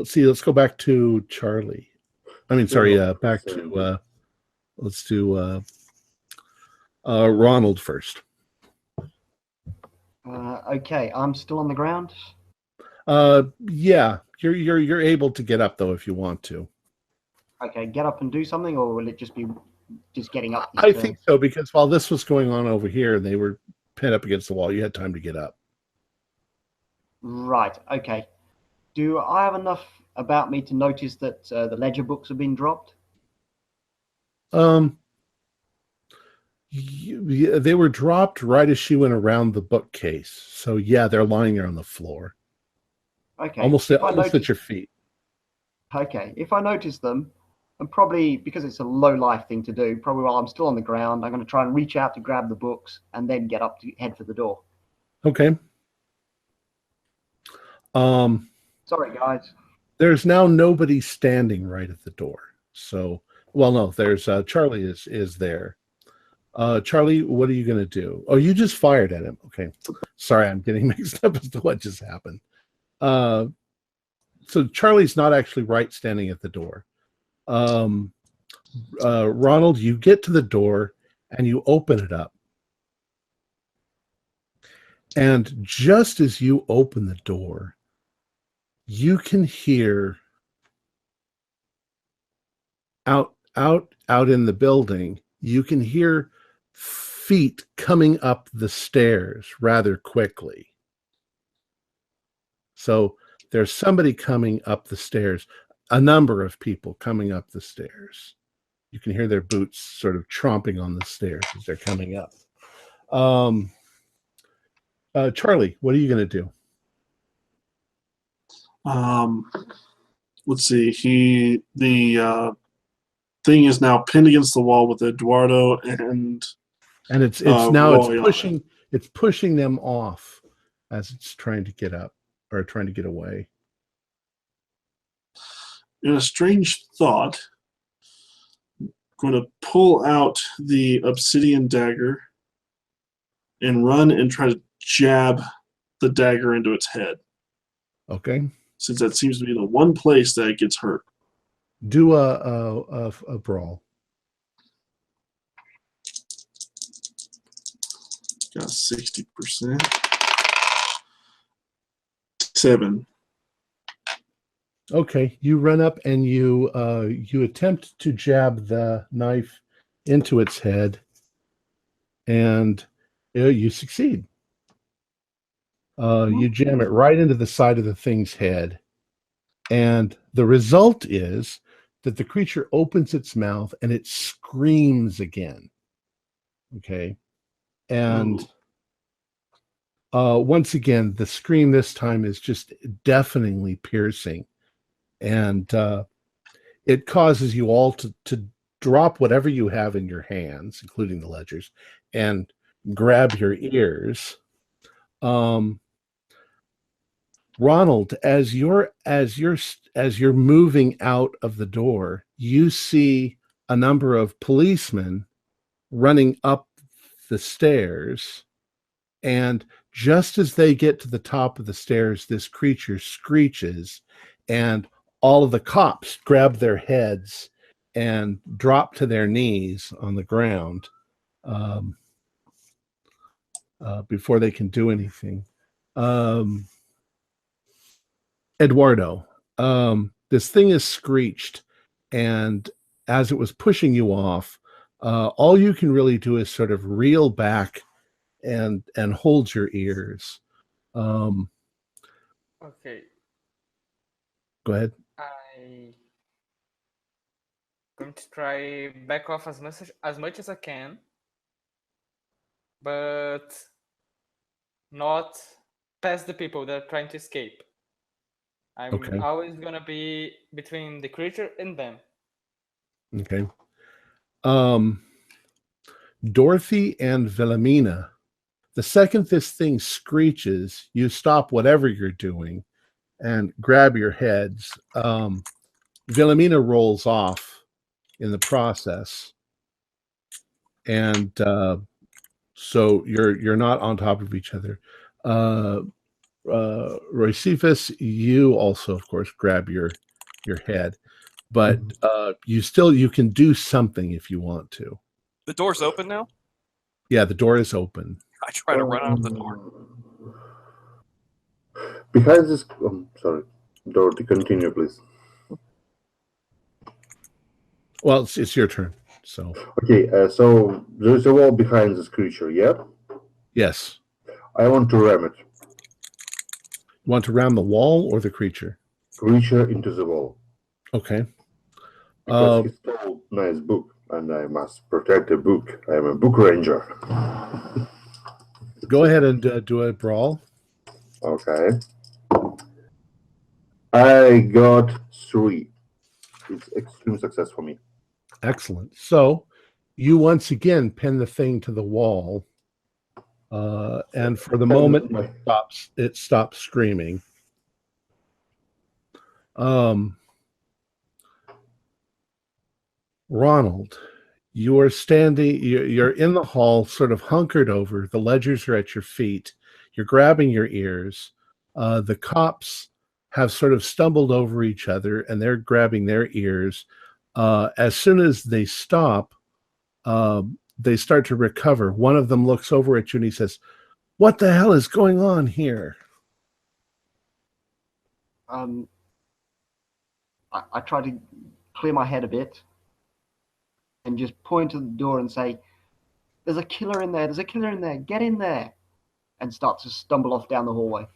See, let's go back to Charlie. I mean, sorry, back to let's do Ronald first. Okay, I'm still on the ground. Yeah, you're able to get up though if you want to. Okay, get up and do something, or will it just be just getting up? I think so, because while this was going on over here, they were pinned up against the wall. You had time to get up. Right. Okay. Do I have enough about me to notice that the ledger books have been dropped? They were dropped right as she went around the bookcase. So yeah, they're lying there on the floor. Okay. Almost at your feet. Okay. If I notice them, and probably because it's a low life thing to do, probably while I'm still on the ground, I'm going to try and reach out to grab the books and then get up to head for the door. Okay. Sorry, guys. There's now nobody standing right at the door. So, well, no, there's Charlie is there. Charlie, what are you going to do? Oh, you just fired at him. Okay. Sorry, I'm getting mixed up as to what just happened. So Charlie's not actually right standing at the door. Ronald, you get to the door and you open it up. And just as you open the door, you can hear out in the building, you can hear feet coming up the stairs rather quickly. So there's somebody coming up the stairs, a number of people coming up the stairs. You can hear their boots sort of tromping on the stairs as they're coming up. Charlie, what are you going to do? Let's see. The thing is now pinned against the wall with Eduardo and it's pushing them off as it's trying to get up or trying to get away. In a strange thought, I'm going to pull out the obsidian dagger and run and try to jab the dagger into its head. Okay. Since that seems to be the one place that it gets hurt. Do a brawl. Got 60%. 7. Okay, you run up and you attempt to jab the knife into its head, and you succeed. You jam it right into the side of the thing's head, and the result is that the creature opens its mouth and it screams again. Okay, and once again, the scream this time is just deafeningly piercing. And it causes you all to drop whatever you have in your hands, including the ledgers, and grab your ears. Ronald, as you're moving out of the door, you see a number of policemen running up the stairs, and just as they get to the top of the stairs, this creature screeches, and all of the cops grab their heads and drop to their knees on the ground before they can do anything. Eduardo, this thing is screeched, and as it was pushing you off, all you can really do is sort of reel back and hold your ears. Okay. Go ahead. I'm going to try back off as much as I can. but not past the people that are trying to escape. I'm Okay. always gonna be between the creature and them. Okay. Dorothy and Wilhelmina, the second this thing screeches, you stop whatever you're doing and grab your heads. Wilhelmina rolls off in the process, and so you're not on top of each other. Roycephus, you also, of course, grab your head, but you can do something if you want to. The door's open now. Yeah, the door is open. I try to run out of the door. Behind this, sorry, Dorothy, continue, please. Well, it's your turn. So Okay, so there's a wall behind this creature, yeah? yes, I want to ram it. you want to ram the wall or the creature? Creature into the wall. Okay. Because he stole a nice book, and I must protect the book. I am a book ranger. Go ahead and do a brawl. Okay. I got 3. It's extreme success for me. Excellent. So you once again pin the thing to the wall, and for the moment it stops screaming. Ronald, you are standing. You're in the hall, sort of hunkered over. The ledgers are at your feet. You're grabbing your ears. The cops have sort of stumbled over each other, and they're grabbing their ears. As soon as they stop, they start to recover. One of them looks over at you and he says, "What the hell is going on here?" I try to clear my head a bit and just point to the door and say, "There's a killer in there. There's a killer in there. Get in there." And start to stumble off down the hallway.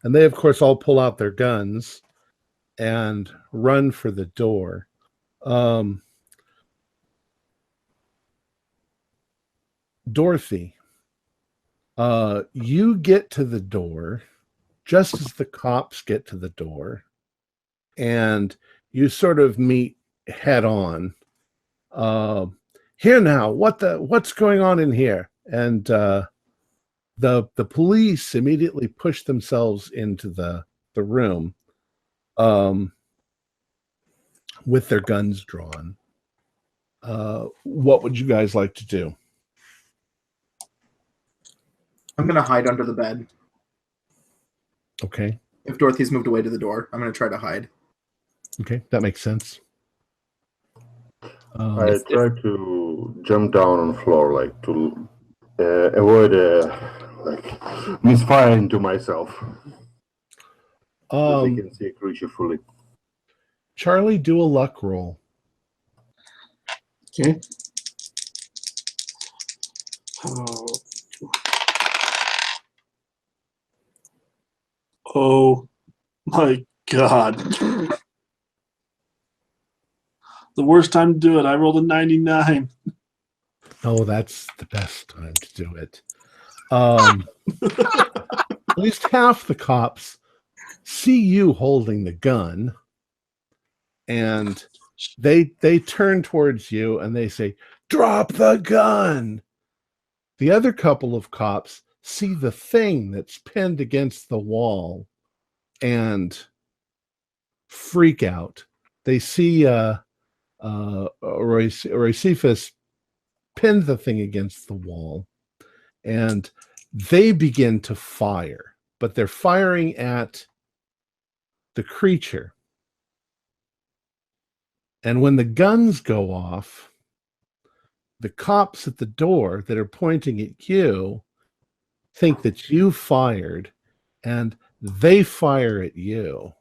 And they, of course, all pull out their guns and run for the door. Dorothy, you get to the door just as the cops get to the door, and you sort of meet head on. Here now, what's going on in here? And the police immediately push themselves into the room with their guns drawn. What would you guys like to do? I'm going to hide under the bed. Okay. If Dorothy's moved away to the door, I'm going to try to hide. Okay, that makes sense. I try to jump down on the floor, like to avoid misfiring to myself. So they can see a creature fully. Charlie, do a luck roll. Okay. Oh my God. The worst time to do it. I rolled a 99. Oh, that's the best time to do it. At least half the cops see you holding the gun, and they turn towards you and they say, "Drop the gun." The other couple of cops see the thing that's pinned against the wall and freak out. They see Roycephus pinned the thing against the wall, and they begin to fire, but they're firing at the creature. And when the guns go off, the cops at the door that are pointing at you think that you fired, and they fire at you.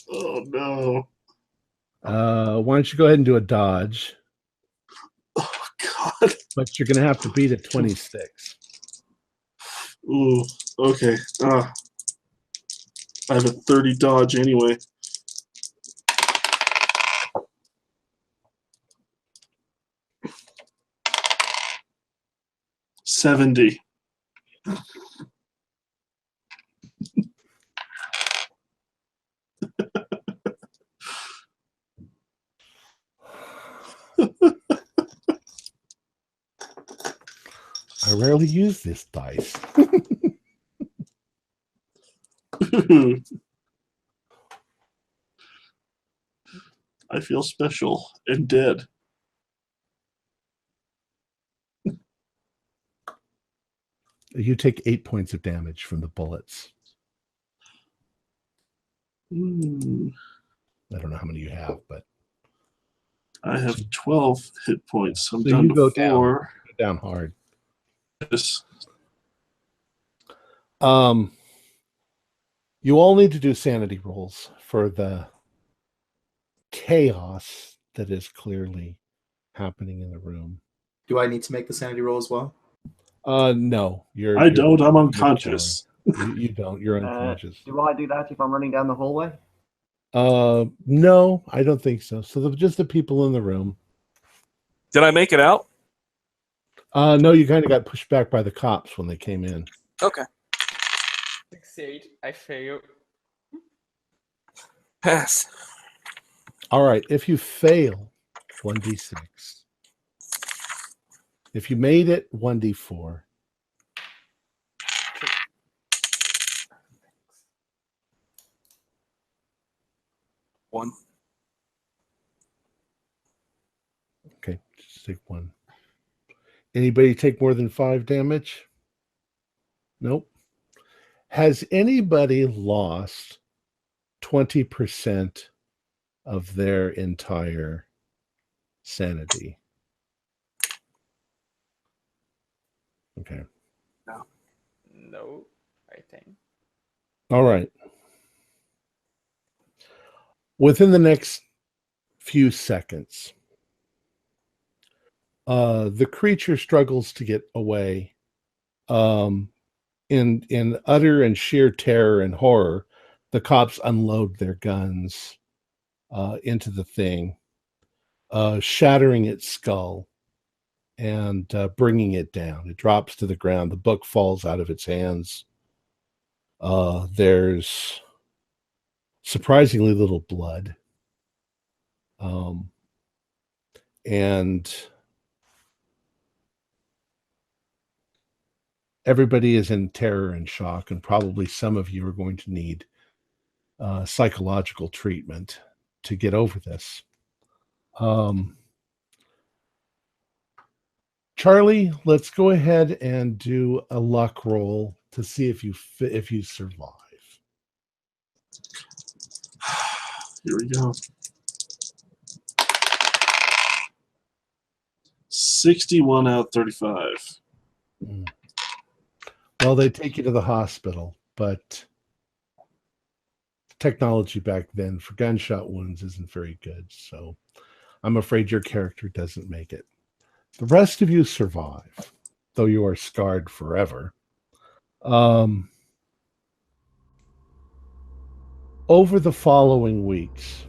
Oh no. Why don't you go ahead and do a dodge? Oh God. But you're going to have to beat a 26. Ooh, okay. I have a 30 dodge anyway. 70. I rarely use this dice. I feel special and dead. You take 8 points of damage from the bullets. I don't know how many you have, but I have 12 hit points. I'm so down you to go 4. down hard. Yes. You all need to do sanity rolls for the chaos that is clearly happening in the room. Do I need to make the sanity roll as well? No, I don't. I'm unconscious. You don't. You're unconscious. Do I do that if I'm running down the hallway? No, I don't think so. So just the people in the room. Did I make it out? No, you kind of got pushed back by the cops when they came in. Okay. 68. I fail. Pass. All right. If you fail, 1d6. If you made it, 1d4. One. Okay, just take 1. Anybody take more than 5 damage? Nope. Has anybody lost 20% of their entire sanity? Okay. No, I think. All right. Within the next few seconds, the creature struggles to get away. In utter and sheer terror and horror, the cops unload their guns into the thing, shattering its skull and bringing it down. It drops to the ground. The book falls out of its hands. There's surprisingly little blood. And everybody is in terror and shock, and probably some of you are going to need psychological treatment to get over this. Charlie, let's go ahead and do a luck roll to see if you survive. Here we go. 61 out of 35. Well, they take you to the hospital, but technology back then for gunshot wounds isn't very good, so I'm afraid your character doesn't make it. The rest of you survive, though you are scarred forever. Over the following weeks,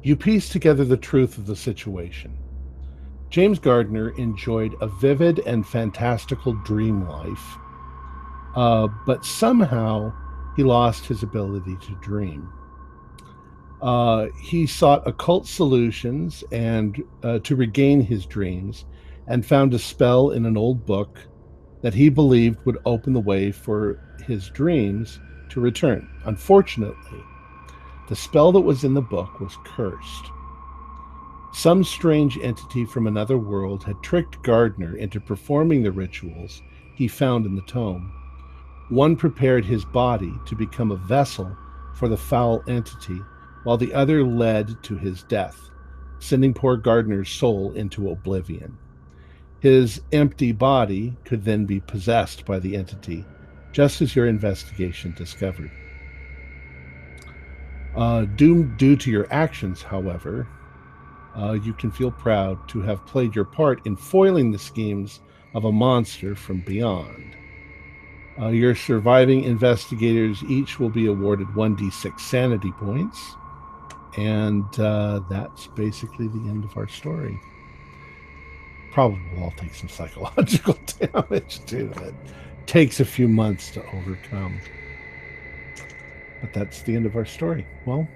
you piece together the truth of the situation. James Gardner enjoyed a vivid and fantastical dream life, but somehow he lost his ability to dream. He sought occult solutions and to regain his dreams, and found a spell in an old book that he believed would open the way for his dreams to return. Unfortunately, the spell that was in the book was cursed. Some strange entity from another world had tricked Gardner into performing the rituals he found in the tome. One prepared his body to become a vessel for the foul entity, while the other led to his death, sending poor Gardner's soul into oblivion. His empty body could then be possessed by the entity, just as your investigation discovered. Due to your actions, however, you can feel proud to have played your part in foiling the schemes of a monster from beyond. Your surviving investigators each will be awarded 1d6 sanity points, and that's basically the end of our story. probably will all take some psychological damage too. That takes a few months to overcome. But that's the end of our story. Well,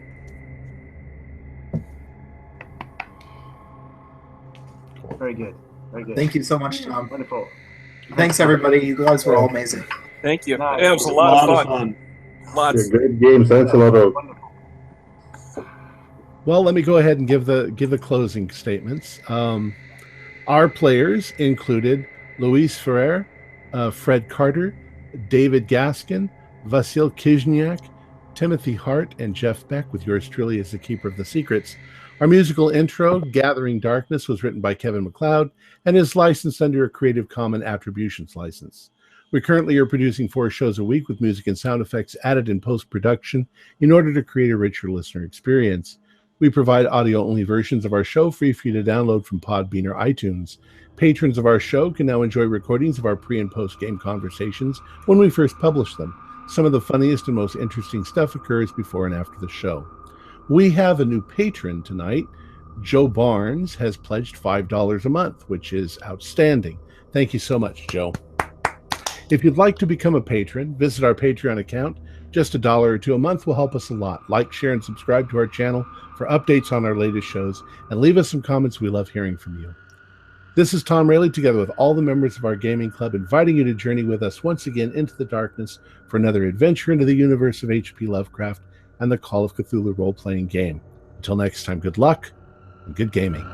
Very good. Very good. Thank you so much, Tom. Wonderful. Thanks, everybody. You guys were all amazing. Thank you. No, It was a lot of fun. Yeah, Lots. great games. Thanks a lot of. Wonderful. well, let me go ahead and give the closing statements. Our players included Luis Ferrer, Fred Carter, David Gaskin, Vasil Kizniak, Timothy Hart, and Jeff Beck, with yours truly as the Keeper of the Secrets. Our musical intro, Gathering Darkness, was written by Kevin MacLeod and is licensed under a Creative Commons Attributions license. We currently are producing 4 shows a week with music and sound effects added in post-production in order to create a richer listener experience. We provide audio-only versions of our show free for you to download from Podbean or iTunes. Patrons of our show can now enjoy recordings of our pre- and post-game conversations when we first publish them. Some of the funniest and most interesting stuff occurs before and after the show. We have a new patron tonight. Joe Barnes has pledged $5 a month, which is outstanding. Thank you so much, Joe. If you'd like to become a patron, visit our Patreon account. Just $1 or $2 a month will help us a lot. Like, share, and subscribe to our channel for updates on our latest shows, and leave us some comments. We love hearing from you. This is Tom Rayleigh, together with all the members of our gaming club, inviting you to journey with us once again into the darkness for another adventure into the universe of H.P. Lovecraft and the Call of Cthulhu role-playing game. Until next time, good luck and good gaming.